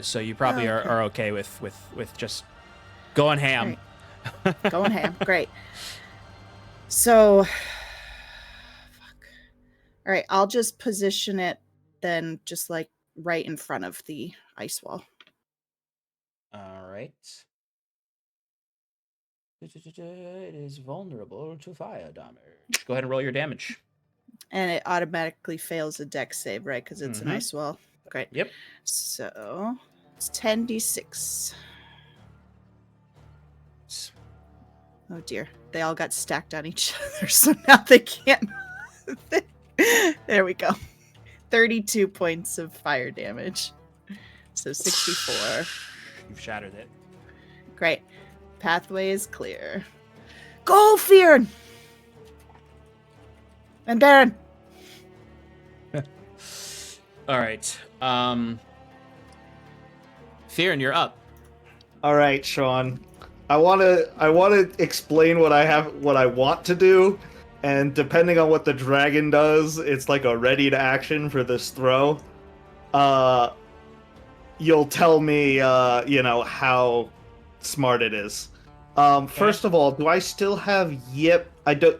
So you probably are okay with just going ham. Right. Going ham. Great. So, fuck. All right, I'll just position it then just like right in front of the ice wall. right. It is vulnerable to fire damage. Go ahead and roll your damage. And it automatically fails a dex save, right? Because it's an ice wall. Great. Yep. So it's 10d6. Oh dear. They all got stacked on each other, so now they can't. There we go. 32 points of fire damage. So 64. You've shattered it. Great. Pathway is clear. Go, Fyrn! And Baron. All right. Fyrn, you're up. All right, Sean. I want to explain what I want to do, and depending on what the dragon does, it's like a ready to action for this throw. You'll tell me, how smart it is. First of all, do I still have Yip?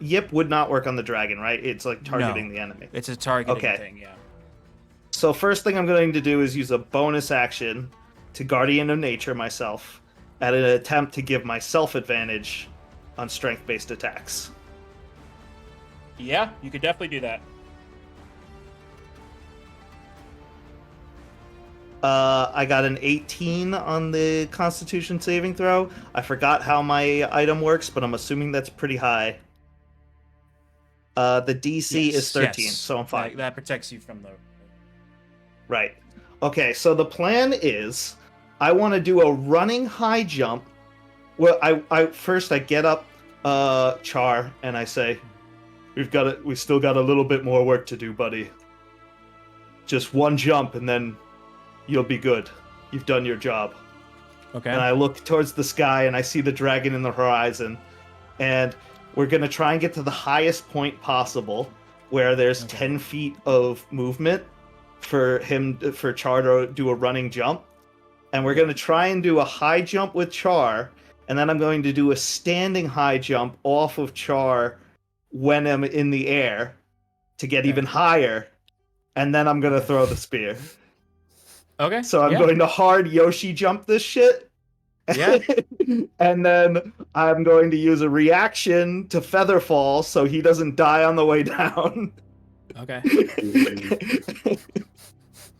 Yip would not work on the dragon, right? It's like targeting the enemy. It's a targeting thing, yeah. So first thing I'm going to do is use a bonus action to Guardian of Nature myself at an attempt to give myself advantage on strength-based attacks. Yeah, you could definitely do that. I got an 18 on the Constitution saving throw. I forgot how my item works, but I'm assuming that's pretty high. The DC is 13, so I'm fine. That protects you from the... Right. Okay, so the plan is I want to do a running high jump. Well, I first I get up Char and I say, we still got a little bit more work to do, buddy. Just one jump and then you'll be good. You've done your job. Okay. And I look towards the sky and I see the dragon in the horizon. And we're going to try and get to the highest point possible where there's 10 feet of movement for Char to do a running jump. And we're going to try and do a high jump with Char. And then I'm going to do a standing high jump off of Char when I'm in the air to get even higher. And then I'm going to throw the spear. Okay. So I'm going to hard Yoshi jump this shit. Yeah. And then I'm going to use a reaction to Featherfall so he doesn't die on the way down. Okay.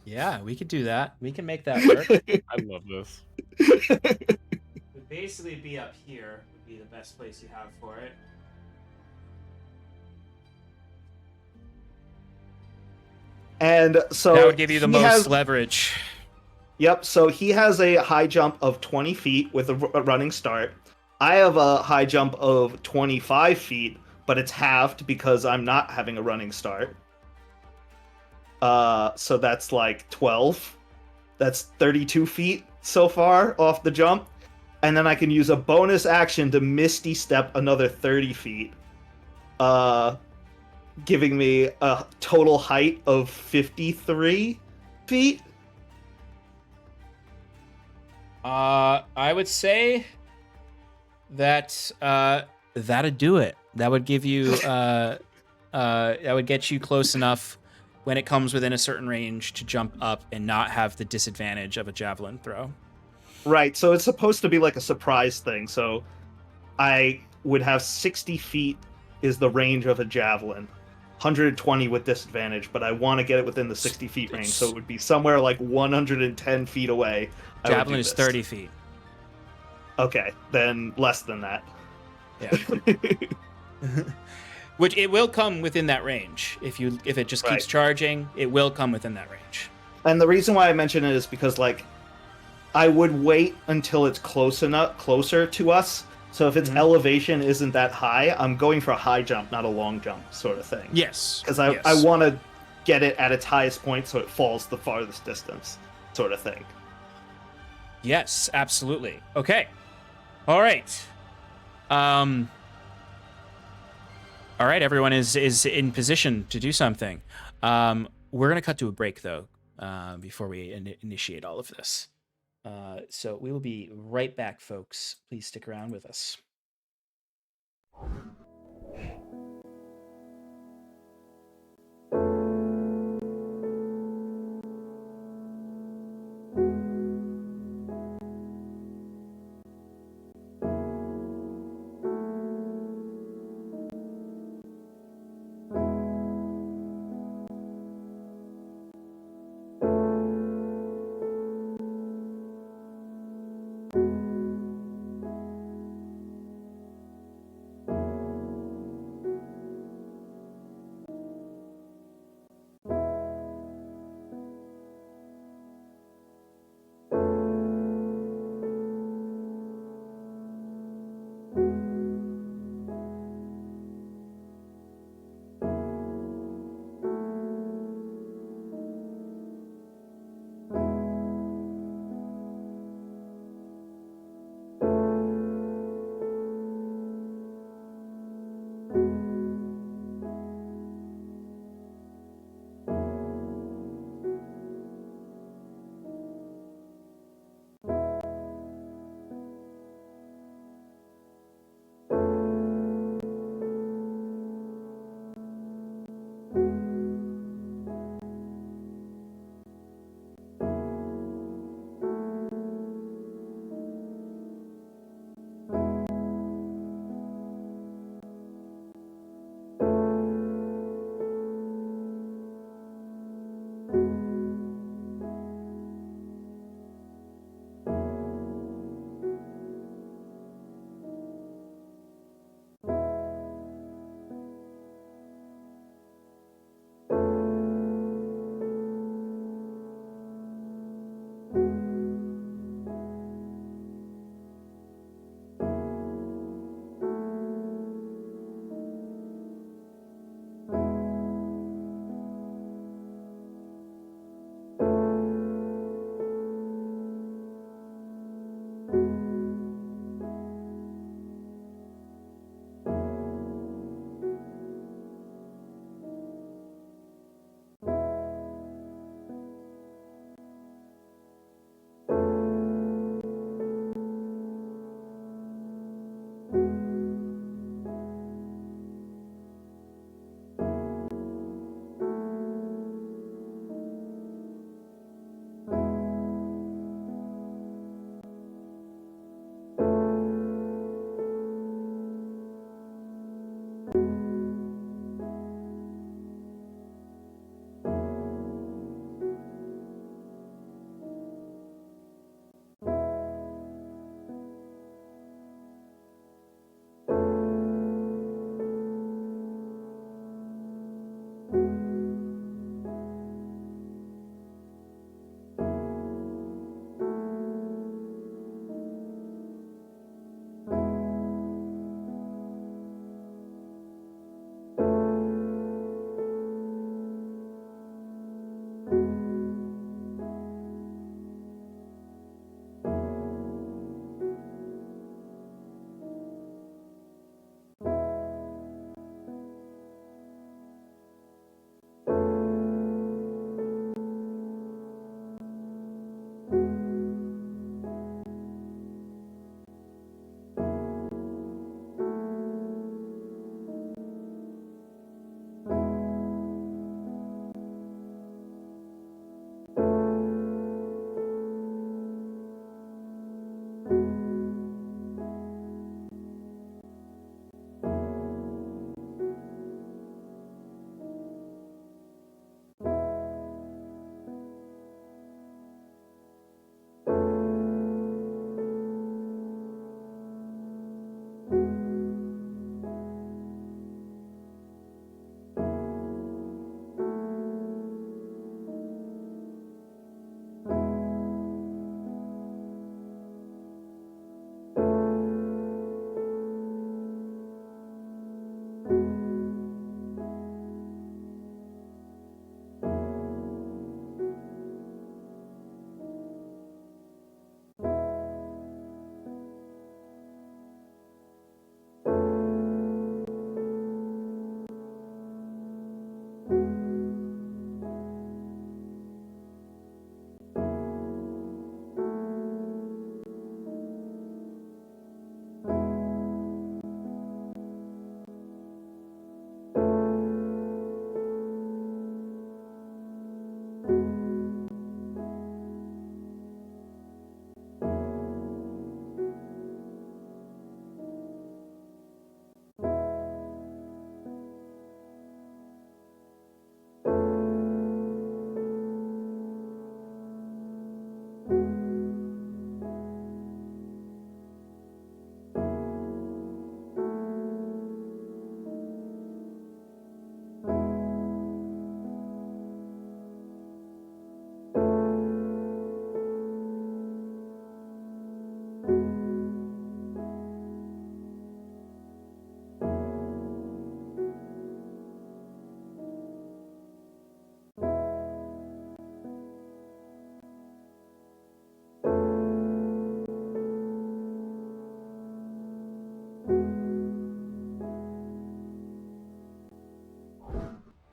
Yeah, we could do that. We can make that work. I love this. Would basically be up here would be the best place you have for it. And so that would give you the most leverage. Yep, so he has a high jump of 20 feet with a running start. I have a high jump of 25 feet, but it's halved because I'm not having a running start. So that's like 12. That's 32 feet so far off the jump. And then I can use a bonus action to Misty Step another 30 feet. Giving me a total height of 53 feet. I would say that that'd do it. That would give you that would get you close enough when it comes within a certain range to jump up and not have the disadvantage of a javelin throw. Right, so it's supposed to be like a surprise thing. So I would have 60 feet is the range of a javelin. 120 with disadvantage, but I want to get it within the 60 feet range, so it would be somewhere like 110 feet away. Javelin is 30 feet. Okay, then less than that. Yeah. Which it will come within that range. If it just keeps charging, it will come within that range. And the reason why I mention it is because like I would wait until it's closer to us. So if its elevation isn't that high, I'm going for a high jump, not a long jump sort of thing. Yes. Because I want to get it at its highest point so it falls the farthest distance sort of thing. Yes, absolutely. Okay. All right. All right, everyone is in position to do something. We're going to cut to a break, though, before we initiate all of this. So we will be right back, folks. Please stick around with us.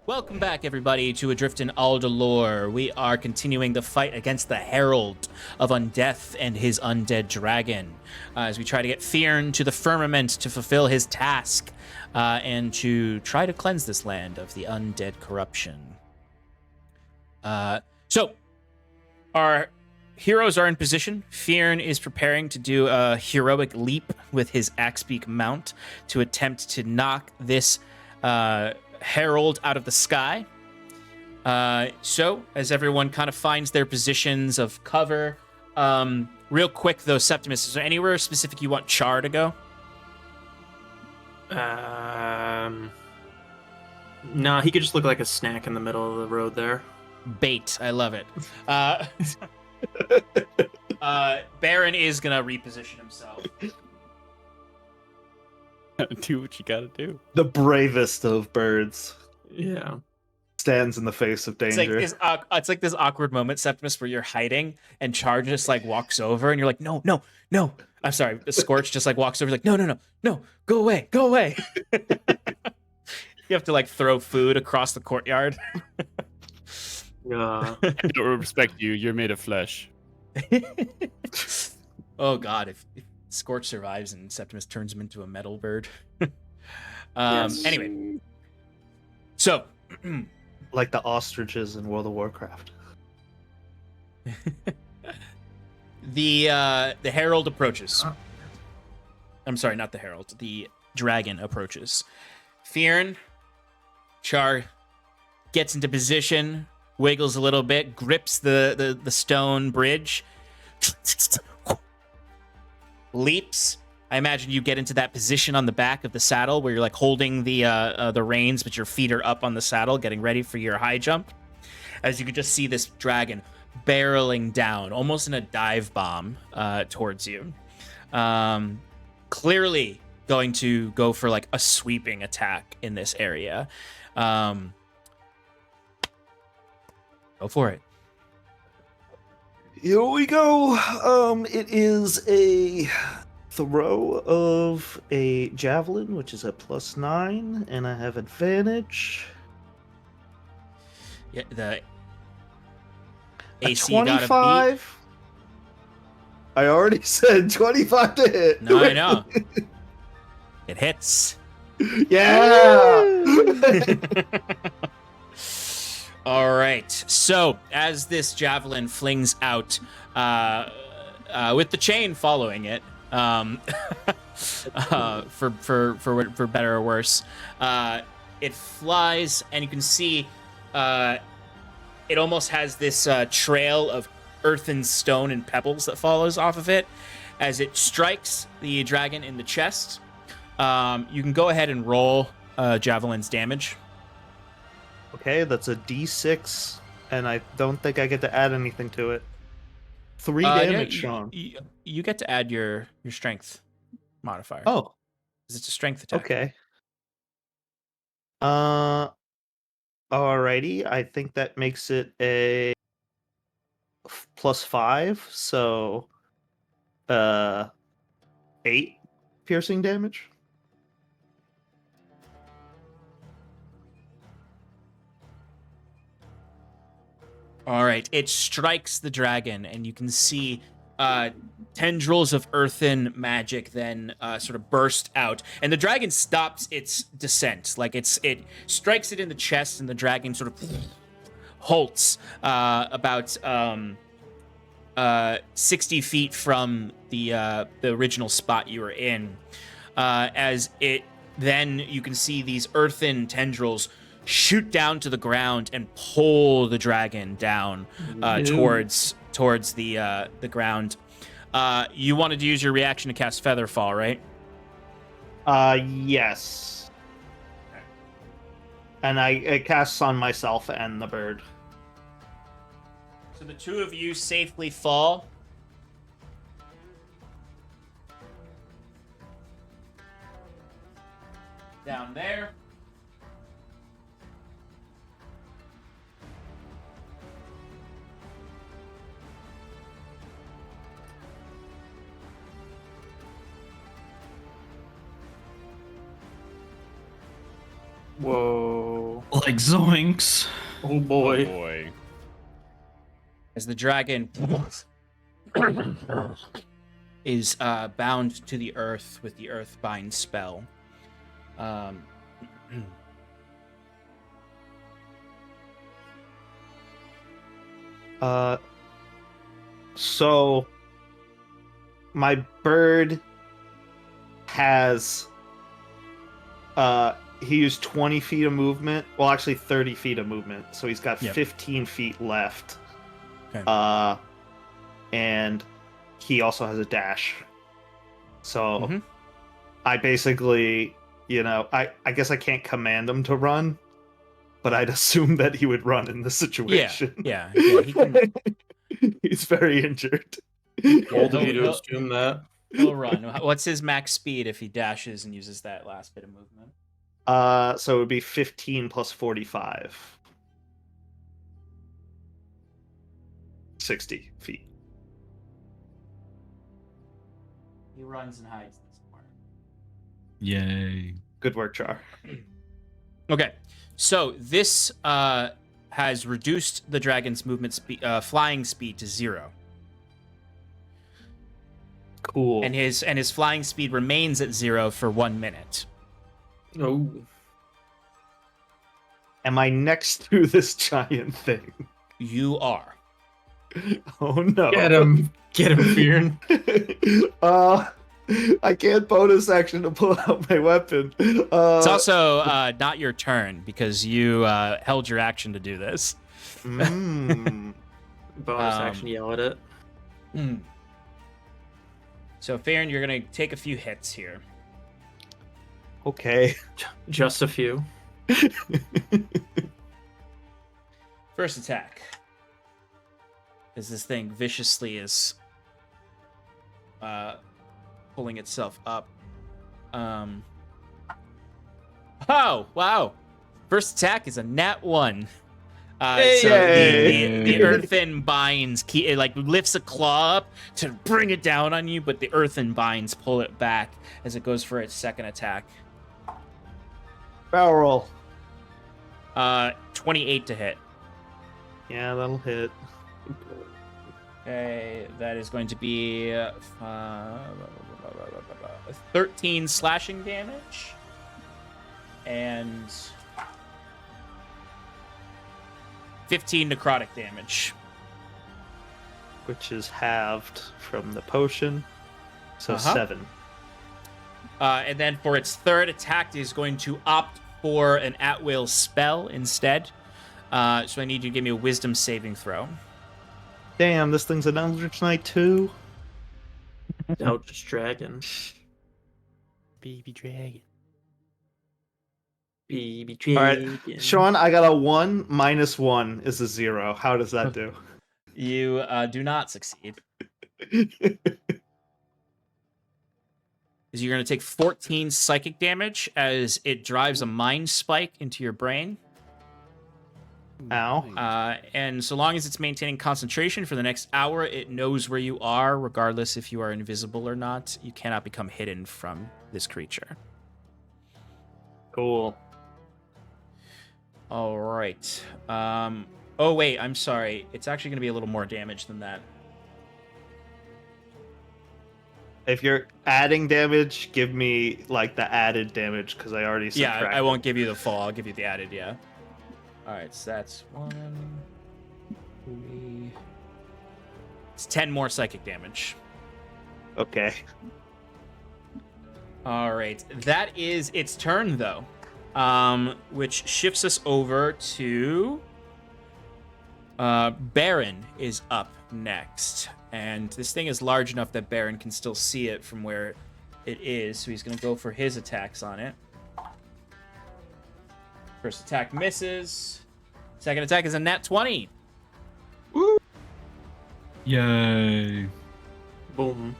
Welcome back, everybody, to Adrift in Aldhalor. We are continuing the fight against the Herald of Undeath and his undead dragon, as we try to get Fyrn to the firmament to fulfill his task, and to try to cleanse this land of the undead corruption. So, our heroes are in position. Fyrn is preparing to do a heroic leap with his Axebeak mount to attempt to knock this Herald out of the sky. So, as everyone kind of finds their positions of cover, real quick though, Septimus, is there anywhere specific you want Char to go? Nah, he could just look like a snack in the middle of the road there. Bait, I love it. Baron is gonna reposition himself. Do what you gotta do. The bravest of birds Yeah. stands in the face of danger. It's like this awkward moment, Septimus, where you're hiding and Char just like walks over and you're like, no. I'm sorry. Scorch just like walks over, like, no, go away. You have to like throw food across the courtyard. Yeah. I don't respect you. You're made of flesh. Oh God, if Scorch survives and Septimus turns him into a metal bird. Yes. Anyway, so Like the ostriches in World of Warcraft. the Herald approaches. I'm sorry, not the Herald. The dragon approaches. Fyrn, Char gets into position, wiggles a little bit, grips the stone bridge, leaps. I imagine you get into that position on the back of the saddle where you're like holding the reins, but your feet are up on the saddle, getting ready for your high jump. As you can just see this dragon barreling down, almost in a dive bomb, towards you. Clearly going to go for like a sweeping attack in this area. Go for it. Here we go. It is a throw of a javelin, which is a +9, and I have advantage. Yeah, the A AC got a 25. I already said 25 to hit. beat. No, I know. It hits. Yeah. All right. So as this javelin flings out, with the chain following it, for better or worse, it flies, and you can see it almost has this trail of earth and stone and pebbles that follows off of it as it strikes the dragon in the chest. You can go ahead and roll javelin's damage. Okay, that's a D6, and I don't think I get to add anything to it. 3 damage, Sean. You get to add your strength modifier. Oh, 'Cause it's a strength attack. okay. Alrighty. I think that makes it a +5, so 8 piercing damage. All right, it strikes the dragon, and you can see tendrils of earthen magic then sort of burst out, and the dragon stops its descent. Like it strikes it in the chest, and the dragon sort of halts about 60 feet from the original spot you were in. As it then you can see these earthen tendrils shoot down to the ground and pull the dragon down towards the ground. You wanted to use your reaction to cast Featherfall, right? Yes. And it casts on myself and the bird. So the two of you safely fall. Down there. Whoa. Like zoinks. Oh boy. Oh boy. As the dragon is bound to the earth with the Earthbind spell. So my bird has he used 20 feet of movement. Well, actually 30 feet of movement. So he's got Yep. 15 feet left. Okay. And he also has a dash. So Mhm. I basically, I guess I can't command him to run, but I'd assume that he would run in this situation. Yeah. He can. He's very injured. Bold of he'll- you to he'll- assume that. He'll run. What's his max speed if he dashes and uses that last bit of movement? So it would be 15 plus 45. 60 feet. He runs and hides this part. Yay. Good work, Char. Okay, so this has reduced the dragon's movement speed, flying speed to 0, Cool. and his flying speed remains at 0 for 1 minute. Oh. Am I next to this giant thing? You are. Oh no. Get him, Fyrn. I can't bonus action to pull out my weapon. It's also not your turn because you held your action to do this. mm, Bonus action, yell at it. So, Fyrn, you're going to take a few hits here. okay. Just a few. First attack. As this thing viciously is pulling itself up. Oh, wow. First attack is a nat 1. So the earthen binds, it like lifts a claw up to bring it down on you, but the earthen binds pull it back as it goes for its second attack. Barrel. 28 to hit. Yeah, that'll hit. Okay, that is going to be 13 slashing damage and 15 necrotic damage. Which is halved from the potion. So 7. And then for its third attack, it is going to opt for an at-will spell instead. So I need you to give me a wisdom saving throw. Damn, this thing's an Eldritch Knight too? Eldritch Dragon. Baby dragon. Baby Alright, Dragon. Sean, I got a 1 minus 1 is a 0. How does that do? You do not succeed. Is you're going to take 14 psychic damage as it drives a mind spike into your brain. Ow. And so long as it's maintaining concentration for the next hour, it knows where you are, regardless if you are invisible or not. You cannot become hidden from this creature. Cool. All right. Oh, wait, I'm sorry. It's actually going to be a little more damage than that. If you're adding damage, give me like the added damage because I already subtracted. Yeah, I won't give you the full. I'll give you the added, yeah. All right, so that's 1, 3. It's 10 more psychic damage. Okay. All right, that is its turn, though, which shifts us over to Baron is up next. And this thing is large enough that Baron can still see it from where it is, so he's going to go for his attacks on it. First attack misses. Second attack is a nat 20. Woo! Yay. Boom.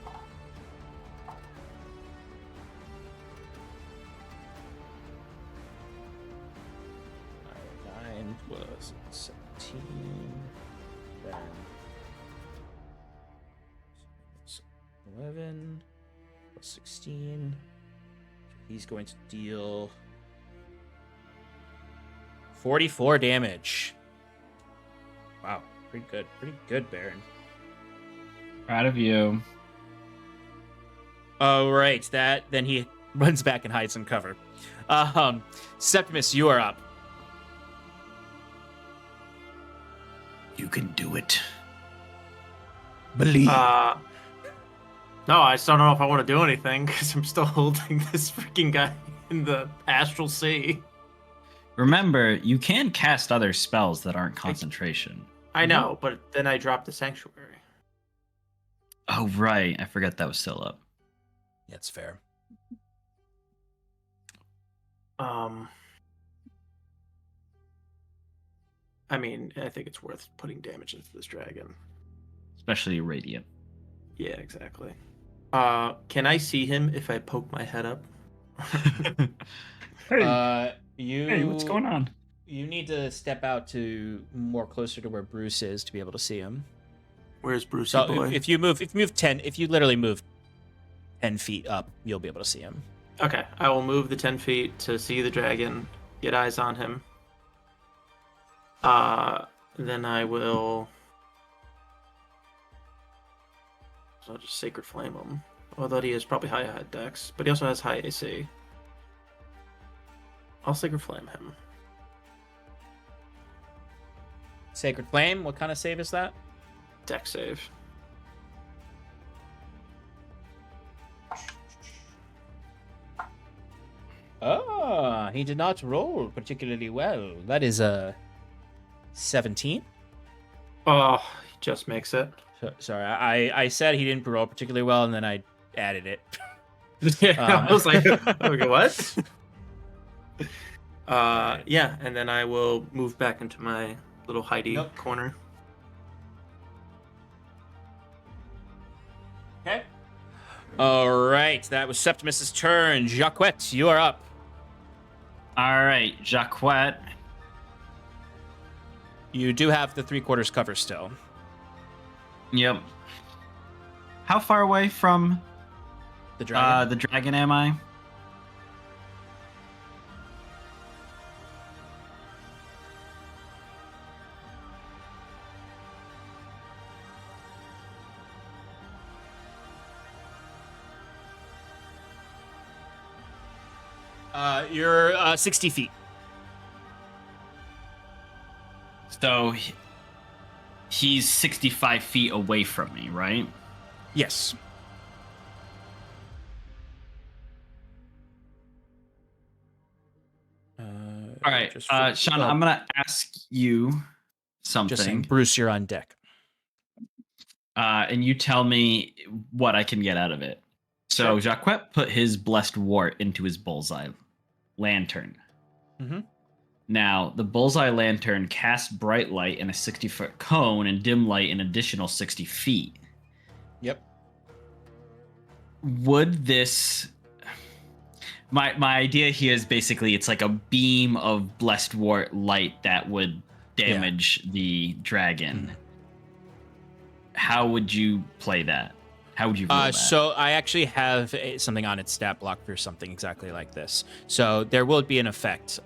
Alright, 9 plus 17. Then 11 plus 16. He's going to deal 44 damage. Wow, pretty good, Baron. Proud of you. All right, then he runs back and hides some cover. Septimus, you are up. You can do it. Believe. No, I still don't know if I want to do anything because I'm still holding this freaking guy in the astral sea. Remember, you can cast other spells that aren't concentration. I know, but then I dropped the sanctuary. Oh, right. I forgot that was still up. That's fair. I mean, I think it's worth putting damage into this dragon. Especially radiant. Yeah, exactly. Can I see him if I poke my head up? Hey, what's going on? You need to step out to more closer to where Bruce is to be able to see him. Where's Brucey So boy? if you literally move 10 feet up, you'll be able to see him. Okay, I will move the 10 feet to see the dragon, get eyes on him. Then I will... So I'll just Sacred Flame him. Although he is probably high dex, but he also has high AC. I'll Sacred Flame him. Sacred Flame, what kind of save is that? Dex save. Ah, he did not roll particularly well. That is a 17. Oh, he just makes it. Sorry, I said he didn't roll particularly well, and then I added it. Yeah, I was like, okay, what? Yeah, and then I will move back into my little hidey corner. Okay. All right, that was Septimus's turn. Jacquette, you are up. All right, Jacquette. You do have the 3/4 cover still. Yep. How far away from The dragon? the dragon am I? You're 60 feet. So he's 65 feet away from me, right? Yes. All right, Sean, I'm gonna ask you something. Just saying, Bruce, you're on deck. And you tell me what I can get out of it. So Jacquette put his blessed wart into his bullseye lantern. Mm-hmm. Now, the bullseye lantern casts bright light in a 60-foot cone and dim light an additional 60 feet. Yep. Would this... My idea here is basically it's like a beam of blessed wart light that would damage the dragon. Mm-hmm. How would you play that? How would you roll that? So I actually have something on its stat block for something exactly like this. So there will be an effect.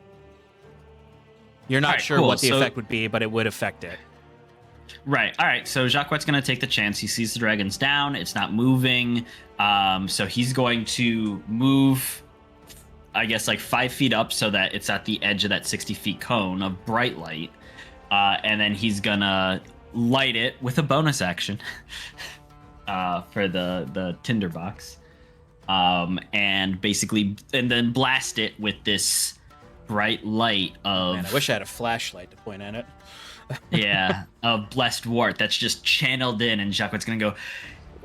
You're not sure what the effect would be, but it would affect it. Right. All right. So Jacquette's going to take the chance. He sees the dragon's down. It's not moving. So he's going to move, I guess, like 5 feet up so that it's at the edge of that 60 feet cone of bright light. And then he's going to light it with a bonus action for the tinderbox. And basically, and then blast it with this bright light of... Man, I wish I had a flashlight to point at it. Yeah, a blessed wart that's just channeled in, and Jacquette's gonna go,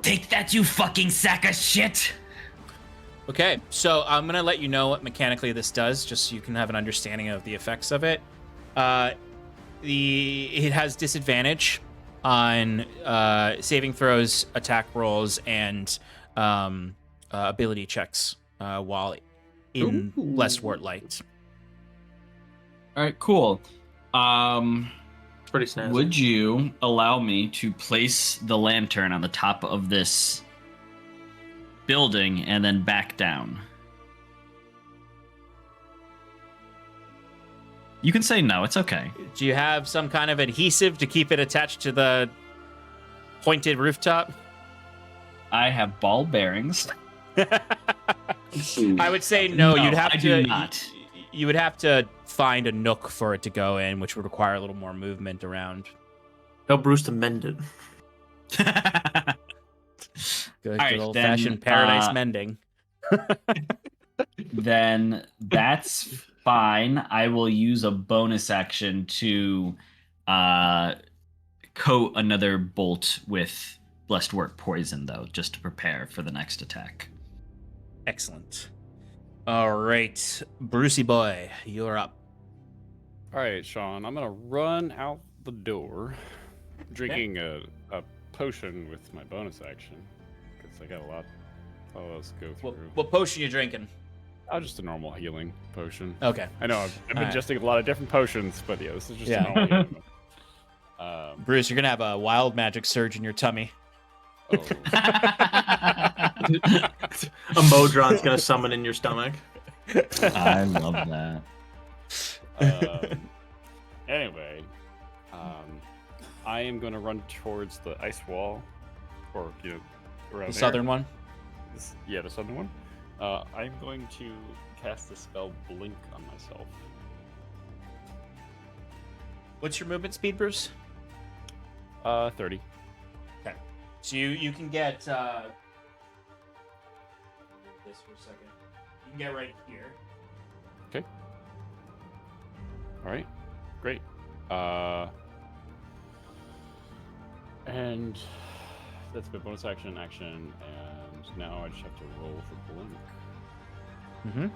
"Take that, you fucking sack of shit!" Okay, so I'm gonna let you know what mechanically this does, just so you can have an understanding of the effects of it. It has disadvantage on saving throws, attack rolls, and ability checks while in blessed wart light. All right, cool. It's pretty snazzy. Would you allow me to place the lantern on the top of this building and then back down? You can say no. It's okay. Do you have some kind of adhesive to keep it attached to the pointed rooftop? I have ball bearings. I would say no. You'd have I to. do not. You would have to find a nook for it to go in, which would require a little more movement around. Tell Bruce to mend it. Good, All right, good old-fashioned Paradise mending. Then that's fine. I will use a bonus action to coat another bolt with Blessed Work Poison, though, just to prepare for the next attack. Excellent. All right, Brucey boy, you're up. All right, Sean, I'm gonna run out the door, drinking a potion with my bonus action because I got a lot. Oh, let's go through. What potion you drinking? Oh, just a normal healing potion. Okay. I know I've been Alright. ingesting a lot of different potions, but yeah, this is just Yeah. a normal healing. Bruce, you're gonna have a wild magic surge in your tummy. Oh. A Modron's gonna summon in your stomach. I love that. Anyway, I am going to run towards the ice wall, or around The there. southern one. Yeah, the southern one. I'm going to cast the spell Blink on myself. What's your movement speed, Bruce? 30. Okay. So you can get this for a second. You can get right here. All right, great. And that's my bonus action, and now I just have to roll for Blink. Mm-hmm.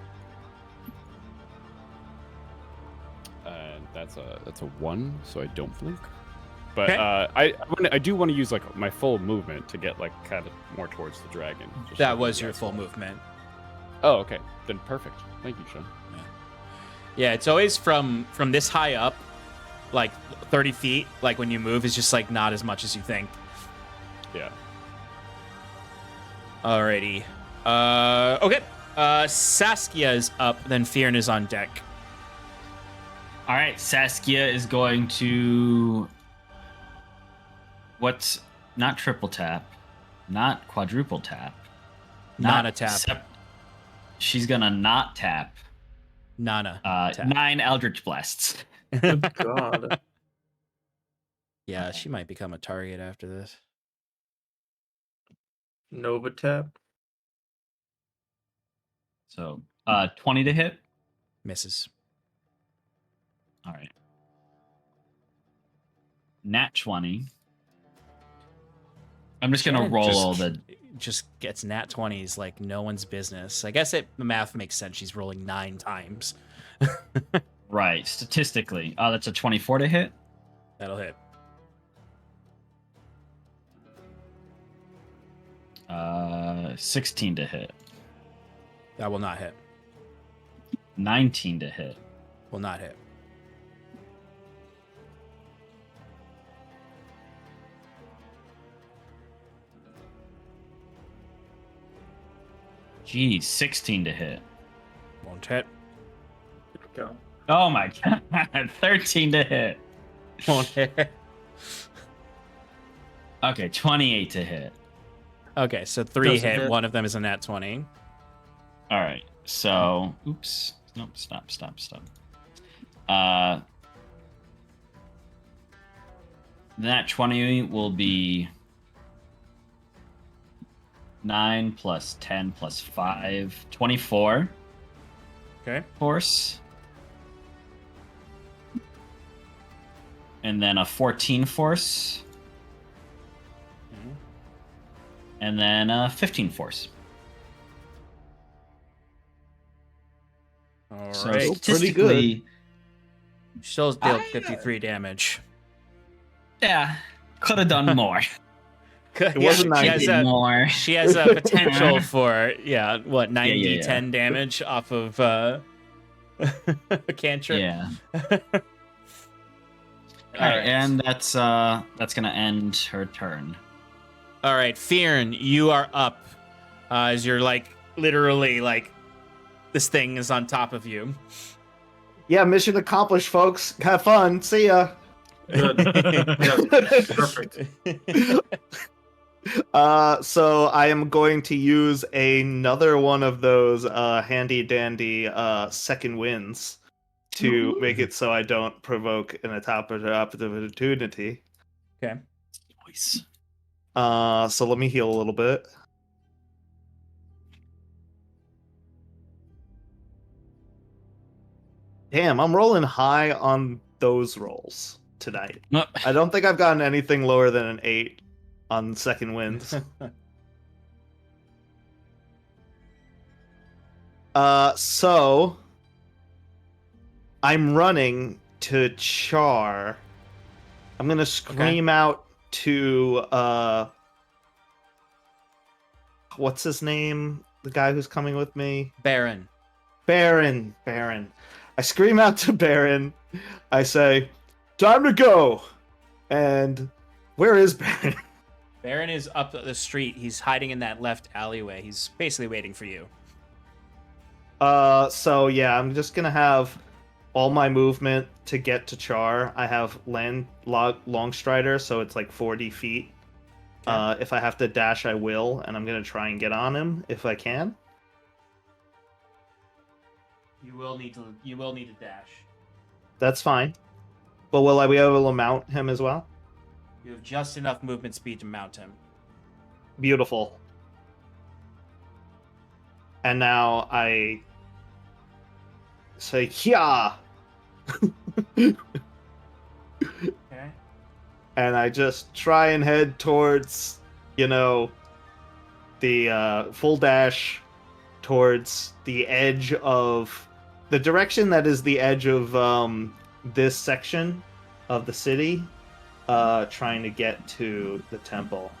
And that's a 1, so I don't blink. But Okay. I do want to use like my full movement to get like kind of more towards the dragon. just That so was you your guys full know. movement. Oh, okay. Then perfect. Thank you, Sean. Yeah, it's always from this high up, like 30 feet. Like when you move, it's just like not as much as you think. Yeah. Alrighty. Okay. Saskia is up. Then Fyrn is on deck. All right, Saskia is going to. What's not triple tap, not quadruple tap, Not a tap. She's gonna not tap. Nana. tap. 9 Eldritch Blasts. God. Yeah, she might become a target after this. Nova tap. So 20 to hit. Misses. All right. Nat 20. I'm just gonna roll all the. Just gets nat 20s like no one's business. I guess the math makes sense. She's rolling 9 times. Right, statistically. That's a 24 to hit. That'll hit. 16 to hit. That will not hit. 19 to hit. Will not hit. Geez, 16 to hit. Won't hit. Go. Oh my god, 13 to hit. Won't hit. Okay, 28 to hit. Okay, so 3 Doesn't hit. hit. One of them is a nat 20. All right, so oops, nope, stop. That 20 will be 9 plus 10 plus 5, 24 Okay. force. And then a 14 force. Mhm. And then a 15 force. All So right. pretty statistically, Still dealt 53 damage. yeah, could have done more. It wasn't she 90 has a, more. she has a potential for 90 yeah. 10 damage off of a cantrip. Yeah. All right, and that's gonna end her turn. All right, Fyrn, you are up. As you're like literally like this thing is on top of you. Yeah, mission accomplished, folks. Have fun. See ya. Good. Yes, perfect. So I am going to use another one of those handy dandy second wins to make it so I don't provoke an attack of opportunity. Okay. Voice. So let me heal a little bit. Damn, I'm rolling high on those rolls tonight. I don't think I've gotten anything lower than an 8 on second wins. So I'm running to Char. I'm gonna scream out to what's his name? The guy who's coming with me? Baron. Baron. I scream out to Baron. I say, "Time to go." And where is Baron? Baron is up the street. He's hiding in that left alleyway. He's basically waiting for you. So yeah, I'm just gonna have all my movement to get to Char. I have long strider, so it's like 40 feet. Okay. If I have to dash, I will, and I'm gonna try and get on him if I can. You will need to dash. That's fine. But will I be able to mount him as well? You have just enough movement speed to mount him. Beautiful. And now I say, "Hya!" Okay. And I just try and head towards, the full dash towards the edge of the direction that is the edge of this section of the city, trying to get to the temple.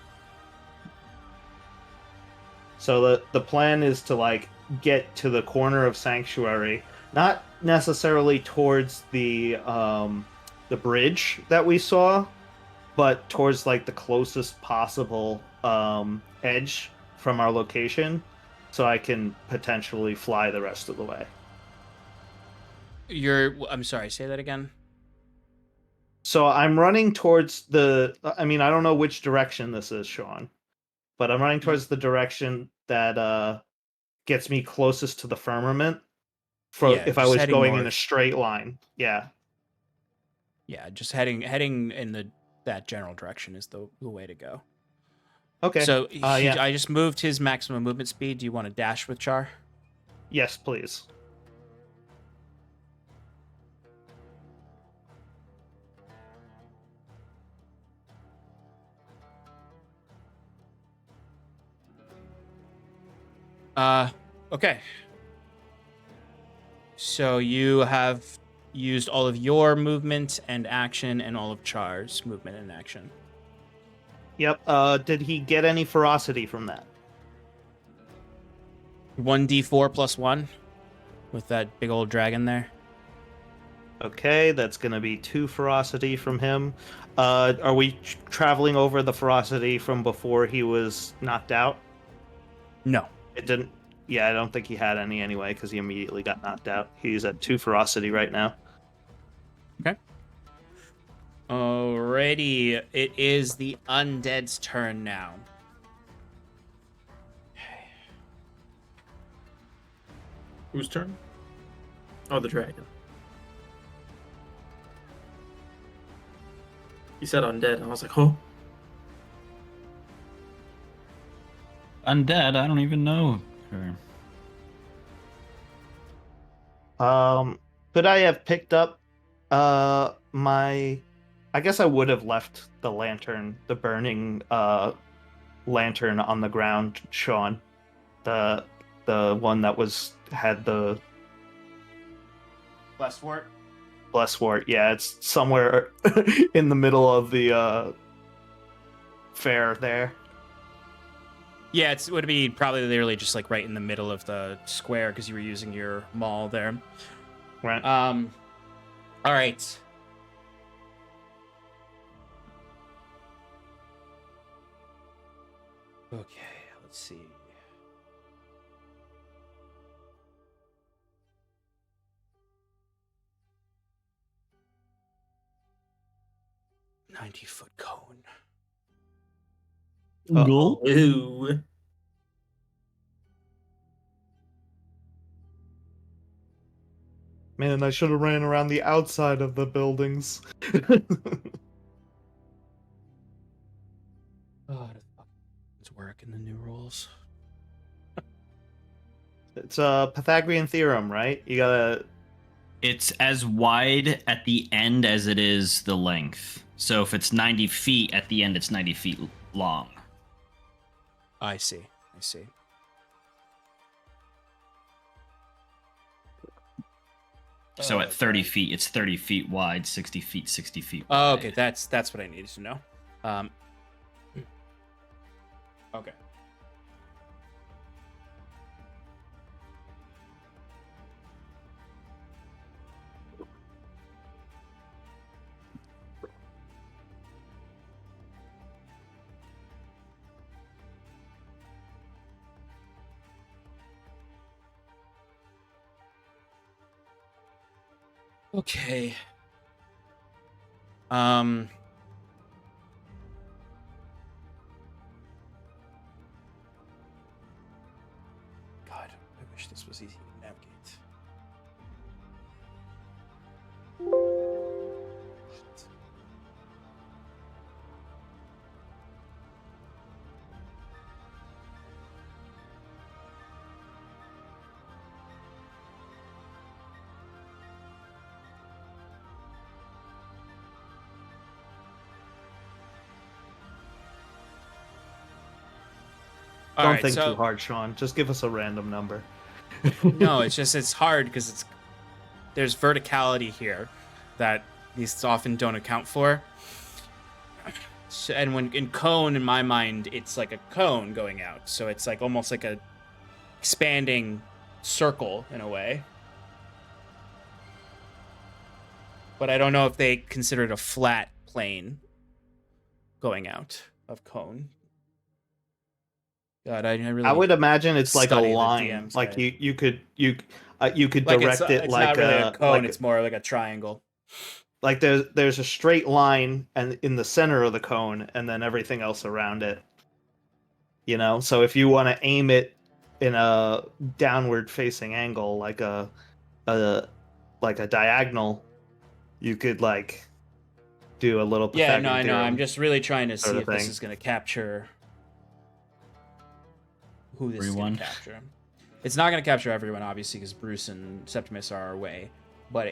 So the plan is to get to the corner of Sanctuary, not necessarily towards the bridge that we saw, but towards the closest possible edge from our location, so I can potentially fly the rest of the way. I'm sorry, say that again. So I'm running towards I don't know which direction this is, Sean, but I'm running towards the direction that gets me closest to the firmament. If I was going in a straight line, yeah. Yeah, just heading in that general direction is the way to go. Okay. So yeah. I just moved his maximum movement speed. Do you want to dash with Char? Yes, please. Okay. So you have used all of your movement and action and all of Char's movement and action. Yep. Did he get any ferocity from that? 1d4 plus 1 with that big old dragon there. Okay, that's going to be 2 ferocity from him. Are we traveling over the ferocity from before he was knocked out? No. It didn't. Yeah, I don't think he had any anyway, because he immediately got knocked out. He's at 2 ferocity right now. Okay. Alrighty. It is the undead's turn now. Whose turn? Oh, the dragon. He said undead, and I was like, oh. Undead? I don't even know her. Could I have picked up my... I guess I would have left the lantern, the burning lantern on the ground, Sean. The one that had the Blesswort. Yeah, it's somewhere in the middle of the fair there. Yeah, it would be probably literally just right in the middle of the square because you were using your maul there. Right. All right. Okay, let's see. 90-foot cone. Uh-oh. Ooh. Man, I should have ran around the outside of the buildings. Oh, the fuck does work in the new rules. It's a Pythagorean theorem, right? You gotta. It's as wide at the end as it is the length. So if it's 90 feet at the end, it's 90 feet long. I see. So at 30 feet, it's 30 feet wide, 60 feet, 60 feet wide. Oh, okay, that's what I needed to know. Okay. Okay. God, I wish this was easy to navigate. Shit. All Don't right, think so too hard, Sean. Just give us a random number. no, it's hard because there's verticality here that these often don't account for. So, and when in cone, in my mind, it's like a cone going out, so it's like almost like a expanding circle in a way. But I don't know if they consider it a flat plane going out of cone. God, I really. I would imagine it's like a study the line. DM's Like guide. you could direct it it's like not really a cone. like It's more like a triangle. like there's a straight line and in the center of the cone, and then everything else around it. You know, so if you want to aim it in a downward facing angle, like a diagonal, you could like do a little Yeah, Pythagorean no, I know. I'm theorem just really trying to see sort of if this thing. is going to capture who this is going Everyone. to capture. It's not going to capture everyone, obviously, because Bruce and Septimus are away. But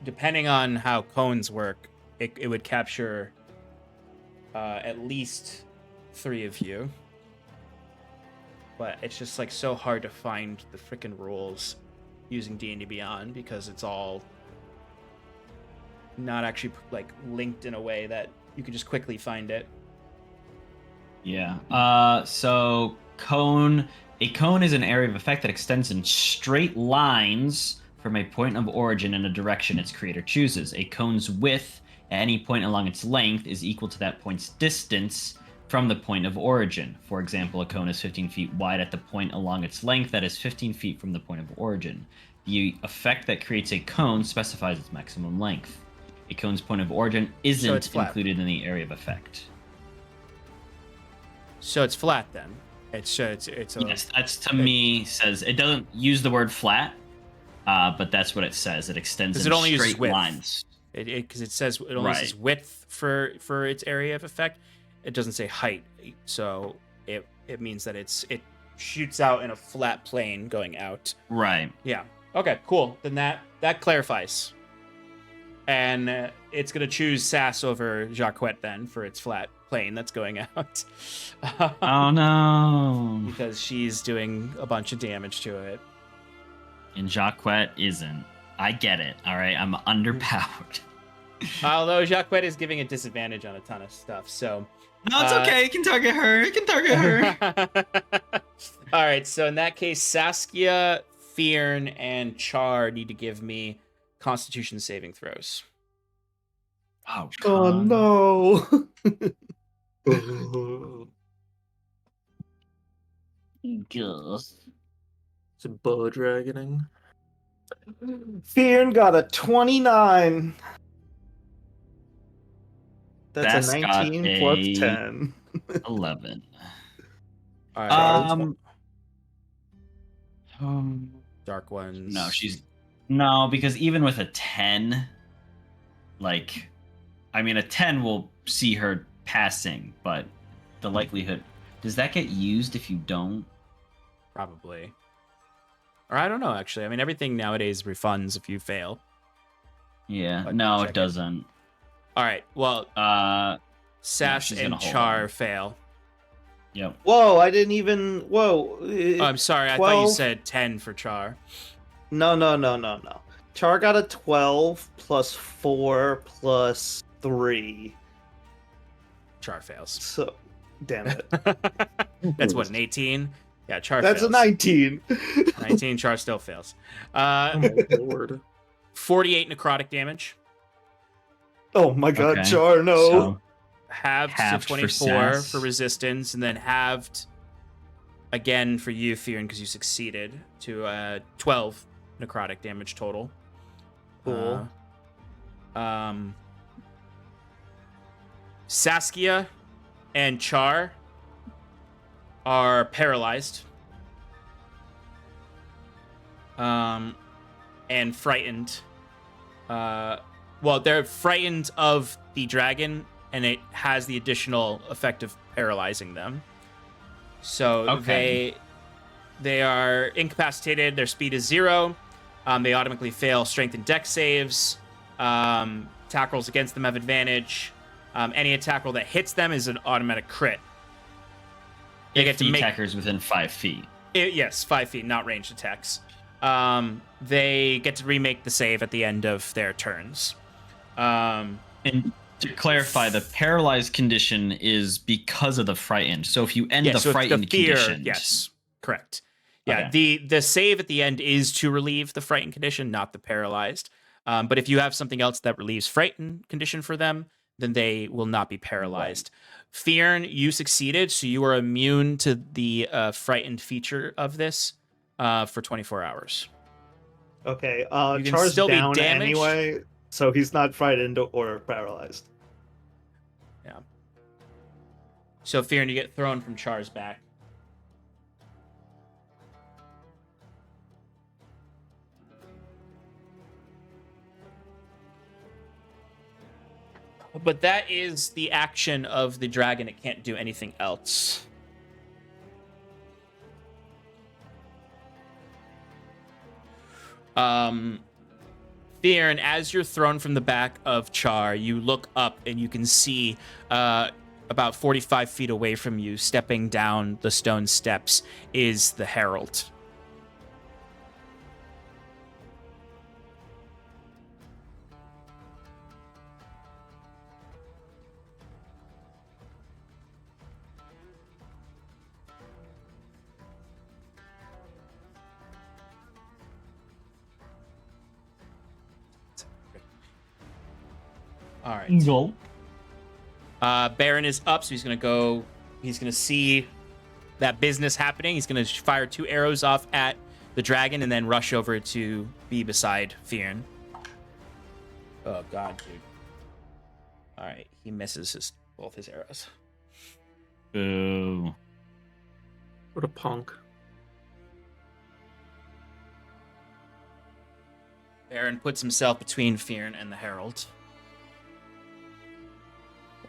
depending on how cones work, it would capture at least 3 of you. But it's just like so hard to find the freaking rules using D&D Beyond because it's all not actually like linked in a way that you can just quickly find it. Yeah. So a cone is an area of effect that extends in straight lines from a point of origin in a direction its creator chooses. A cone's width at any point along its length is equal to that point's distance from the point of origin. For example, a cone is 15 feet wide at the point along its length that is 15 feet from the point of origin. The effect that creates a cone specifies its maximum length. A cone's point of origin isn't flat. included in the area of effect. So it's flat then. It's a Yes, that's to me says it doesn't use the word flat, but that's what it says. It extends 'Cause in it only uses straight width. lines. because it says it only Right. says width for its area of effect. It doesn't say height, so it means that it shoots out in a flat plane going out. Right. Yeah. Okay. Cool. Then that clarifies. And it's gonna choose Sass over Jacquette then for its flat plane that's going out. Oh no. Because she's doing a bunch of damage to it. And Jacquette isn't. I get it. All right. I'm underpowered. Although Jacquette is giving a disadvantage on a ton of stuff, so. No, it's okay. You can target her. You can target her. All right. So in that case, Saskia, Fyrn, and Char need to give me Constitution saving throws. Oh, Oh Con. no. Just. It's a bow dragoning. Fyrn got a 29. That's a got 19 plus a 10. 11. All right. Dark ones. No, because even with a 10, like, I mean, a 10 will see her passing, but the likelihood, does that get used if you don't? Probably. Or I don't know, actually. I mean, everything nowadays refunds if you fail. Yeah, But no, check it doesn't. All right. Well, Sass she's and gonna hold Char on. fail. Yep. Whoa, I didn't even. Whoa. Oh, I'm sorry. 12? I thought you said 10 for Char. No. Char got a 12 plus 4 plus 3. Char fails. So, damn it. That's what, an 18? Yeah, Char That's fails. a 19. 19, Char still fails. Oh my lord. 48 necrotic damage. Oh my god, Okay. Char, no. So, Halved to halved for 24 Sass. for resistance, and then halved again for you, Fyrn, because you succeeded to 12 necrotic damage total. Cool. Saskia and Char are paralyzed. And frightened. Well, they're frightened of the dragon, and it has the additional effect of paralyzing them. So they are incapacitated. Their speed is 0. They automatically fail strength and dex saves. Tackles against them have advantage. Any attack roll that hits them is an automatic crit. They get to make attackers within 5 feet. Yes, 5 feet, not ranged attacks. They get to remake the save at the end of their turns. And to clarify, the paralyzed condition is because of the frightened. So if you end the frightened condition, yes, correct. Yeah, Okay. the save at the end is to relieve the frightened condition, not the paralyzed. But if you have something else that relieves frightened condition for them, then they will not be paralyzed. Fyrn, you succeeded, so you are immune to the frightened feature of this for 24 hours. Okay, You can Char's still be down damaged. anyway, so he's not frightened or paralyzed. Yeah. So Fyrn, you get thrown from Char's back. But that is the action of the dragon. It can't do anything else. Fyrn, as you're thrown from the back of Char, you look up and you can see about 45 feet away from you, stepping down the stone steps, is the Herald. All right. Eagle. Baron is up, so he's gonna go. He's gonna see that business happening. He's gonna fire 2 arrows off at the dragon and then rush over to be beside Fyrn. Oh god, dude! All right, he misses both his arrows. Boo. What a punk. Baron puts himself between Fyrn and the Herald.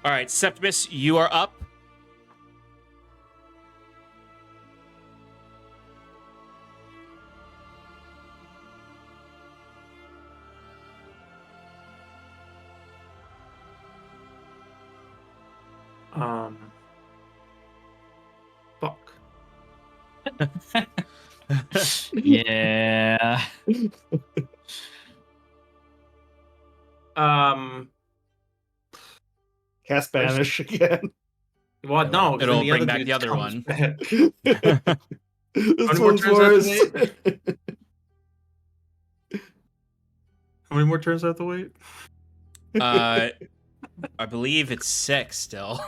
All right, Septimus, you are up. Fuck. Yeah. Cast Banish again. Well, no. 'cause It'll then the bring other back dude the other comes one. back. This many more one's turns worse. How many more turns do I have to wait? I believe it's 6 still.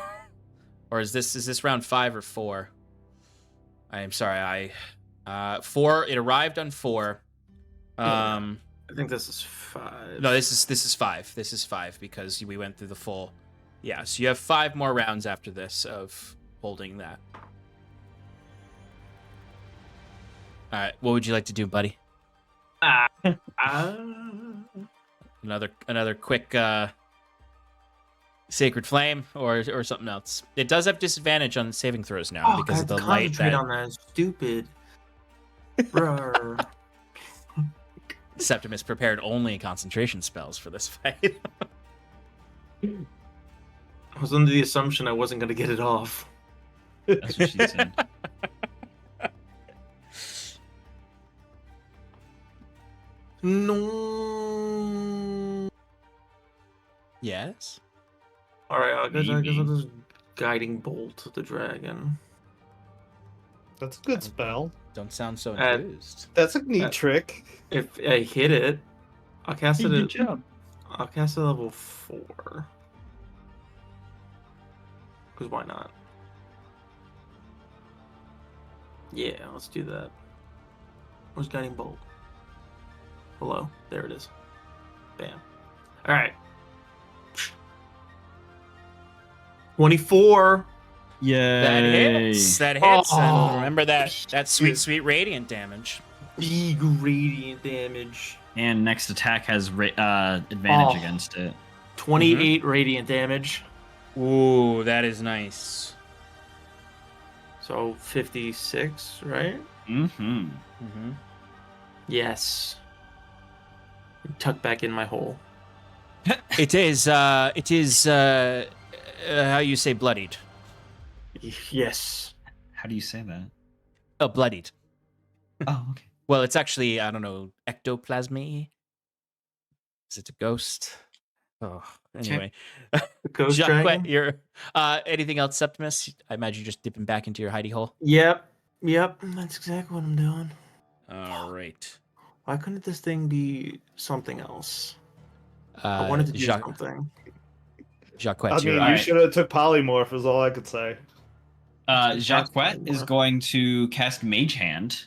Or is this round 5 or 4? I am sorry. 4. It arrived on 4. I think this is 5. No, this is 5. This is 5 because we went through the full Yeah, so you have 5 more rounds after this of holding that. All right, what would you like to do, buddy? Another quick sacred flame or something else. It does have disadvantage on saving throws now because of the light that on that. Stupid. Bruh. Septimus prepared only concentration spells for this fight. I was under the assumption I wasn't going to get it off. That's what she said. No. Yes. All right, I guess Maybe. I'll just guiding bolt to the dragon. That's a good spell. Don't sound so Uh, enthused. That's a neat trick. If I hit it, I'll cast it. Good At, job. I'll cast it at level 4. Because why not? Yeah, let's do that. Where's guiding bolt? Hello, there it is. Bam. All right. 24. Yay. That hits. That hits. Oh. And remember that sweet radiant damage. Big radiant damage. And next attack has advantage against it. 28 radiant damage. Ooh, that is nice. So 56, right? Mm-hmm. Mm-hmm. Yes. Tuck back in my hole. It is how you say bloodied. Yes. How do you say that? Oh, bloodied. Oh, okay. Well, it's actually, I don't know, ectoplasmy? Is it a ghost? Oh, anyway. The ghost Jacques, dragon? you're, anything else, Septimus? I imagine you're just dipping back into your hidey hole. Yep. That's exactly what I'm doing. All right. Why couldn't this thing be something else? I wanted to do something. Jacques, I you're mean, you should have took polymorph. Is all I could say. Jacques is going to cast Mage Hand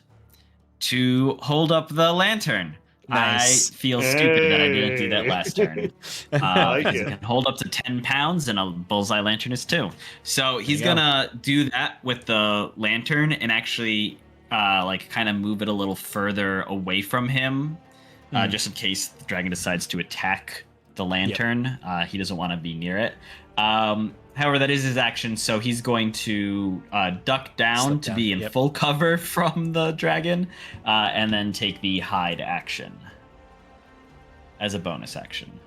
to hold up the lantern. Nice. I feel stupid that I didn't do that last turn. I like Because it. it can hold up to 10 pounds, and a bullseye lantern is 2. So he's There you gonna do that with the lantern and actually kind of move it a little further away from him, just in case the dragon decides to attack the lantern. He doesn't want to be near it. However, that is his action, so he's going to duck down Slip to down, be in yep. full cover from the dragon, and then take the hide action as a bonus action.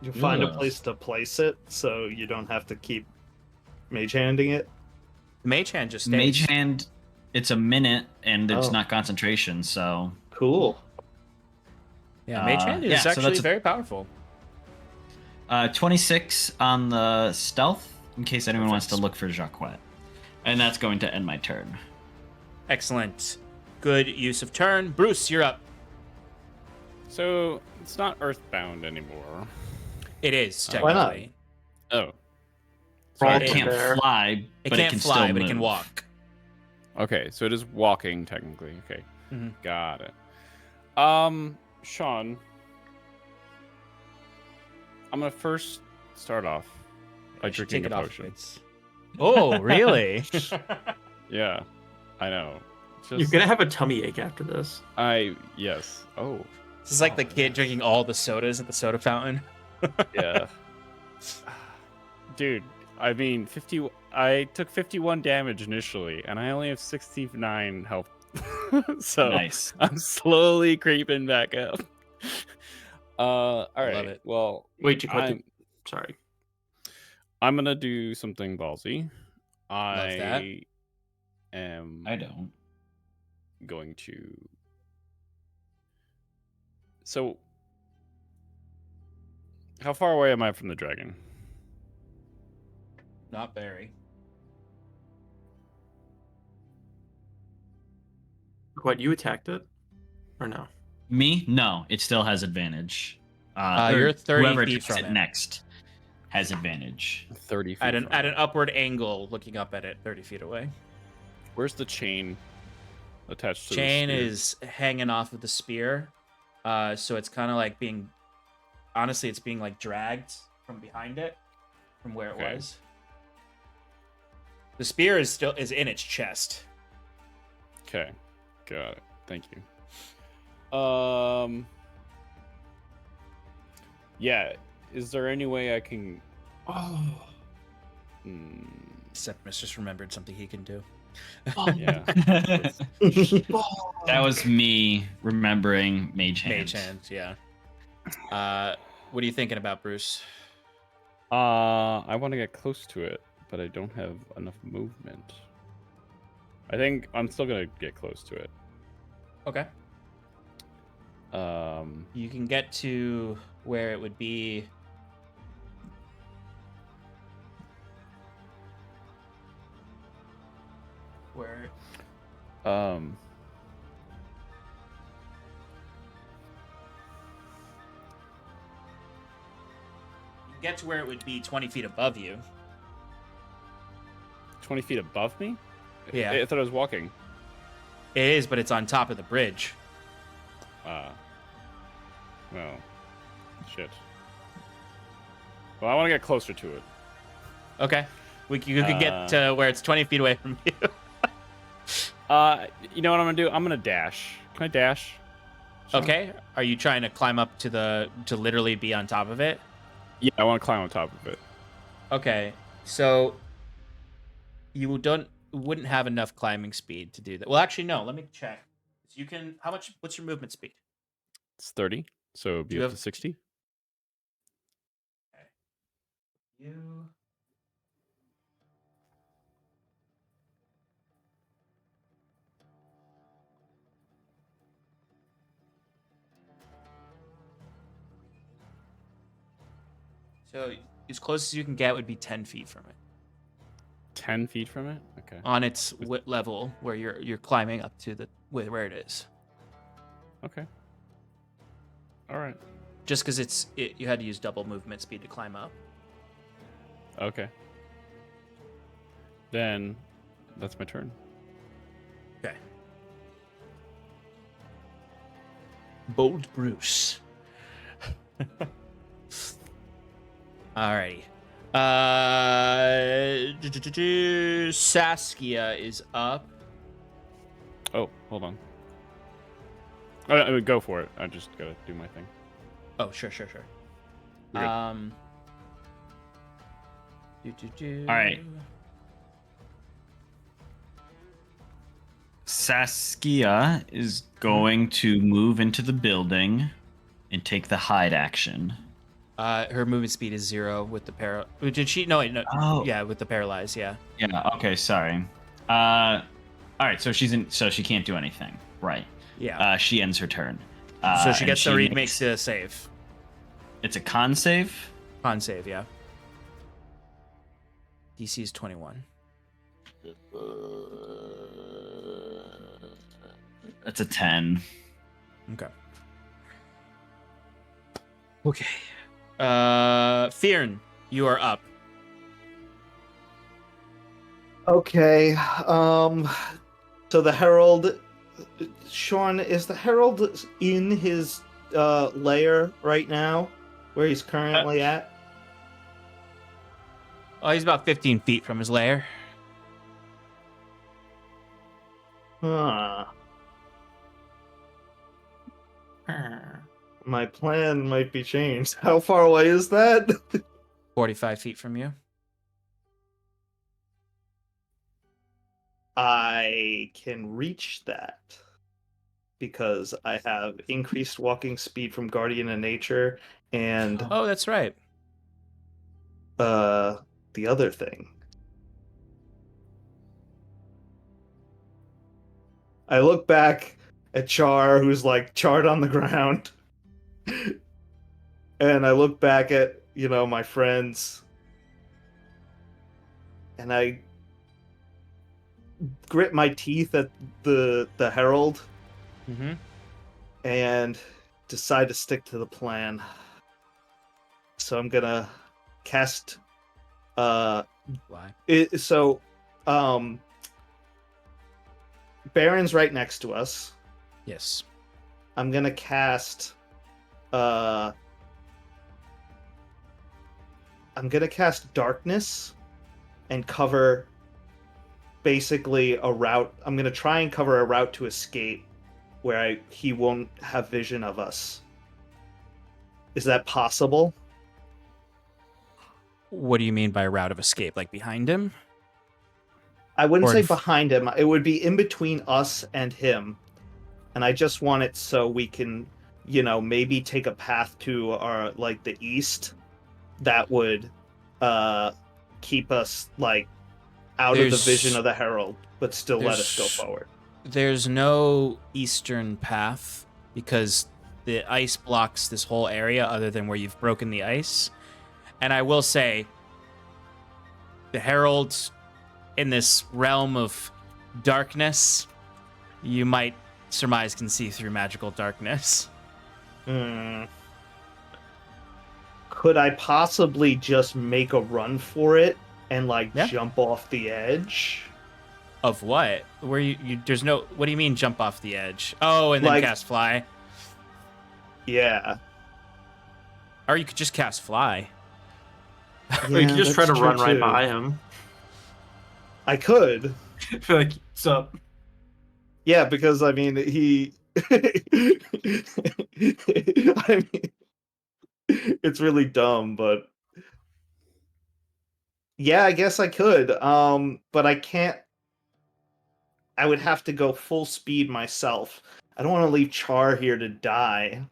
You find a Ugh. place to place it so you don't have to keep mage handing it. Mage hand just stays. Mage Hand, it's a minute, and it's Oh. not concentration, so... Cool. Yeah, Mage hand is yeah, so actually that's a- very powerful. 26 on the stealth, in case anyone wants to Perfect. look for Jacques. And that's going to end my turn. Excellent. Good use of turn. Bruce, you're up. So it's not earthbound anymore. It is, Why not? technically. Oh. It it- can't there. fly, It but can't it can fly, still but it can move. walk. Okay, so it is walking technically. Okay. Mhm. Got it. Sean, I'm gonna first start off by I should drinking take a it off. potion. It's- Oh, really? Yeah, I know. You're Just, gonna have a tummy ache after this. yes. Oh, This is like the kid drinking all the sodas at the soda fountain. yeah. Dude, I mean, I took 51 damage initially, and I only have 69 health. So Nice. I'm slowly creeping back up. All right. Love it. Well, Wait, you I'm, Sorry. I'm gonna do something ballsy. Love that. I am I don't. going to. So, how far away am I from the dragon? Not very. What, you attacked it? Or no? Me? No, it still has advantage. Or You're 30 whoever feet takes from it it. next has advantage. 30 feet. At an from at it. an upward angle, looking up at it, 30 feet away. Where's the chain attached to Chain the spear? is hanging off of the spear, so it's kind of like being honestly, it's being like dragged from behind it, from where it Okay. was. The spear is in its chest. Okay, got it. Thank you. Yeah. Is there any way I can? Oh. Septimus just remembered something he can do. Yeah. That was me remembering Mage Hand. Mage hand, yeah. What are you thinking about, Bruce? I want to get close to it, but I don't have enough movement. I think I'm still gonna get close to it. Okay. You can get to where it would be. Where? You can get to where it would be 20 feet above you. 20 feet above me? Yeah. I thought I was walking. It is, but it's on top of the bridge. Well, shit. Well, I want to get closer to it. Okay. You could get to where it's 20 feet away from you. You know what I'm gonna do? I'm gonna dash. Can I dash? Okay. Are you trying to climb up to literally be on top of it? Yeah, I want to climb on top of it. Okay. So you wouldn't have enough climbing speed to do that. Well, actually, no. Let me check. You can. What's your movement speed? It's 30, so it'd be Do you up to have- 60. You. So as close as you can get would be 10 feet from it. 10 feet from it? Okay. On its level where you're climbing up to where it is. Okay. All right. Just because you had to use double movement speed to climb up. Okay. Then that's my turn. Okay. Bold Bruce. Alrighty. Saskia is up. Oh, hold on. I mean, go for it. I just gotta do my thing. Oh, sure. You're good. All right. Saskia is going to move into the building and take the hide action. Her movement speed is 0 with the Did she? No, wait, no. Oh. Yeah, with the paralyzed. Yeah. Yeah. Okay. Sorry. All right. So so she can't do anything. Right. Yeah. She ends her turn. So she and gets to makes a save. It's a con save. Con save, yeah. DC is 21. That's a 10. Okay. Okay. Fyrn, you are up. Okay. So the Herald, Sean, is the Herald in his lair right now, where he's currently at? Oh, he's about 15 feet from his lair. Huh. My plan might be changed. How far away is that? 45 feet from you. I can reach that because I have increased walking speed from Guardian of Nature and Oh, that's right. the other thing. I look back at Char, who's like charred on the ground. And I look back at, my friends. And I grit my teeth at the Herald Mm-hmm. and decide to stick to the plan. So I'm gonna cast Why? Baron's right next to us. Yes. I'm gonna cast I'm gonna cast darkness and cover basically a route. I'm gonna try and cover a route to escape where he won't have vision of us. Is that possible? What do you mean by route of escape? Like behind him? I wouldn't Or say in behind him. It would be in between us and him. And I just want it so we can, maybe take a path to our the east that would keep us out of the vision of the Herald, but still let us go forward. There's no eastern path because the ice blocks this whole area other than where you've broken the ice. And I will say, the Herald in this realm of darkness, you might surmise can see through magical darkness. Could I possibly just make a run for it and jump off the edge? Of what? Where you there's no, what do you mean jump off the edge? Oh, and then cast fly? Yeah. Or you could just cast fly. Or you could just try to run right too. by him. I could. I feel like, what's up? Yeah, because I mean he it's really dumb, but yeah, I guess I could. But I can't. I would have to go full speed myself. I don't want to leave Char here to die.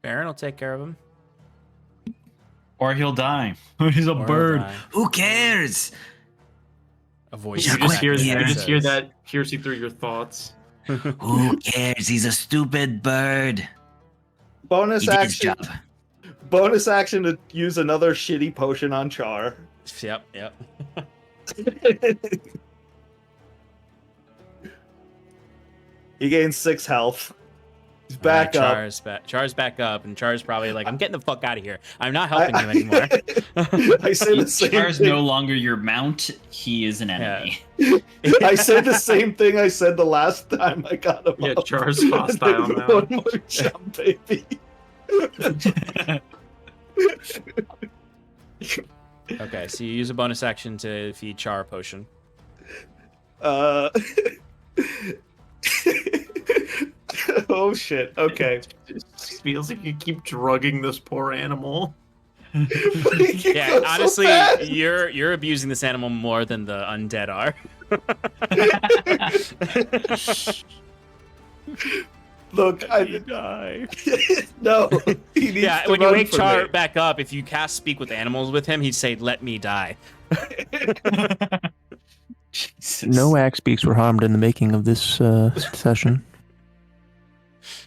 Fyrn will take care of him. Or he'll die. He's a Or he'll bird. die. Who cares? A voice. You just hear says. that piercing through your thoughts. Who cares? He's a stupid bird. Bonus He did his action. job. Bonus action to use another shitty potion on Char. Yep. He gains 6 health. He's back up. Char's back up, and Char's probably like, I'm getting the fuck out of here. I'm not helping him anymore. I say the same Char's thing. no longer your mount. He is an enemy. I said the same thing I said the last time I got him Yeah, up. Char's hostile now. One more jump, baby. Okay, so you use a bonus action to feed Char a potion. Oh shit. Okay. It feels like you keep drugging this poor animal. Yeah, honestly, you're abusing this animal more than the undead are. Look, I Die. no. He needs Yeah, to when you run wake for Char me. back up, if you cast Speak with Animals with him, he'd say, "Let me die." Jesus. No axe beaks were harmed in the making of this session.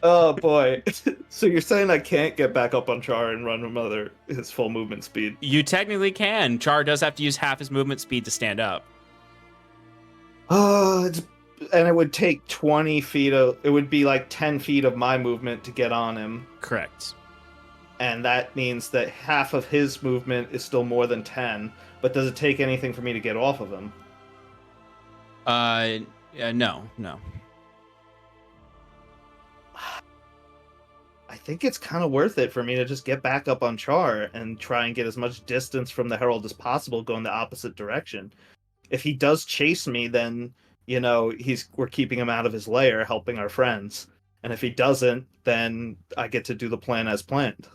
Oh boy. So you're saying I can't get back up on Char and run his full movement speed? You technically can. Char does have to use half his movement speed to stand up. And it would take 20 feet it would be 10 feet of my movement to get on him. Correct. And that means that half of his movement is still more than 10. But does it take anything for me to get off of him? No. I think it's kind of worth it for me to just get back up on Char and try and get as much distance from the Herald as possible, going the opposite direction. If he does chase me, then, we're keeping him out of his lair, helping our friends. And if he doesn't, then I get to do the plan as planned.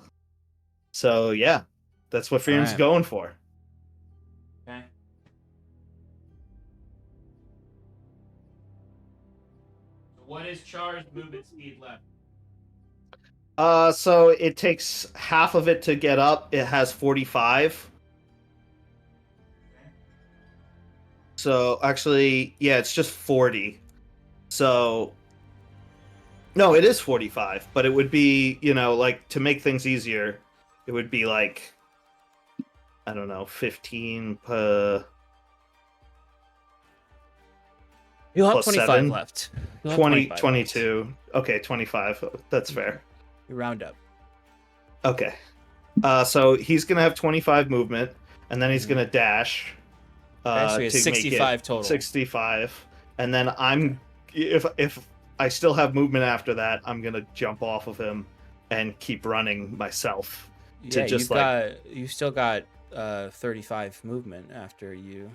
So, yeah, that's what Fyrn's Alright. going for. Okay. What is Char's movement speed left? So it takes half of it to get up. It has 45. So actually, yeah, it's just 40. So no, it is 45, but it would be, to make things easier, it would be I don't know, 15 per You'll have Plus 25 7. left. You'll have 20, 25 22. Okay, 25. That's fair. left. You round up. Okay. So he's going to have 25 movement, and then he's going to dash. Okay, so he has to make it 65 total. 65. And then if I still have movement after that, I'm going to jump off of him and keep running myself. Yeah, just you still got 35 movement after you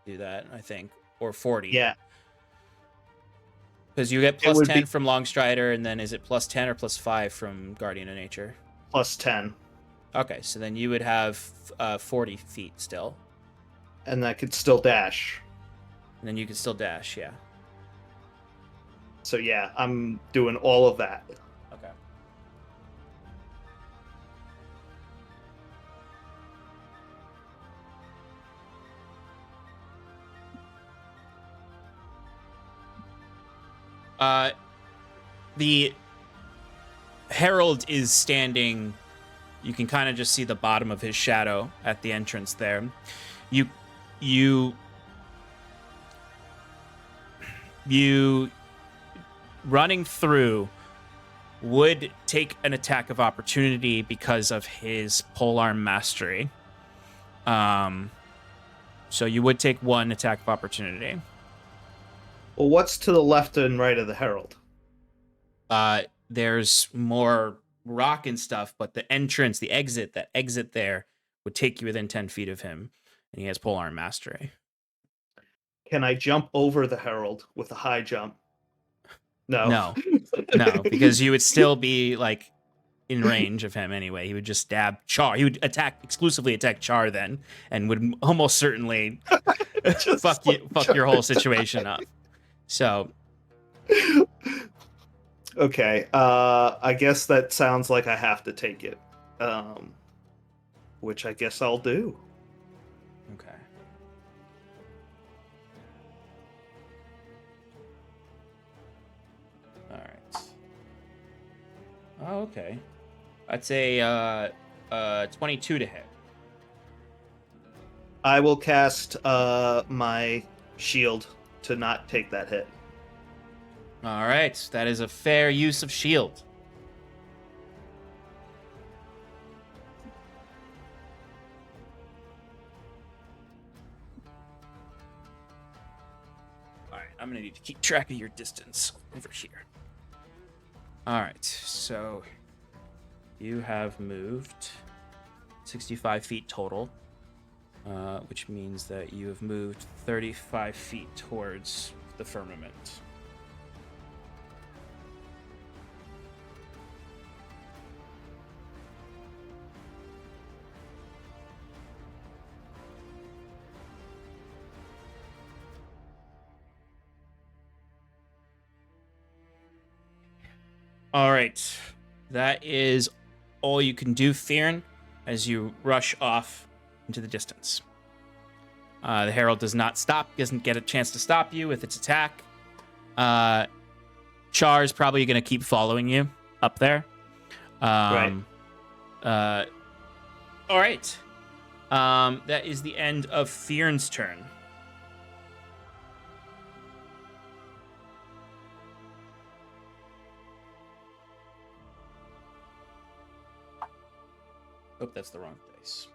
do that, I think, or 40. Yeah. Because you get It plus would 10 be- from Longstrider, and then is it plus 10 or plus 5 from Guardian of Nature? plus 10. Okay, so then you would have 40 feet still. And I could still dash. And then you can still dash, yeah. So yeah, I'm doing all of that. Okay. The Herald is standing. You can kind of just see the bottom of his shadow at the entrance there. You running through would take an attack of opportunity because of his polearm mastery. So you would take one attack of opportunity. Well, what's to the left and right of the Herald? There's more rock and stuff, but the entrance, the exit, that exit there would take you within 10 feet of him, and he has polearm mastery. Can I jump over the Herald with a high jump? No. No, because you would still be like in range of him anyway. He would just stab Char. He would exclusively attack Char then, and would almost certainly fuck your whole situation up. So Okay, I guess that sounds like I have to take it. Which I guess I'll do. okay. All right. Oh, okay. I'd say 22 to hit. I will cast my shield to not take that hit. All right, that is a fair use of shield. All right, I'm gonna need to keep track of your distance over here. All right, so you have moved 65 feet total, which means that you have moved 35 feet towards the firmament. All right, that is all you can do, Fyrn, as you rush off into the distance. The Herald does not stop, doesn't get a chance to stop you with its attack. Char is probably going to keep following you up there. Right. All right. That is the end of Fyrn's turn. Oh, that's the wrong dice.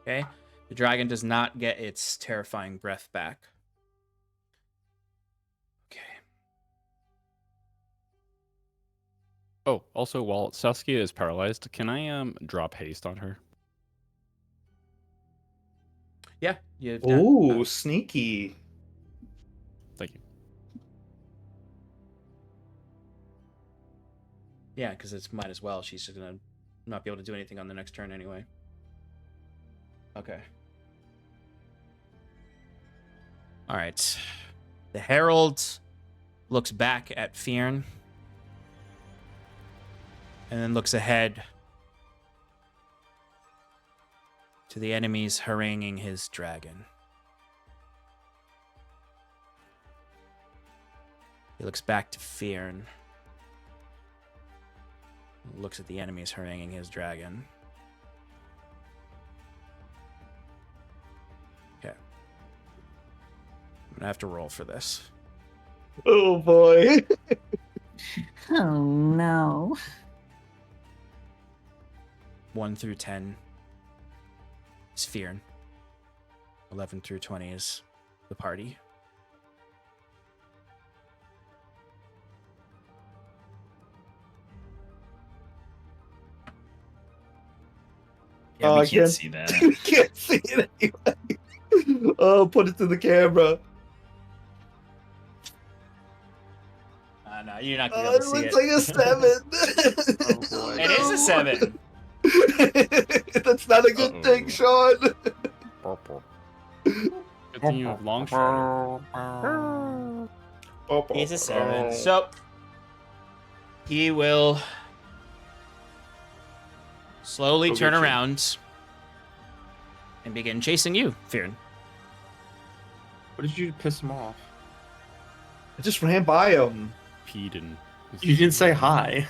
Okay. The dragon does not get its terrifying breath back. Okay. Oh, also, while Saskia is paralyzed, can I drop haste on her? Yeah. You've Ooh, sneaky. Thank you. Yeah, because it's might as well. She's just gonna not be able to do anything on the next turn anyway. Okay. All right. The Herald looks back at Fyrn and then looks ahead to the enemies haranguing his dragon. He looks back to Fyrn. Looks at the enemies haranguing his dragon. Okay. I'm gonna have to roll for this. Oh boy. Oh no. 1 through 10 is Fyrn. 11 through 20 is the party. Yeah, we I can't see that. We can't see it anyway. Oh, put it to the camera. No, you're not gonna be able to see It's it. like a 7. Oh, boy. It is a 7. That's not a good thing, Sean. Good thing you have long shot. He's a 7. So he will slowly turn around and begin chasing you, Fyrn. What did you do to piss him off? I just ran by him. Peed in. You didn't say hi.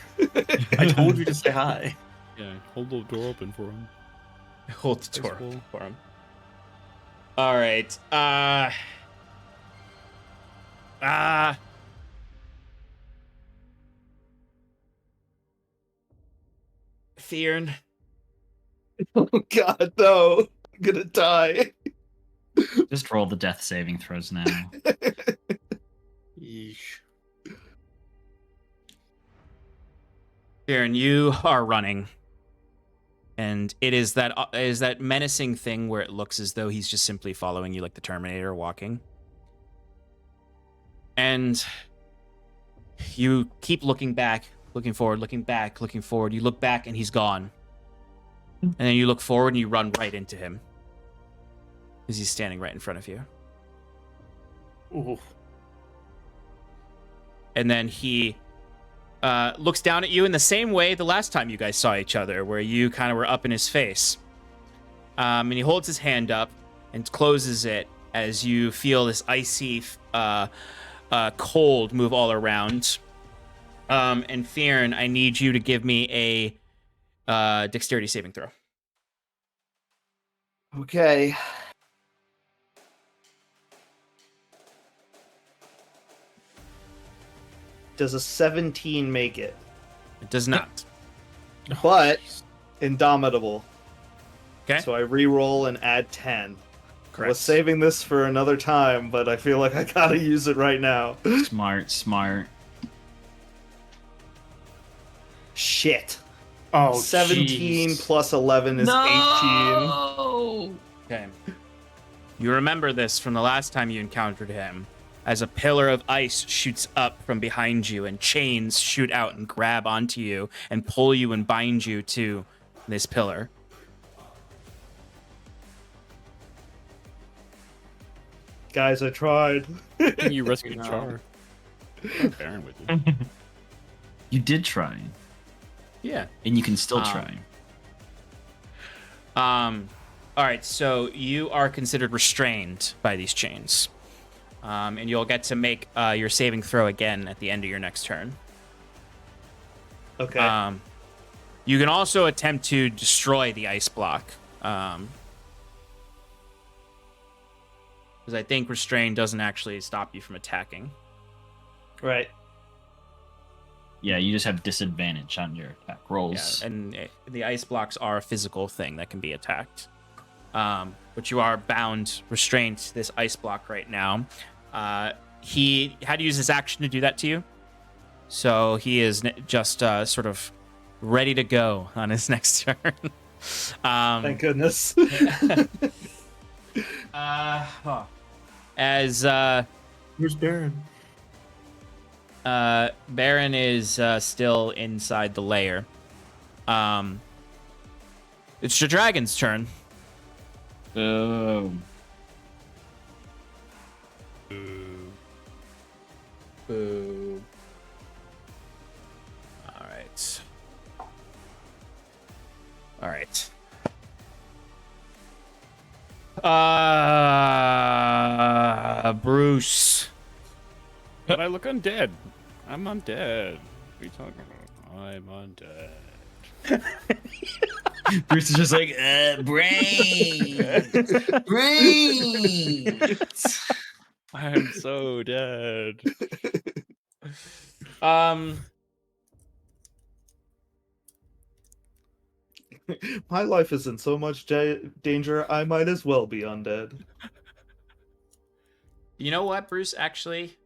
I told you to say hi. Yeah, hold the door open for him. Hold the door Baseball. for him. All right. Fyrn. Oh God, no! I'm gonna die. Just roll the death saving throws now. Yeesh. Fyrn, you are running. And it is that menacing thing where it looks as though he's just simply following you like the Terminator walking. And you keep looking back, looking forward, looking back, looking forward. You look back and he's gone. And then you look forward and you run right into him. As he's standing right in front of you. Ooh. And then he looks down at you in the same way the last time you guys saw each other, where you kind of were up in his face. And he holds his hand up and closes it as you feel this icy cold move all around. And Fyrn, I need you to give me a dexterity saving throw. Okay. Does a 17 make it? It does not. But indomitable. Okay. So I re-roll and add 10. I Correct. was saving this for another time, but I feel like I gotta use it right now. Smart. Shit. Oh, 17 jeez. plus 11 is 18. Okay. You remember this from the last time you encountered him, as a pillar of ice shoots up from behind you and chains shoot out and grab onto you and pull you and bind you to this pillar. Guys, I tried. And you rescued Char. Baron with you. You did try, Yeah. and you can still try. All right, so you are considered restrained by these chains. And you'll get to make your saving throw again at the end of your next turn. Okay. You can also attempt to destroy the ice block. Because I think restrain doesn't actually stop you from attacking. Right. Yeah, you just have disadvantage on your attack rolls. Yeah, and the ice blocks are a physical thing that can be attacked. But you are bound, restrained to this ice block right now. He had to use his action to do that to you. So he is just sort of ready to go on his next turn. Thank goodness. As Where's Baron? Baron is still inside the lair. It's the dragon's turn. Oh. Boo. Alright. Alright. Bruce. But I look undead. I'm undead. What are you talking about? I'm undead. Bruce is just like, brains. I'm so dead. My life is in so much danger, I might as well be undead. You know what, Bruce? Actually,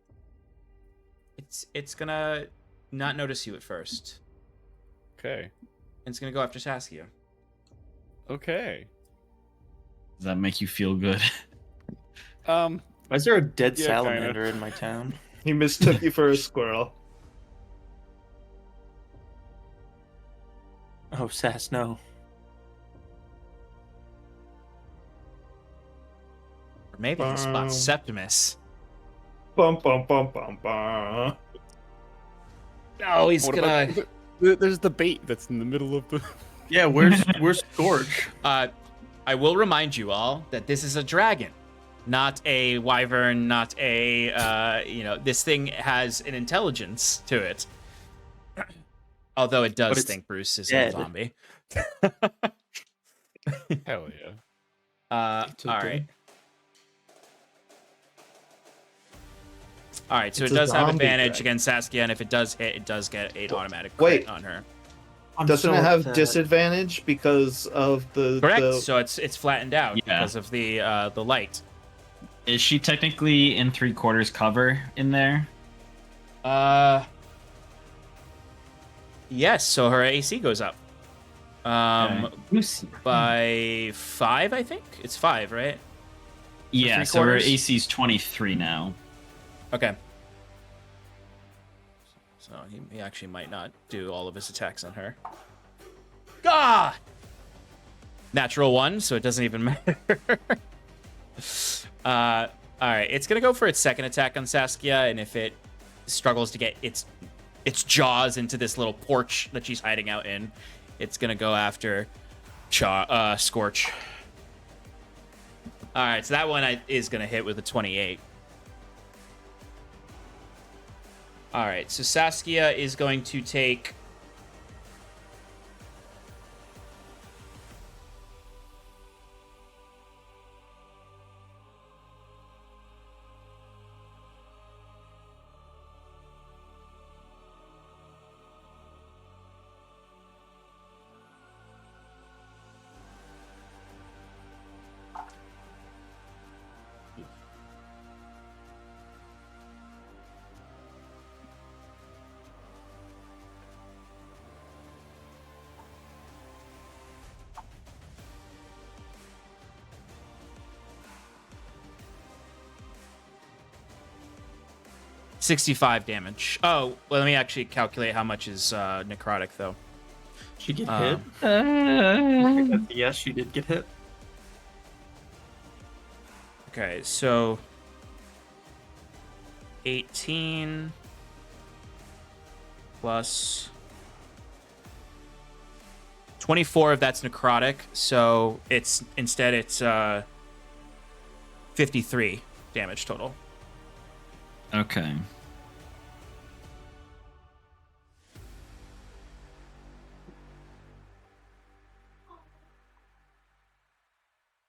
it's gonna not notice you at first. Okay. And it's gonna go after Saskia. Okay. Does that make you feel good? Why is there a dead Yeah, salamander in my town? He mistook you for a squirrel. Oh, Sass, no. Or maybe he spots Septimus. Bum bum bum bum bum. No, he's What gonna. about there's the bait that's in the middle of the. Yeah, where's Scorch? I will remind you all that this is a dragon, not a wyvern, not a. This thing has an intelligence to it. Although it does it's think Bruce is dead. a zombie. Hell yeah. All right. All right, so It's it a does have zombie advantage dragon. against Saskia, and if it does hit, it does get 8 automatic Wait. crit on her. Doesn't it have disadvantage because of the Correct. the- So it's flattened out Yeah. because of the light. Is she technically in 3/4 cover in there? Yes. So her AC goes up. Okay. By 5, I think it's 5, right? Yeah, so her 3/4? AC is 23 now. Okay. So he actually might not do all of his attacks on her. Gah! Natural 1, so it doesn't even matter. All right, it's gonna go for its second attack on Saskia, and if it struggles to get its jaws into this little porch that she's hiding out in, it's gonna go after Scorch. All right, so that one is gonna hit with a 28. All right, so Saskia is going to take... $65 damage. Oh, well, let me actually calculate how much is necrotic, though. She get Um, hit? Yes, she did get hit. Okay, so 18 plus 24 of that's necrotic, so it's 53 damage total. Okay.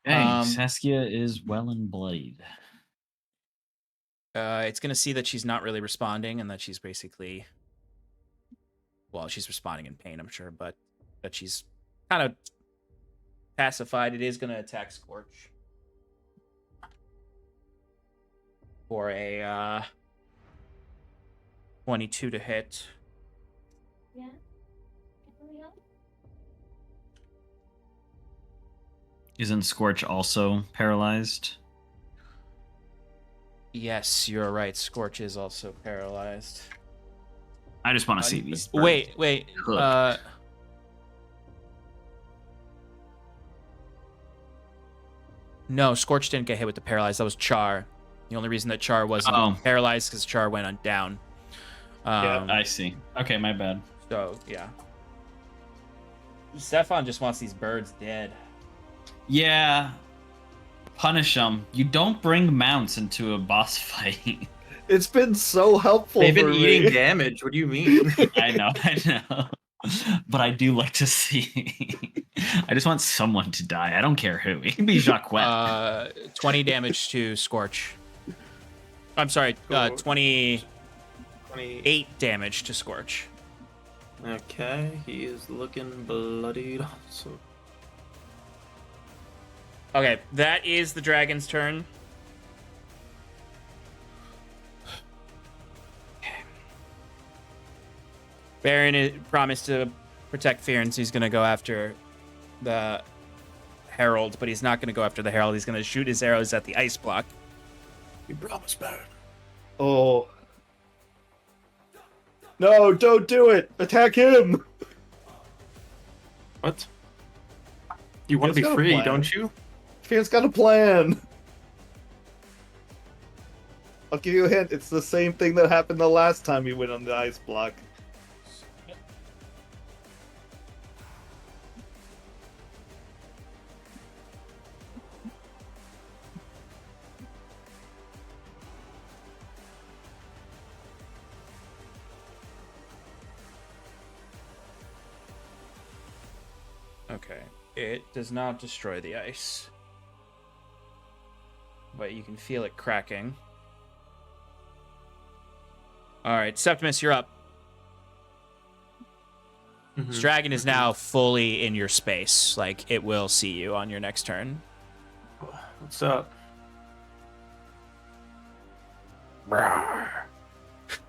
Hey, Saskia is well and bloodied. It's gonna see that she's not really responding, and that she's basically, well, she's responding in pain, I'm sure, but that she's kind of pacified. It is gonna attack Scorch for a 22 to hit. Yeah. Isn't Scorch also paralyzed? Yes, you're right. Scorch is also paralyzed. I just want to see these. birds Wait. cooked. No, Scorch didn't get hit with the paralyzed. That was Char. The only reason that Char wasn't paralyzed because Char went on down. Yeah, I see. Okay, my bad. So, yeah. Stefan just wants these birds dead. Yeah. Punish them. You don't bring mounts into a boss fight. It's been so helpful. They've for been me. eating damage. What do you mean? I know. But I do like to see. I just want someone to die. I don't care who. It can be Jacques. 20 damage to Scorch. I'm sorry, 28 damage to Scorch. Okay, he is looking bloodied also. Okay, that is the dragon's turn. Baron promised to protect Fyrn, so he's going to go after the Herald, but he's not going to go after the Herald. He's going to shoot his arrows at the ice block. You promised better. Oh. No, don't do it! Attack him! What? You want to He's be got a free, plan. don't you? Fyrn's got a plan! I'll give you a hint. It's the same thing that happened the last time you went on the ice block. Okay. It does not destroy the ice. But you can feel it cracking. Alright, Septimus, you're up. This dragon is now fully in your space. Like, it will see you on your next turn. What's up?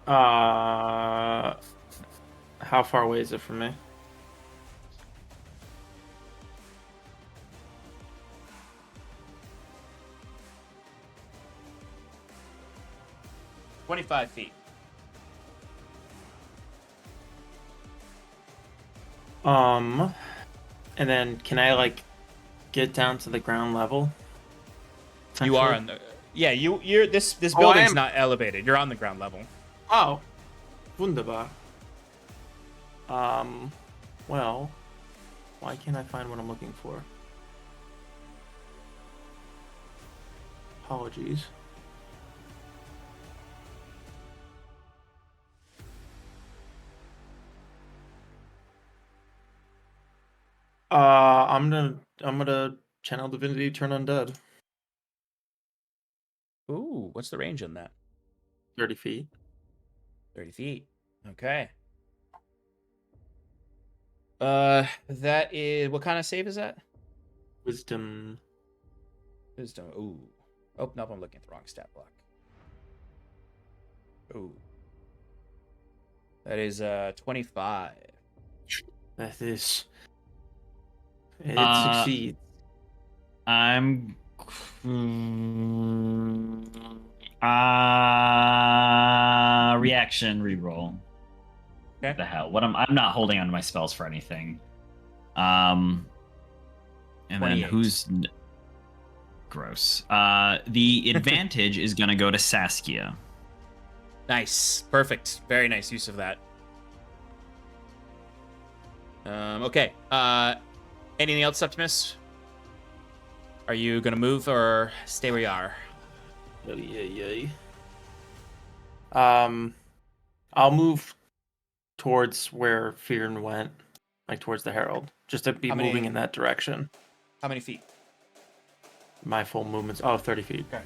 How far away is it from me? $25 feet. And then can I like get down to the ground level? You are on the... Yeah, you're this building's am- not elevated. You're on the ground level. Oh, wunderbar. Well, why can't I find what I'm looking for? Apologies. I'm gonna channel divinity, turn undead. Ooh, what's the range on that? 30 feet. 30 feet. Okay. That is... What kind of save is that? Wisdom. Wisdom. Ooh. Oh, nope, I'm looking at the wrong stat block. Ooh. That is 25. That is. It succeeds. I'm reaction reroll. Okay. What the hell? What I'm not holding on to my spells for anything. And then 28. who's gross? The advantage is gonna go to Saskia. Nice. Perfect. Very nice use of that. Okay. Anything else, Septimus? Are you gonna move or stay where you are? Oh, yeah. I'll move towards where Fyrn went, like towards the Herald, just to be How many- moving in that direction. How many feet? My full movement's 30 feet. Okay.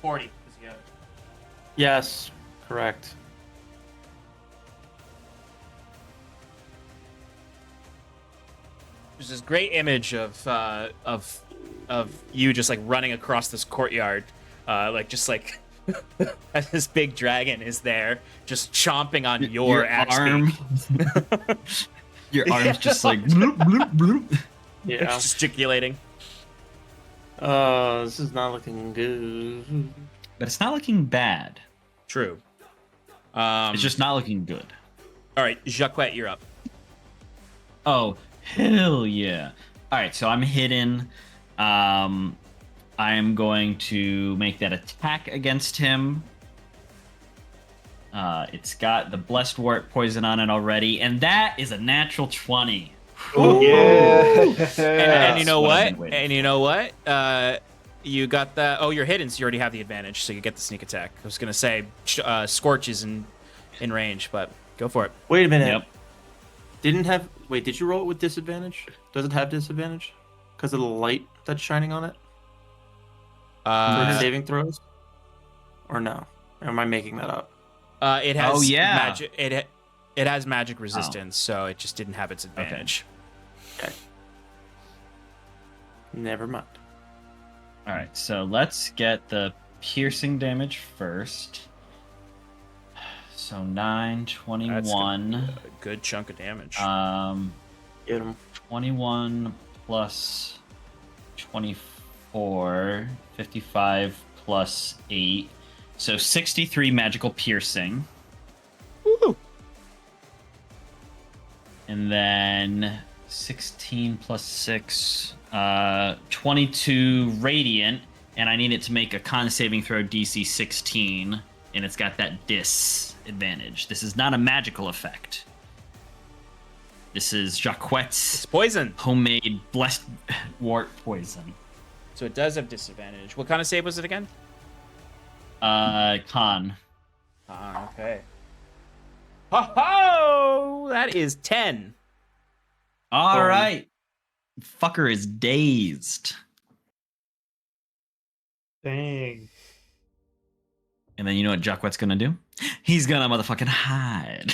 40. Yes, correct. There's this great image of you just like running across this courtyard, as this big dragon is there, just chomping on your axe arm. beak. Your arm's just like bloop, bloop, bloop. Yeah. Gesticulating. This is not looking good. But it's not looking bad. True. It's just not looking good. All right, Jacquette, you're up. Oh, hell yeah. All right, so I'm hidden. I am going to make that attack against him. It's got the Blessed Wart poison on it already, and that is a natural 20. Oh, yeah. And you know what I've what? been waiting And you know what? You got that. Oh, you're hidden, so you already have the advantage, so you get the sneak attack. I was gonna say Scorch is in range, but go for it. Wait a minute. Yep. Wait, did you roll it with disadvantage? Does it have disadvantage? Because of the light that's shining on it? For saving throws? Or no? Or am I making that up? It has Oh, yeah. magic. It has magic resistance, so it just didn't have its advantage. Okay. Never mind. All right, so let's get the piercing damage first. So 9, That's 21. gonna be a good chunk of damage. Get him. 21 plus 24, 55 plus 8. So 63 magical piercing. Woo! And then 16 plus 6, 22 radiant. And I need it to make a con saving throw DC 16. And it's got that disadvantage. This is not a magical effect. This is Jacquette's It's poison. homemade blessed wart poison. So it does have disadvantage. What kind of save was it again? Con. Ah, okay. Ho ho! That is 10. All Boom. right. Fucker is dazed. Dang. And then you know what Jacquette's gonna do? He's gonna motherfucking hide.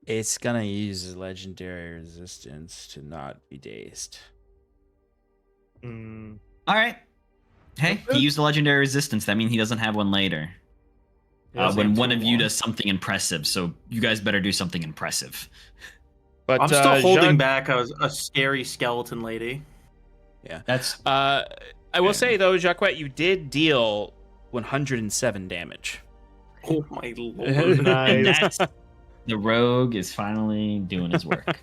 It's gonna use legendary resistance to not be dazed. Mm. All right. Hey, he used a legendary resistance. That means he doesn't have one later. When one of you does something impressive, so you guys better do something impressive. But I'm still holding back a scary skeleton lady. Yeah. That's I will say though, Jacquette, you did deal 107 damage. Oh my lord. and that's the rogue is finally doing his work.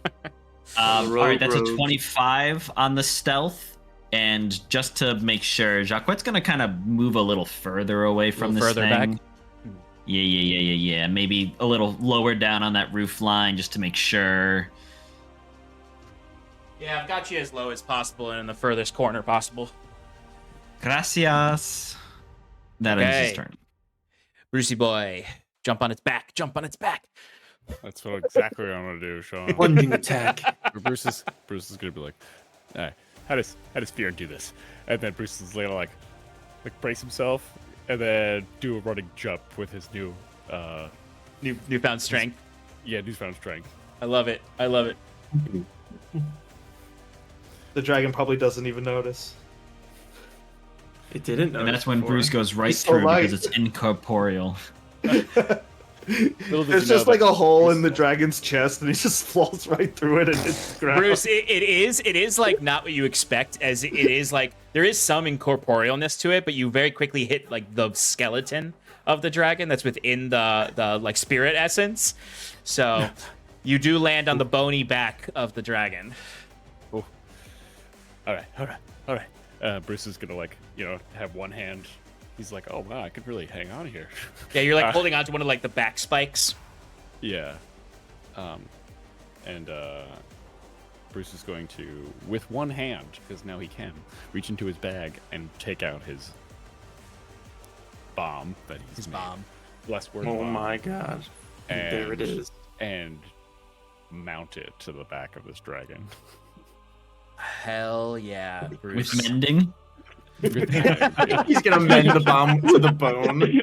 All right, that's a 25 on the stealth. And just to make sure, Jacquette's gonna kind of move a little further away from this further thing. back? Yeah. Maybe a little lower down on that roof line just to make sure. Yeah, I've got you as low as possible and in the furthest corner possible. Gracias. That ends his turn. Brucey boy, jump on its back. Jump on its back. That's exactly what I'm gonna do, Sean. Plunging attack. Bruce is gonna be like, all right, how does Fyrn do this? And then Bruce is gonna like brace himself and then do a running jump with his Newfound strength. newfound strength. I love it. The dragon probably doesn't even notice. It didn't know. And that's when Bruce goes right He's so through light. because it's incorporeal. There's just like a hole in the dragon's chest, and he just falls right through it and hits the ground. Bruce, it is like not what you expect, as it is like there is some incorporealness to it, but you very quickly hit like the skeleton of the dragon that's within the like spirit essence. So you do land on the bony back of the dragon. Oh. All right. Bruce is gonna have one hand. He's like, oh wow, I could really hang on here. Yeah, you're like holding onto one of like the back spikes. Yeah. And Bruce is going to, with one hand, because now he can, reach into his bag and take out his bomb that he's made. Blessed word Oh bomb. my god. And there it is. And mount it to the back of this dragon. Hell yeah, Bruce. With mending? He's gonna mend the bomb to the bone.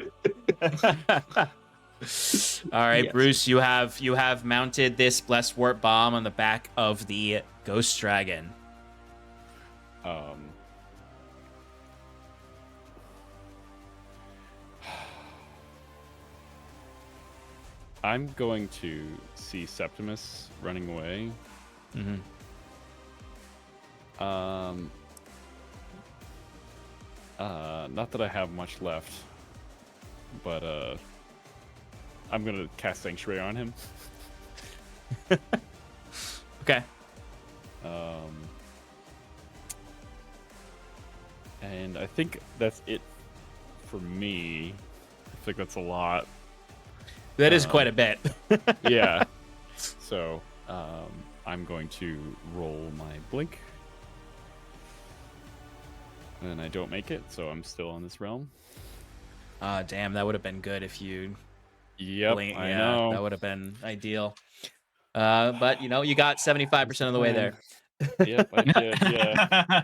All right, Yes. Bruce, you have mounted this blessed wart bomb on the back of the ghost dragon. I'm going to see Septimus running away. Mm-hmm. Not that I have much left, but I'm gonna cast Sanctuary on him. Okay. And I think that's it for me. I think that's a lot. That is quite a bit. Yeah. So I'm going to roll my blink. And I don't make it, so I'm still in this realm. Damn, that would have been good if you... Yep, I know. That would have been ideal. But, you got 75% of the way there. Yep, I did, yeah.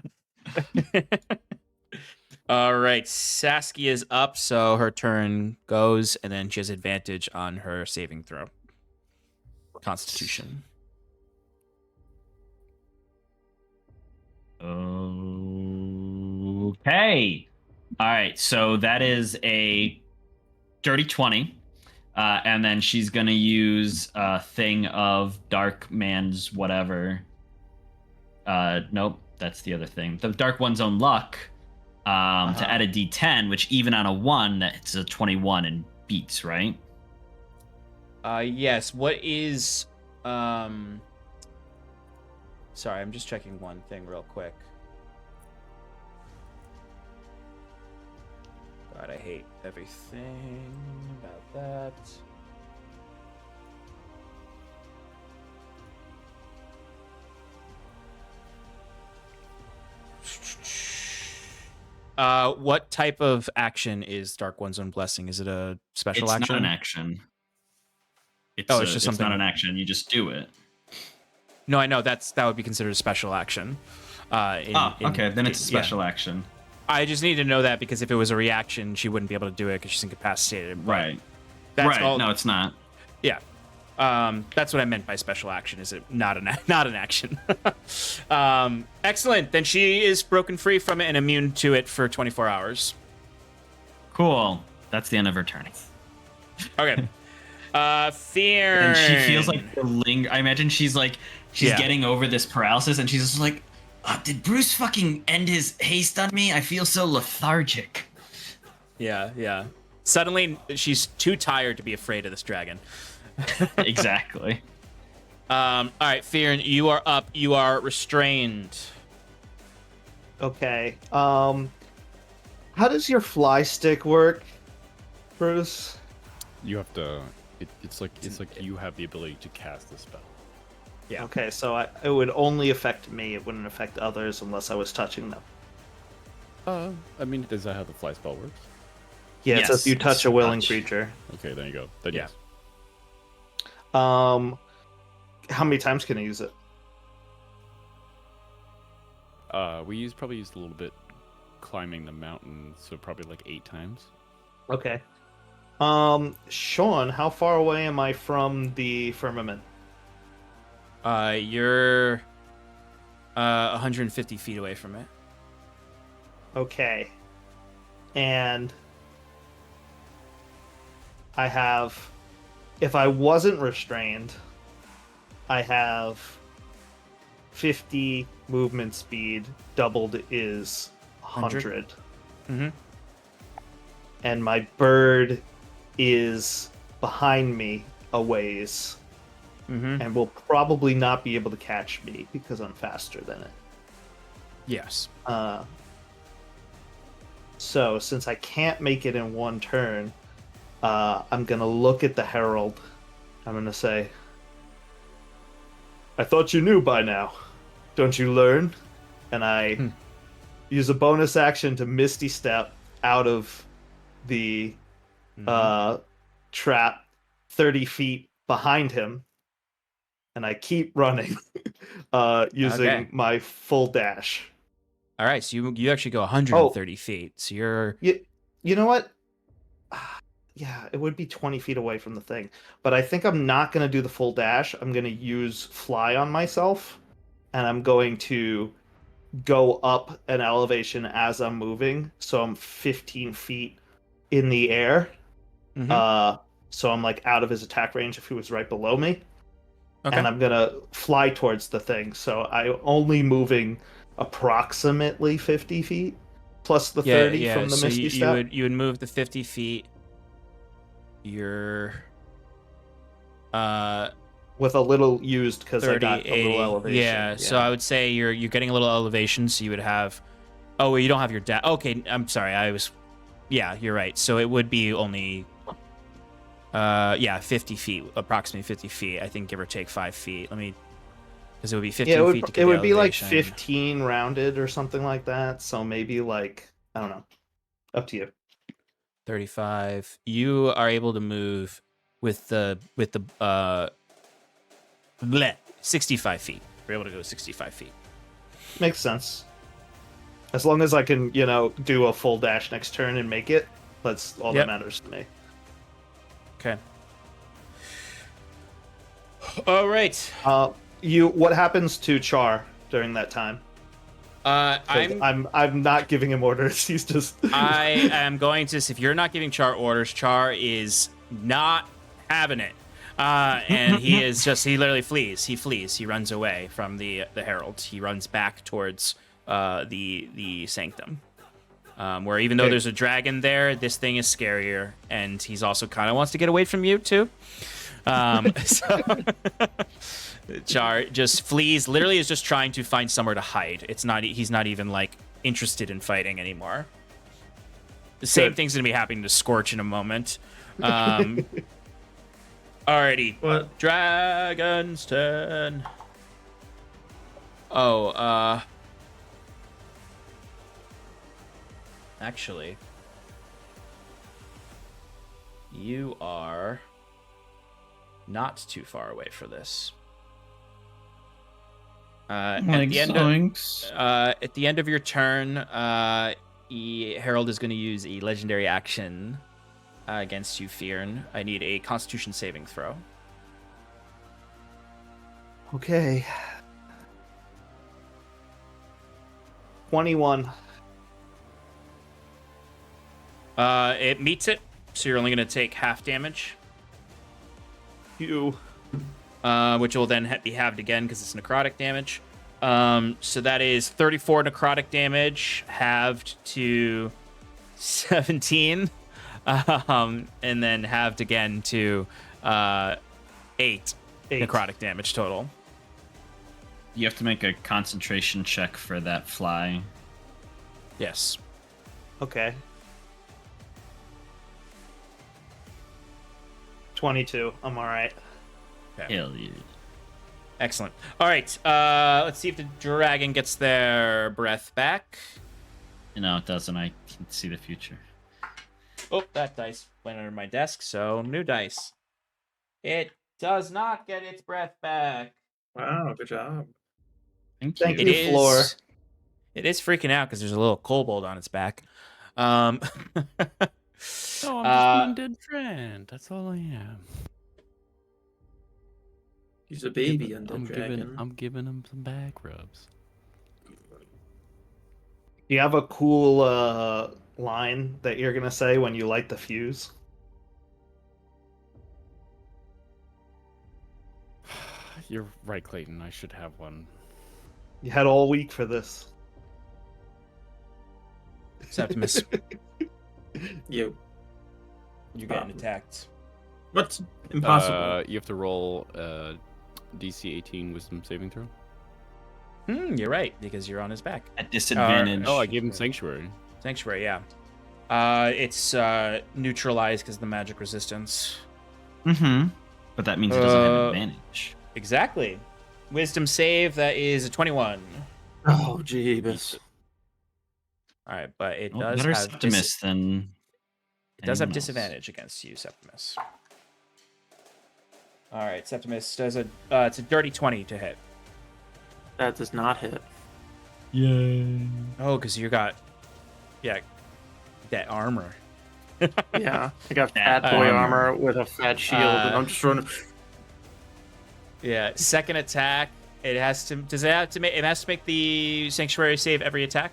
All right, Saskia's up, so her turn goes, and then she has advantage on her saving throw. Constitution. Okay. All right. So that is a dirty 20. And then she's going to use a thing of Dark Man's whatever. Nope. That's the other thing. The Dark One's own luck to add a D10, which even on a 1, it's a 21 and beats, right? Yes. What is Sorry, I'm just checking one thing real quick. God, I hate everything about that. What type of action is Dark One's Own Blessing? Is it a special action? It's not an action. It's just something. It's not an action. You just do it. No, I know that would be considered a special action. Okay, then it's a special action. I just need to know that because if it was a reaction, she wouldn't be able to do it because she's incapacitated. Right. That's all. No, it's not. Yeah. That's what I meant by special action. Is it not an action? Excellent. Then she is broken free from it and immune to it for 24 hours. Cool. That's the end of her turn. Okay. Fear. And she feels like the I imagine she's getting over this paralysis, and she's just like, did Bruce fucking end his haste on me? I feel so lethargic. Yeah. Suddenly, she's too tired to be afraid of this dragon. Exactly. All right, Fyrn, you are up. You are restrained. Okay. How does your fly stick work, Bruce? You have to. It's like you have the ability to cast the spell. Yeah. Okay, so it would only affect me. It wouldn't affect others unless I was touching them. I mean, is that how the fly spell works? Yeah, Yes, so if you touch a willing touch. creature. Okay, there you go. Then Yeah. yes. How many times can I use it? We probably used a little bit climbing the mountain, so probably like 8 times. Okay. Sean, how far away am I from the firmament? You're 150 feet away from it. Okay. And I have, if I wasn't restrained, I have 50 movement speed, doubled is 100. Mm-hmm. And my bird is behind me a ways, and will probably not be able to catch me because I'm faster than it. Yes. So since I can't make it in one turn, I'm gonna look at the Herald. I'm gonna say, I thought you knew by now. Don't you learn? And I use a bonus action to Misty Step out of the trap 30 feet behind him. And I keep running using my full dash. All right, so you actually go 130 feet. So you're... You know what? Yeah, it would be 20 feet away from the thing. But I think I'm not going to do the full dash. I'm going to use fly on myself. And I'm going to go up an elevation as I'm moving. So I'm 15 feet in the air. So I'm like out of his attack range if he was right below me. Okay. And I'm going to fly towards the thing. So I'm only moving approximately 50 feet. Plus the 30 from the so Misty Step. you would move the 50 feet. You're with a little used because I got a 80. little elevation. Yeah, so I would say you're getting a little elevation, so you would have... Oh, well, you don't have your dash. Okay, I'm sorry. Yeah, you're right. So it would be only 50 feet, approximately 50 feet. I think give or take 5 feet. Because it would be 15 feet to get it the would be like elevation. 15 rounded or something like that. So maybe like, I don't know. Up to you. 35. You are able to move with the 65 feet. You're able to go 65 feet. Makes sense. As long as I can, do a full dash next turn and make it, that's all that matters to me. Okay. All right. What happens to Char during that time? I'm not giving him orders. He's just. I am going to. If you're not giving Char orders, Char is not having it, and he is just. He literally flees. He flees. He runs away from the Herald. He runs back towards the sanctum. Where even though there's a dragon there, this thing is scarier, and he's also kind of wants to get away from you too. So Char just flees. Literally, is just trying to find somewhere to hide. He's not even like interested in fighting anymore. The same thing's gonna be happening to Scorch in a moment. Alrighty. What? Dragon's turn. Actually, you are not too far away for this. At the end of your turn, Herald is going to use a legendary action against you, Fyrn. I need a Constitution saving throw. Okay. 21. It meets it, so you're only going to take half damage. You. Which will then be halved again because it's necrotic damage. So that is 34 necrotic damage, halved to 17, and then halved again to 8 necrotic damage total. You have to make a concentration check for that fly. Yes. Okay. 22. I'm all right. Okay. Hell yeah. Excellent. All right. Let's see if the dragon gets their breath back. No, it doesn't. I can see the future. Oh, that dice went under my desk, so new dice. It does not get its breath back. Wow, good job. Thank Thank you. you, Floor. It is freaking out because there's a little kobold on its back. No, I'm just being dead friend. That's all I am. He's a baby undead dragon. I'm giving him some back rubs. Do you have a cool line that you're gonna say when you light the fuse? You're right, Clayton. I should have one. You had all week for this. Septimus, You. you're getting attacked. What's impossible? You have to roll DC 18 Wisdom saving throw. You're right, because you're on his back. At disadvantage. Oh, I gave him Sanctuary. Sanctuary, yeah. It's neutralized because of the magic resistance. Mm-hmm. But that means it doesn't have advantage. Exactly. Wisdom save, that is a 21. Oh, jeebus. All right, but it Well, does better have Septimus than it does have anyone else. disadvantage against you, Septimus. All right, Septimus does it's a dirty 20 to hit. That does not hit. Yay. Oh, because you got that armor. Yeah, I got That fat boy armor. armor with a fat shield, and I'm just running. Yeah, second attack. It has to. Does it have to make? It has to make the sanctuary save every attack.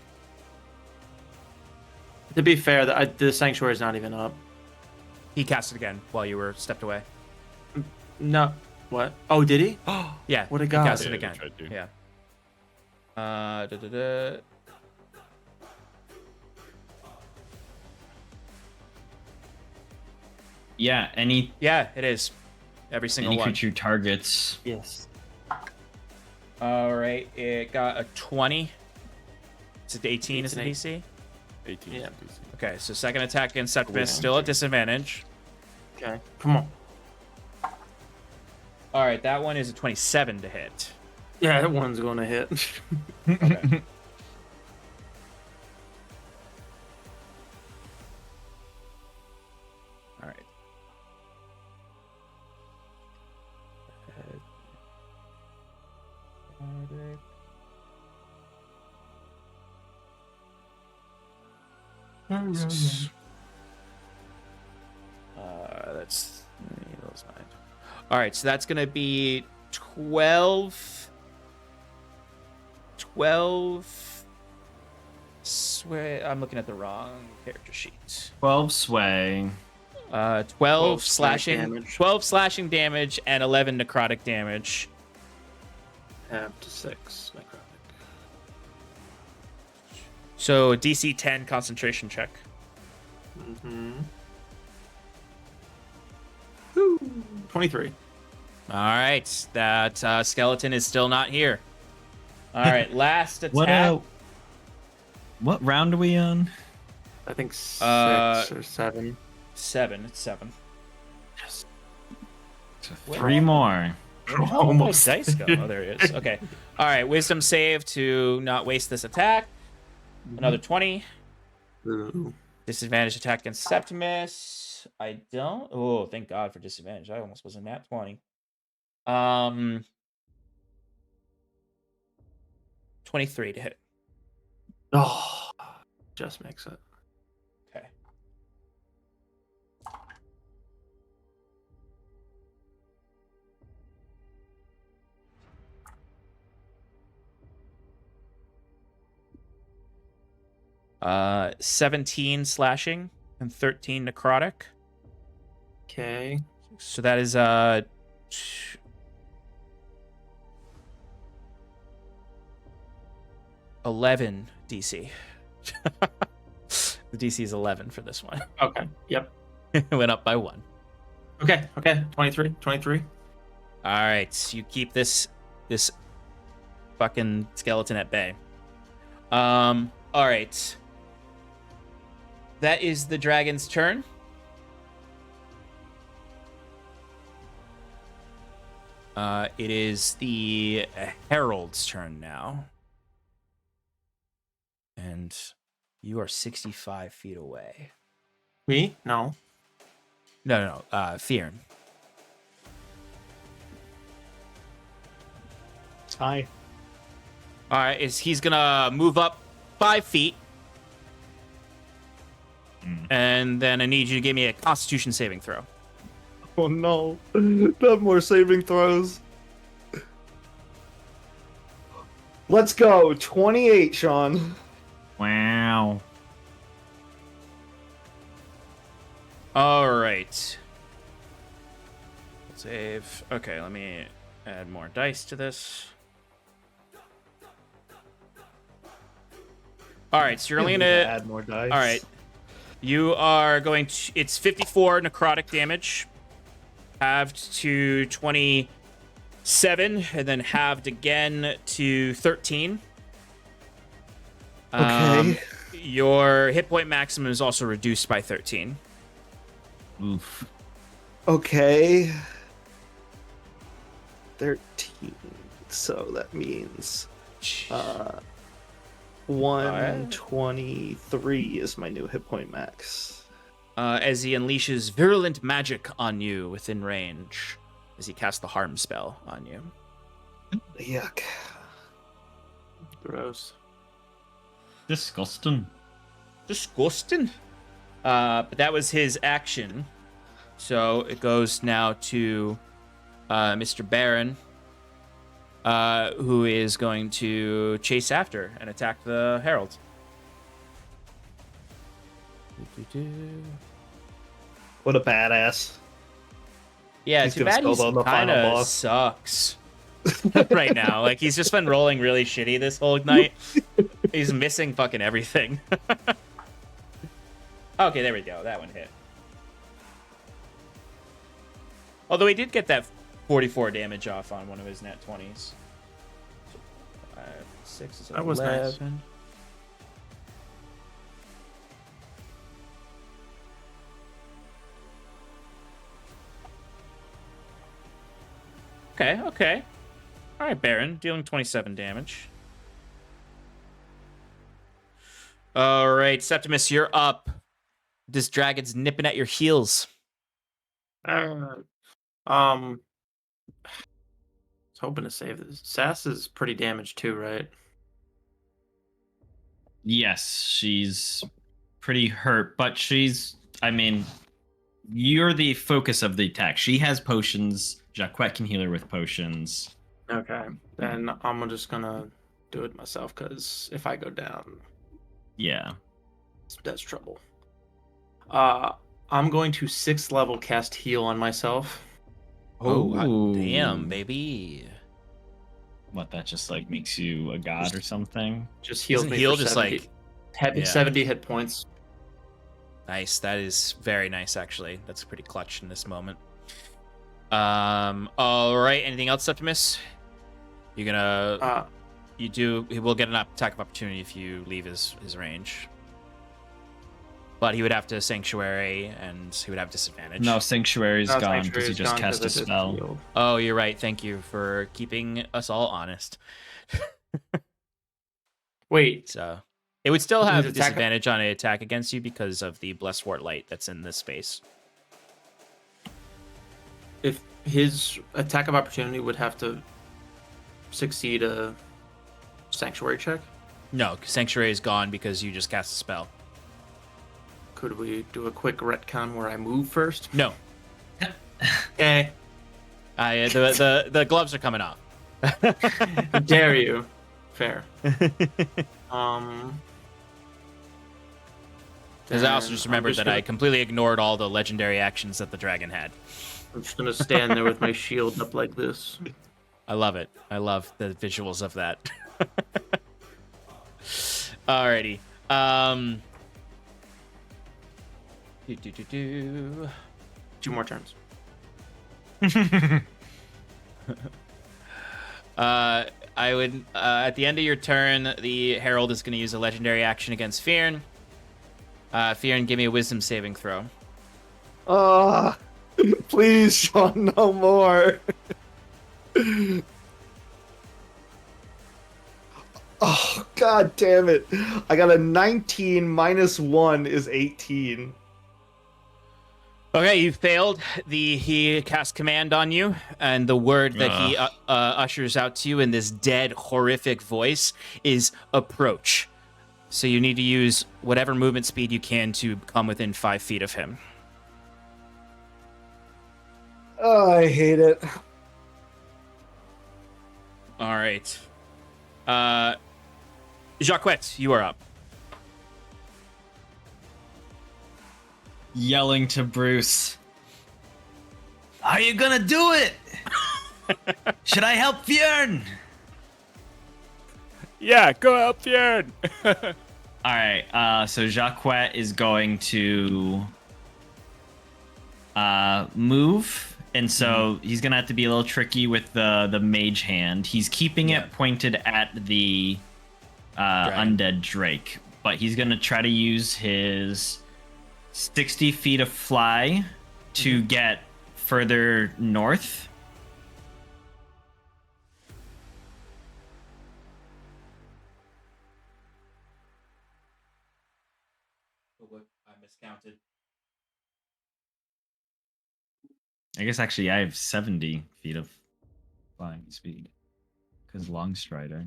To be fair, the sanctuary is not even up. He cast it again while you were stepped away. No. What? Oh, did he? Yeah, What a he god. cast it Yeah, again. he tried to. Yeah. Yeah, any Yeah, it is. Every single one. creature targets. Yes. All right, it got a 20. It's an 18 is the It's DC. 18. Yeah. Okay, so second attack against Septimus, Yeah. still at disadvantage. Okay. Come on. All right, that one is a 27 to hit. Yeah, that one's going to hit. Okay. All right. That's those 9. All right, so that's gonna be 12. 12. Sway. I'm looking at the wrong character sheet. 12 sway. 12 slashing damage. 12 slashing damage and 11 necrotic damage. Half to 6 necrotic. So DC 10 concentration check. Mm-hmm. 23. All right, that skeleton is still not here. All right, last attack. What round are we on? I think 6 or 7. 7. It's 7. Yes. So 3 more. Oh, my dice go. Oh, there it is. Okay. All right, wisdom save to not waste this attack. Another 20. Ooh. Disadvantage attack against Septimus. I don't. Oh, thank God for disadvantage. I almost was in that 20. 23 to hit. Oh, just makes it. Okay. Uh, 17 slashing and 13 necrotic. Okay. So that is 11 DC. The DC is 11 for this one. Okay. Yep. It went up by 1. Okay. 23. All right, you keep this fucking skeleton at bay. All right. That is the dragon's turn. It is the Herald's turn now. And you are 65 feet away. Me? No. No, Fyrn. Hi. All right, he's gonna move up 5 feet. And then I need you to give me a Constitution saving throw. Oh no. Not more saving throws. Let's go. 28, Sean. Wow. All right. Save. Okay, let me add more dice to this. All right, so you're only gonna add more dice. All right. You are going to... It's 54 necrotic damage. Halved to 27. And then halved again to 13. Okay. Your hit point maximum is also reduced by 13. Oof. Okay. 13. So that means 123 is my new hit point max. As he unleashes virulent magic on you within range. As he casts the harm spell on you. Yuck. Gross. Disgusting. But that was his action. So it goes now to Mr. Baron, who is going to chase after and attack the Herald. What a badass. Yeah, He's too gonna bad skull he down the final kind of boss. sucks right now. Like, he's just been rolling really shitty this whole night. He's missing fucking everything. Okay, there we go. That one hit. Although he did get that 44 damage off on one of his nat 20s. 5, 6 is That was nice. 11. Okay. All right, Baron, dealing 27 damage. All right, Septimus, you're up. This dragon's nipping at your heels. Was hoping to save this. Sass is pretty damaged too, right? Yes, she's pretty hurt, but you're the focus of the attack. She has potions. Jacquette can heal her with potions. Okay, then I'm just gonna do it myself, because if I go down, Yeah. that's trouble. I'm going to 6th level cast heal on myself. Oh, hot Ooh. damn, baby. What, that just like makes you a god or something? Just heals Doesn't me heal for just 70. like Heavy Yeah. 70 hit points. Nice. That is very nice, actually. That's pretty clutch in this moment. All right. Anything else, Septimus? You're gonna. He will get an attack of opportunity if you leave his range. But he would have to Sanctuary, and he would have disadvantage. No, Sanctuary's No, gone because he Sanctuary's just gone cast 'cause a I just spell. healed. Oh, you're right. Thank you for keeping us all honest. Wait, So it would still His have attack- disadvantage on an attack against you because of the Blessed Wart Light that's in this space. if his attack of opportunity would have to succeed a Sanctuary check, No, Sanctuary is gone because you just cast a spell. could we do a quick retcon where I move first? No, Okay. the gloves are coming off. How dare you? Fair. Because I also then just I'm remembered that I gonna- completely ignored all the legendary actions that the dragon had. I'm just gonna stand there with my shield up like this. I love it. I love the visuals of that. Alrighty. Two more turns. I would at the end of your turn, the Herald is going to use a legendary action against Fyrn. Fyrn, give me a Wisdom saving throw. Please, Sean, no more. Oh, god damn it. I got a 19 minus 1 is 18. Okay, you failed. He casts command on you, and the word that he ushers out to you in this dead, horrific voice is approach. So you need to use whatever movement speed you can to come within 5 feet of him. Oh, I hate it. All right. Jacquette, you are up. Yelling to Bruce. Are you gonna do it? Should I help Fyrn? Yeah, go help Fyrn. All right. So Jacquette is going to move, and so he's gonna have to be a little tricky with the mage hand. He's keeping it pointed at the undead Drake, but he's gonna try to use his 60 feet of fly to get further north. I miscounted. I guess actually I have 70 feet of flying speed because long strider.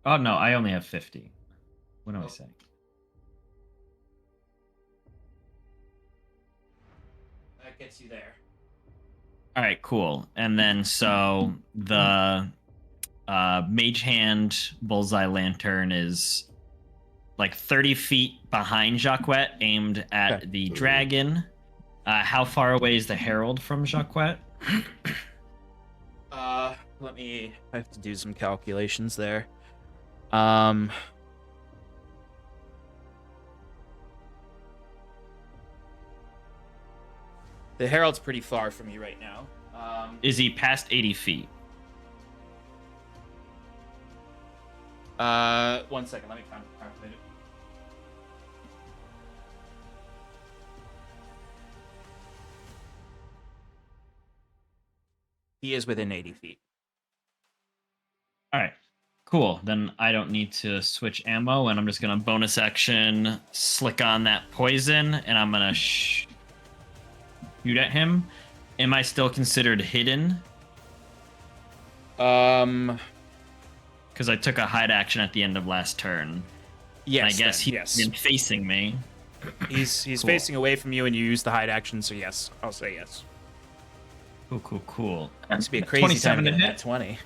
Oh no, I only have 50. What am I saying? That gets you there. All right, cool. And then so the mage hand bullseye lantern is like 30 feet behind Jacquette, aimed at the dragon. How far away is the Herald from Jacquette? I have to do some calculations there. The Herald's pretty far from you right now. Is he past 80 feet? 1 second, let me calculate it. He is within 80 feet. All right, cool. Then I don't need to switch ammo, and I'm just gonna bonus action slick on that poison, and I'm gonna shoot at him. Am I still considered hidden? Because I took a hide action at the end of last turn. Yes, And I guess then, he's yes. been facing me. He's Cool. facing away from you, and you use the hide action. So yes, I'll say yes. Cool. This would be a crazy time 27 to to get hit? that 20.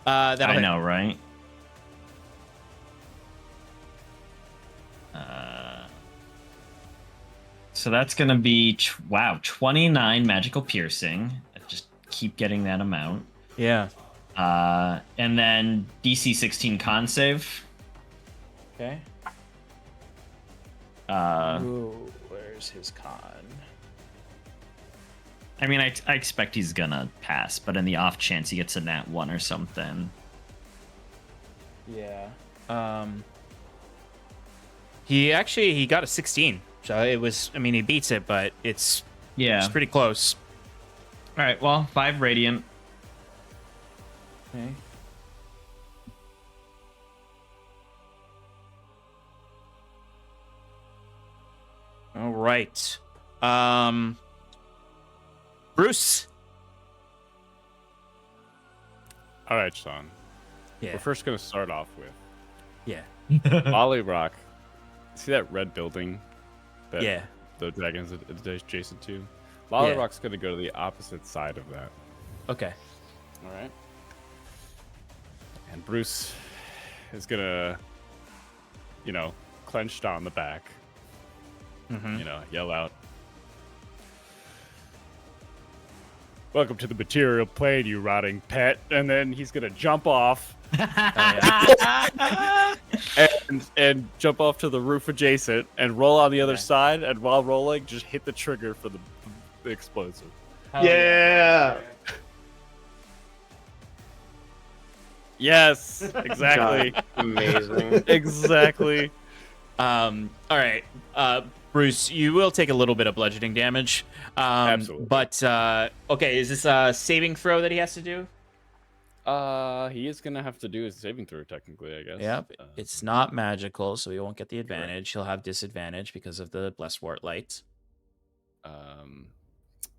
That'll I hit. know, right? So that's going to be, 29 magical piercing. I just keep getting that amount. Yeah. And then DC 16 con save. Okay. Ooh, where's his con? I mean, I expect he's gonna pass, but in the off chance he gets a nat 1 or something. Yeah. He got a 16. So it was, I mean, he beats it, but it's pretty close. All right, well, 5 radiant. Okay. All right. Bruce. All right, Sean. Yeah. We're first going to start off with Yeah. Ollie Rock. See that red building that Yeah. the dragon's adjacent to? Lolly Yeah. Rock's going to go to the opposite side of that. Okay. All right. And Bruce is going to, clenched on the back, yell out, "Welcome to the material plane, you rotting pet." And then he's going to jump off and jump off to the roof adjacent and roll on the other side. And while rolling, just hit the trigger for the explosive. Yeah. Yes, exactly. Amazing. Exactly. All right. Bruce, you will take a little bit of bludgeoning damage. Absolutely. But, okay, is this a saving throw that he has to do? He is gonna have to do his saving throw, technically, I guess. Yep. It's not magical, so he won't get the advantage. He'll have disadvantage because of the Blessed Wart Light.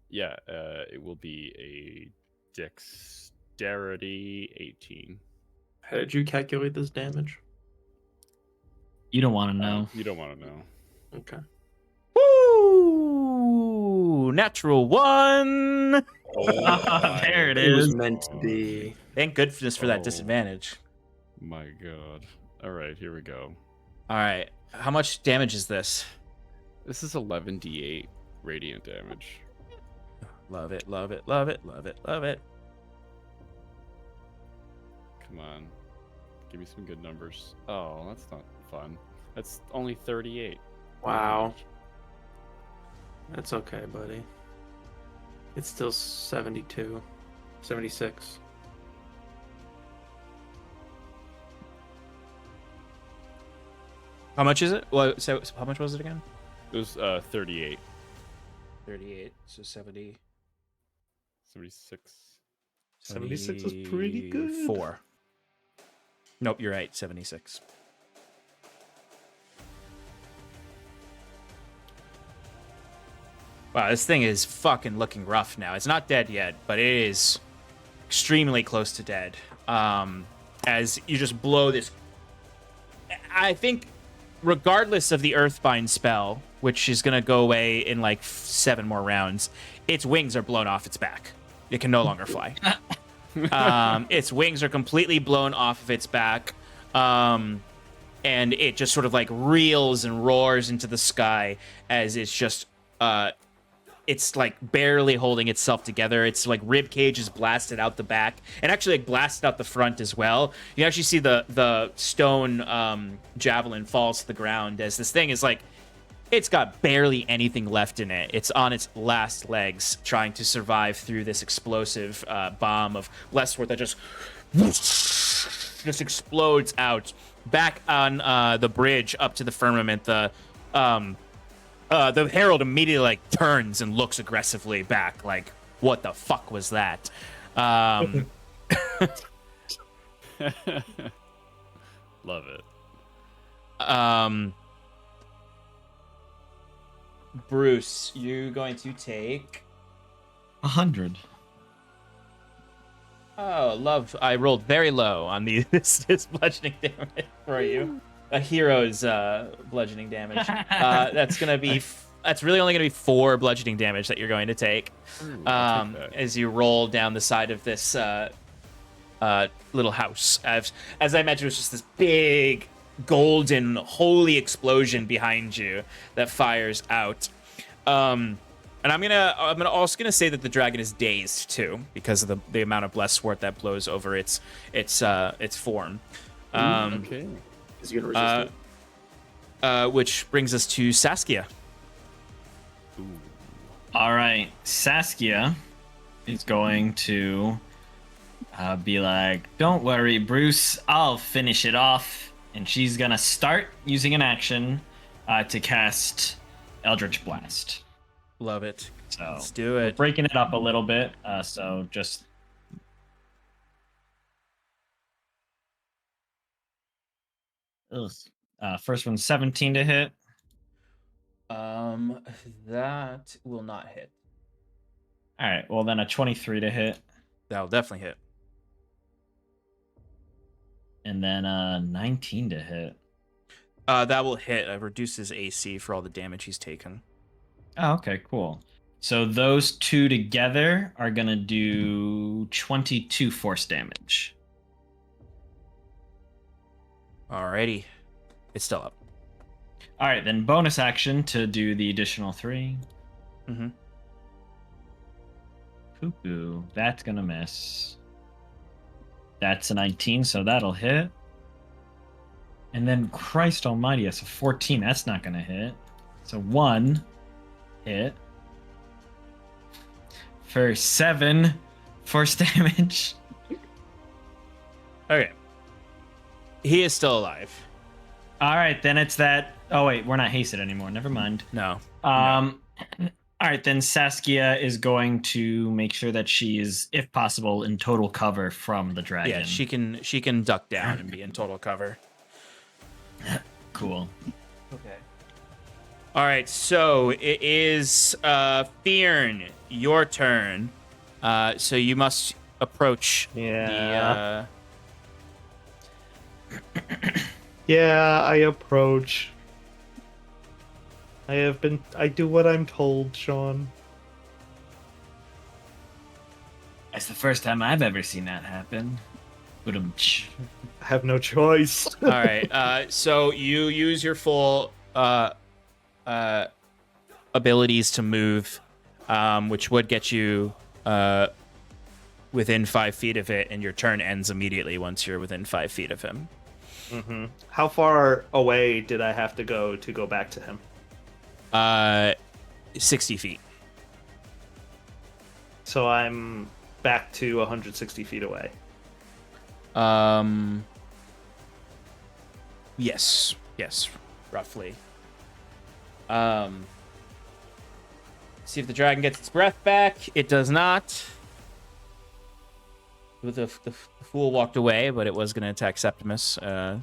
It will be a dexterity 18. How did you calculate this damage? You don't want to know. You don't want to know. Okay. Woo! Natural 1! There it It was is. meant to be. Thank goodness for that Oh. disadvantage. My god. All right, here we go. All right. How much damage is this? This is 11d8 radiant damage. Love it, love it, love it, love it, love it. Come on. Give me some good numbers. Oh, that's not fun. That's only 38. Wow. That's okay, buddy. It's still 72. 76. How much is it? Well, so how much was it again? It was 38. 38, so 70. 76. 76 is pretty good. 4. Nope, you're right. 76. Wow, this thing is fucking looking rough now. It's not dead yet, but it is extremely close to dead. As you just blow this... I think, regardless of the Earthbind spell, which is going to go away in like 7 more rounds, its wings are blown off its back. It can no longer fly. Its wings are completely blown off of its back. And it just sort of like reels and roars into the sky as it's just... it's like barely holding itself together. It's like rib cage is blasted out the back and actually like blasted out the front as well. You actually see the stone javelin falls to the ground as this thing is like, it's got barely anything left in it. It's on its last legs trying to survive through this explosive bomb of Blessed that just explodes out. Back on the bridge up to the firmament, the Herald immediately like turns and looks aggressively back, like, "What the fuck was that?" Love it. Bruce, you going to take? 100. Oh, love! I rolled very low on the this bludgeoning damage for you. A hero's bludgeoning damage. That's gonna be. That's really only gonna be 4 bludgeoning damage that you're going to take. As you roll down the side of this little house. As I imagine, it was just this big golden holy explosion behind you that fires out. And I'm also gonna say that the dragon is dazed too, because of the amount of blessed sword that blows over its form. Okay. Is he gonna resist it? Which brings us to Saskia. All right, Saskia is going to be like, "Don't worry, Bruce. I'll finish it off." And she's gonna start using an action to cast Eldritch Blast. Love it. So Let's do it. Breaking it up a little bit. So just. Ugh. First one's 17 to hit. That will not hit. All right. Well, then a 23 to hit, That'll definitely hit. and then 19 to hit. That will hit. It reduces AC for all the damage he's taken. Oh, okay, cool. So those two together are gonna do 22 force damage. Alrighty. It's still up. All right, then bonus action to do the additional 3. Mm-hmm. Cuckoo. That's gonna miss. That's a 19, so that'll hit. And then Christ Almighty, that's a 14. That's not gonna hit. So 1 hit for 7 force damage. Okay. He is still alive. All right, then it's that. Oh wait, we're not hasted anymore. Never mind. No. All right, then Saskia is going to make sure that she is, if possible, in total cover from the dragon. Yeah, she can duck down and be in total cover. Cool. Okay. All right, so it is Fyrn, your turn. So you must approach Yeah. the Yeah, I approach. I do what I'm told, Sean. That's the first time I've ever seen that happen. I have no choice. All right. So you use your full abilities to move, which would get you within 5 feet of it, and your turn ends immediately once you're within 5 feet of him. Mm-hmm. How far away did I have to go back to him? 60 feet. So I'm back to 160 feet away. Yes, roughly. See if the dragon gets its breath back. It does not. The fool walked away, but it was going to attack Septimus. Well,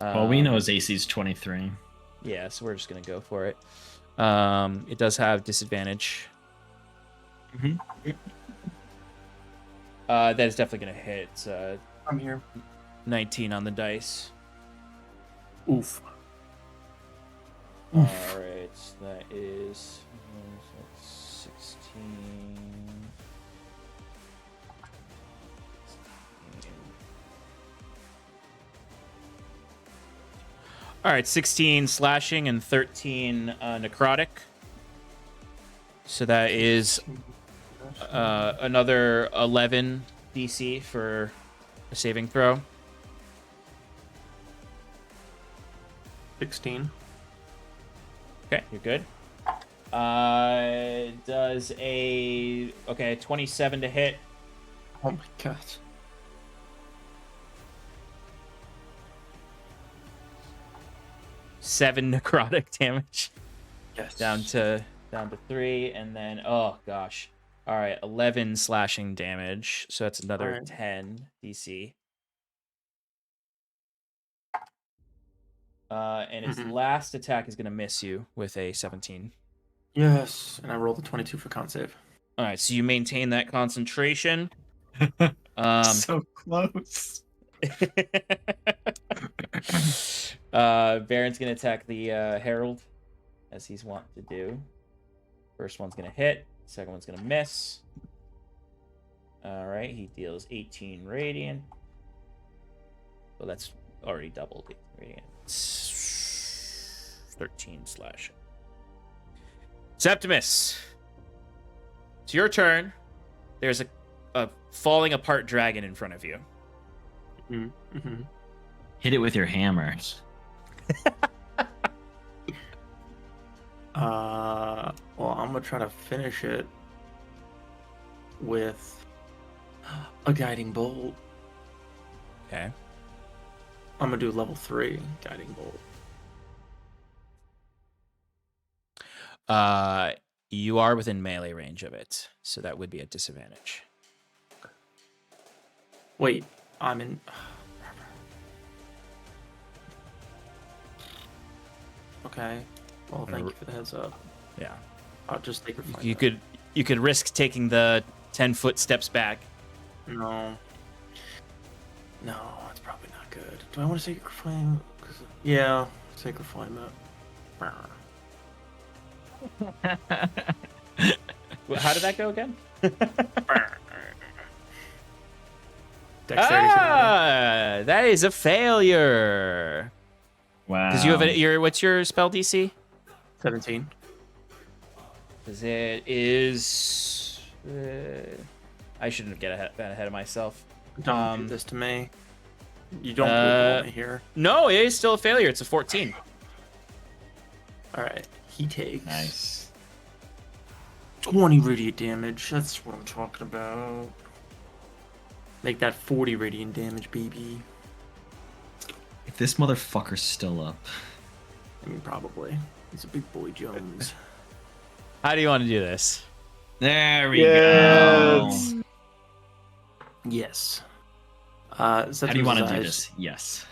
we know his AC is 23. Yeah, so we're just going to go for it. It does have disadvantage. Mm-hmm. That is definitely going to hit. It's, I'm here. 19 on the dice. Oof. All right, that is 16. All right, 16 slashing and 13 necrotic. So that is another 11 DC for a saving throw. 16. Okay, you're good. Does a 27 to hit. Oh my god. 7 necrotic damage. Yes. Down to 3, and then oh gosh. All right, 11 slashing damage. So that's another 10 DC. And his last attack is going to miss you with a 17. Yes, and I rolled a 22 for con save. All right, so you maintain that concentration. So close. Baron's going to attack the Herald, as he's wont to do. First one's going to hit. Second one's going to miss. All right, he deals 18 radiant. Well, that's already doubled 18 radiant. 13 slashing. Septimus, it's your turn. There's a falling apart dragon in front of you. Mm-hmm. Hit it with your hammer. Well, I'm gonna try to finish it with a guiding bolt. Okay. I'm gonna do level 3 guiding bolt. You are within melee range of it, so that would be a disadvantage. Wait, I'm in. Okay. Well, thank you for the heads up. Yeah. I'll just take it. You could risk taking the 10-foot steps back. No, that's probably not good. Do I want to Sacred Flame? Yeah, Sacred Flame it. How did that go again? Dexterity. That is a failure. Wow. Because you have what's your spell DC? 17. Because it is. I shouldn't get ahead of myself. Don't do this to me. You don't want me here. No, it is still a failure. It's a 14. All right. He takes Nice. 20 radiant damage. That's what I'm talking about. Make that 40 radiant damage, baby. If this motherfucker's still up. I mean, probably. He's a big boy Jones. How do you want to do this? There we go. Yes. How do you want to do this? Yes.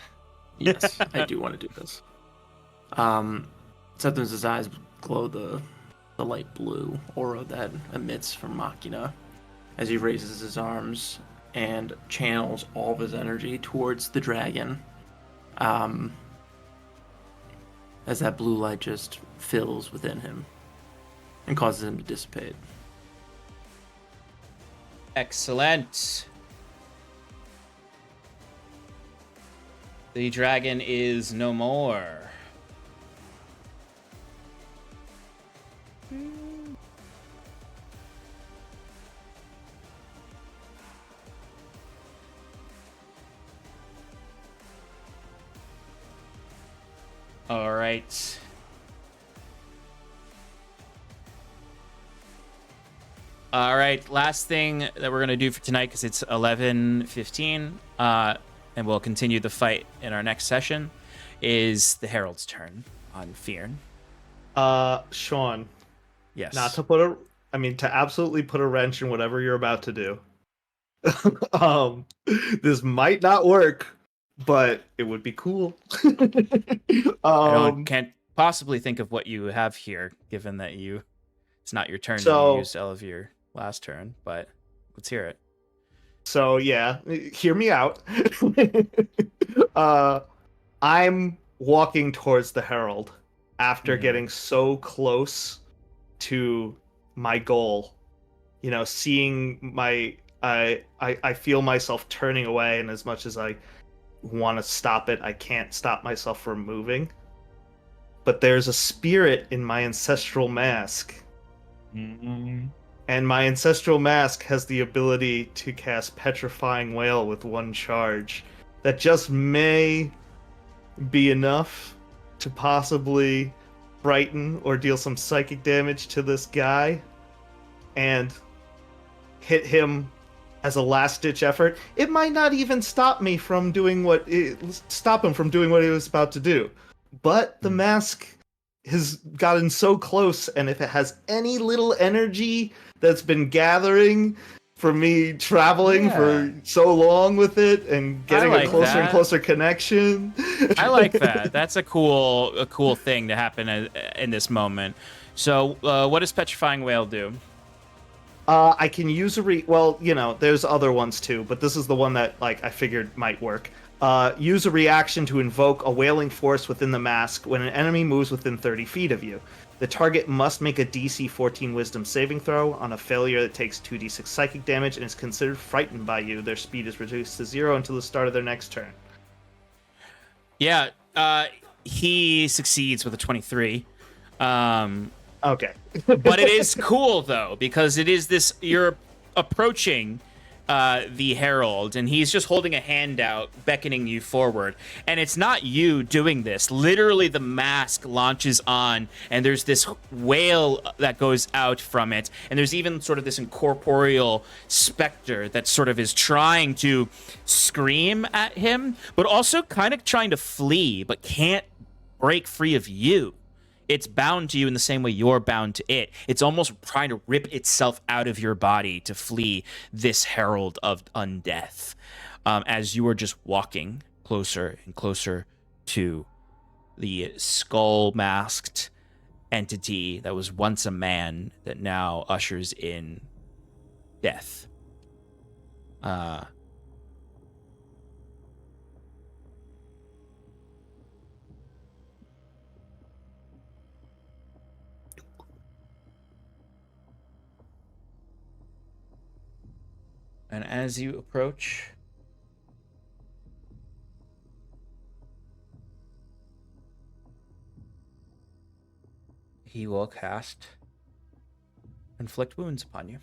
Yes, I do want to do this. Septimus' eyes glow the light blue aura that emits from Machina as he raises his arms and channels all of his energy towards the dragon. As that blue light just fills within him and causes him to dissipate. Excellent. The dragon is no more. All right. All right, last thing that we're going to do for tonight, because it's 11:15, and we'll continue the fight in our next session, is the Herald's turn on Fyrn. Sean, Yes. to absolutely put a wrench in whatever you're about to do. This might not work, but it would be cool. Can't possibly think of what you have here, given that it's not your turn. You used all of your last turn, but let's hear it. So yeah, hear me out. I'm walking towards the Herald after getting so close to my goal. You know, seeing I feel myself turning away, and as much as I want to stop it, I can't stop myself from moving. But there's a spirit in my ancestral mask. And my ancestral mask has the ability to cast Petrifying Wail with one charge. That just may be enough to possibly frighten or deal some psychic damage to this guy and hit him as a last-ditch effort. It might not even stop him from doing what he was about to do. But the mask has gotten so close, and if it has any little energy that's been gathering from me traveling for so long with it and getting a closer and closer connection. I like that. That's a cool thing to happen in this moment. So, what does Petrifying Wail do? I can use there's other ones too, but this is the one that I figured might work. Use a reaction to invoke a wailing force within the mask when an enemy moves within 30 feet of you. The target must make a DC 14 Wisdom saving throw. On a failure, that takes 2d6 psychic damage and is considered frightened by you. Their speed is reduced to 0 until the start of their next turn. Yeah, he succeeds with a 23. Okay. But it is cool though, because it is this, you're approaching the Herald, and he's just holding a hand out, beckoning you forward. And it's not you doing this. Literally, the mask launches on, and there's this wail that goes out from it. And there's even sort of this incorporeal specter that sort of is trying to scream at him, but also kind of trying to flee, but can't break free of you. It's bound to you in the same way you're bound to it. It's almost trying to rip itself out of your body to flee this herald of undeath. As you are just walking closer and closer to the skull-masked entity that was once a man that now ushers in death. And as you approach, he will cast Inflict Wounds upon you.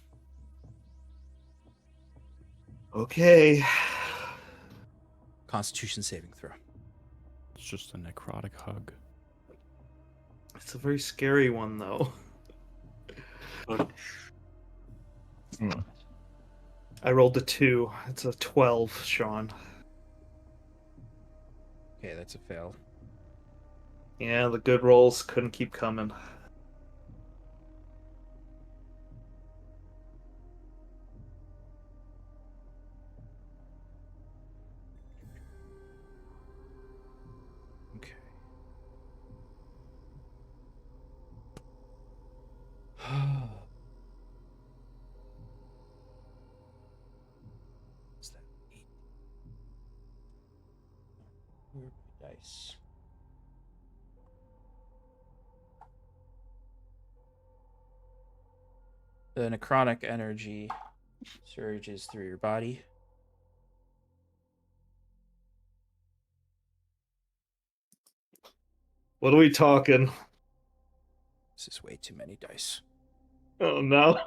Okay. Constitution saving throw. It's just a necrotic hug. It's a very scary one, though. I rolled a 2. It's a 12, Sean. Okay, that's a fail. Yeah, the good rolls couldn't keep coming. Okay. What's that? 8. Where are my dice? The necrotic energy surges through your body. What are we talking? This is way too many dice. Oh, no.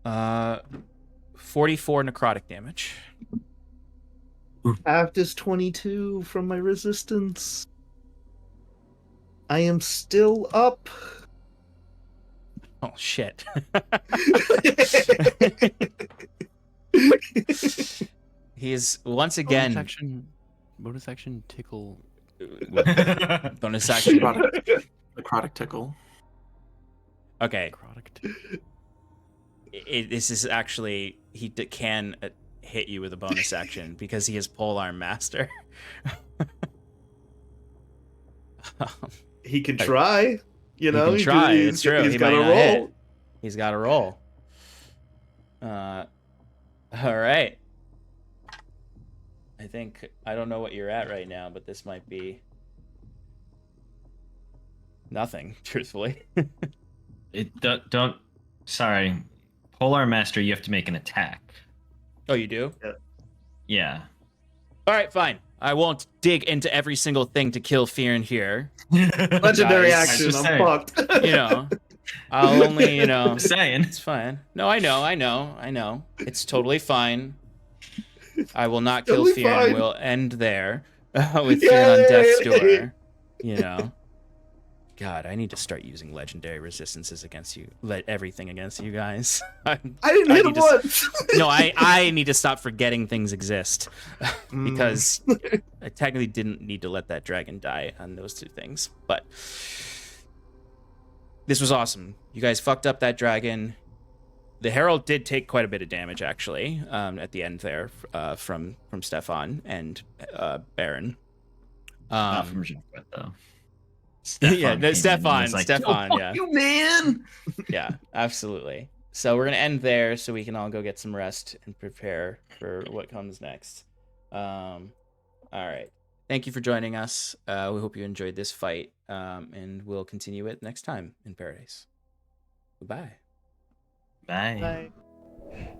Uh, 44 necrotic damage. Half is 22 from my resistance. I am still up. Oh, shit. He's once again... Bonus action tickle. Bonus action. Necrotic tickle. Okay. Necrotic tickle. This is actually... He can hit you with a bonus action because he is Polearm Master. He can try. You know, he can try. It's true. He's He got might to not roll. hit. He's got to roll. All right. I don't know what you're at right now, but this might be nothing, truthfully. Don't. Sorry, Polar Master. You have to make an attack. Oh, you do? Yeah. All right, fine. I won't dig into every single thing to kill Fyrn here. Legendary Guys, action. I'm saying. fucked. You know, I'll only, Just saying. It's fine. No, I know. It's totally fine. I will not kill Totally Fyrn. fine. We'll end there with Fyrn on death's door. You know. God, I need to start using legendary resistances against you. Everything against you guys. I didn't hit him once. No, I need to stop forgetting things exist. Because I technically didn't need to let that dragon die on those two things. But this was awesome. You guys fucked up that dragon. The Herald did take quite a bit of damage, actually, at the end there, from Stefan and Baron. Not from Jeff, though. Stefan, like, Stefan, oh, yeah. You man. Yeah, absolutely. So we're gonna end there so we can all go get some rest and prepare for what comes next. All right. Thank you for joining us. We hope you enjoyed this fight, and we'll continue it next time in Paradise. Goodbye. Bye. Bye.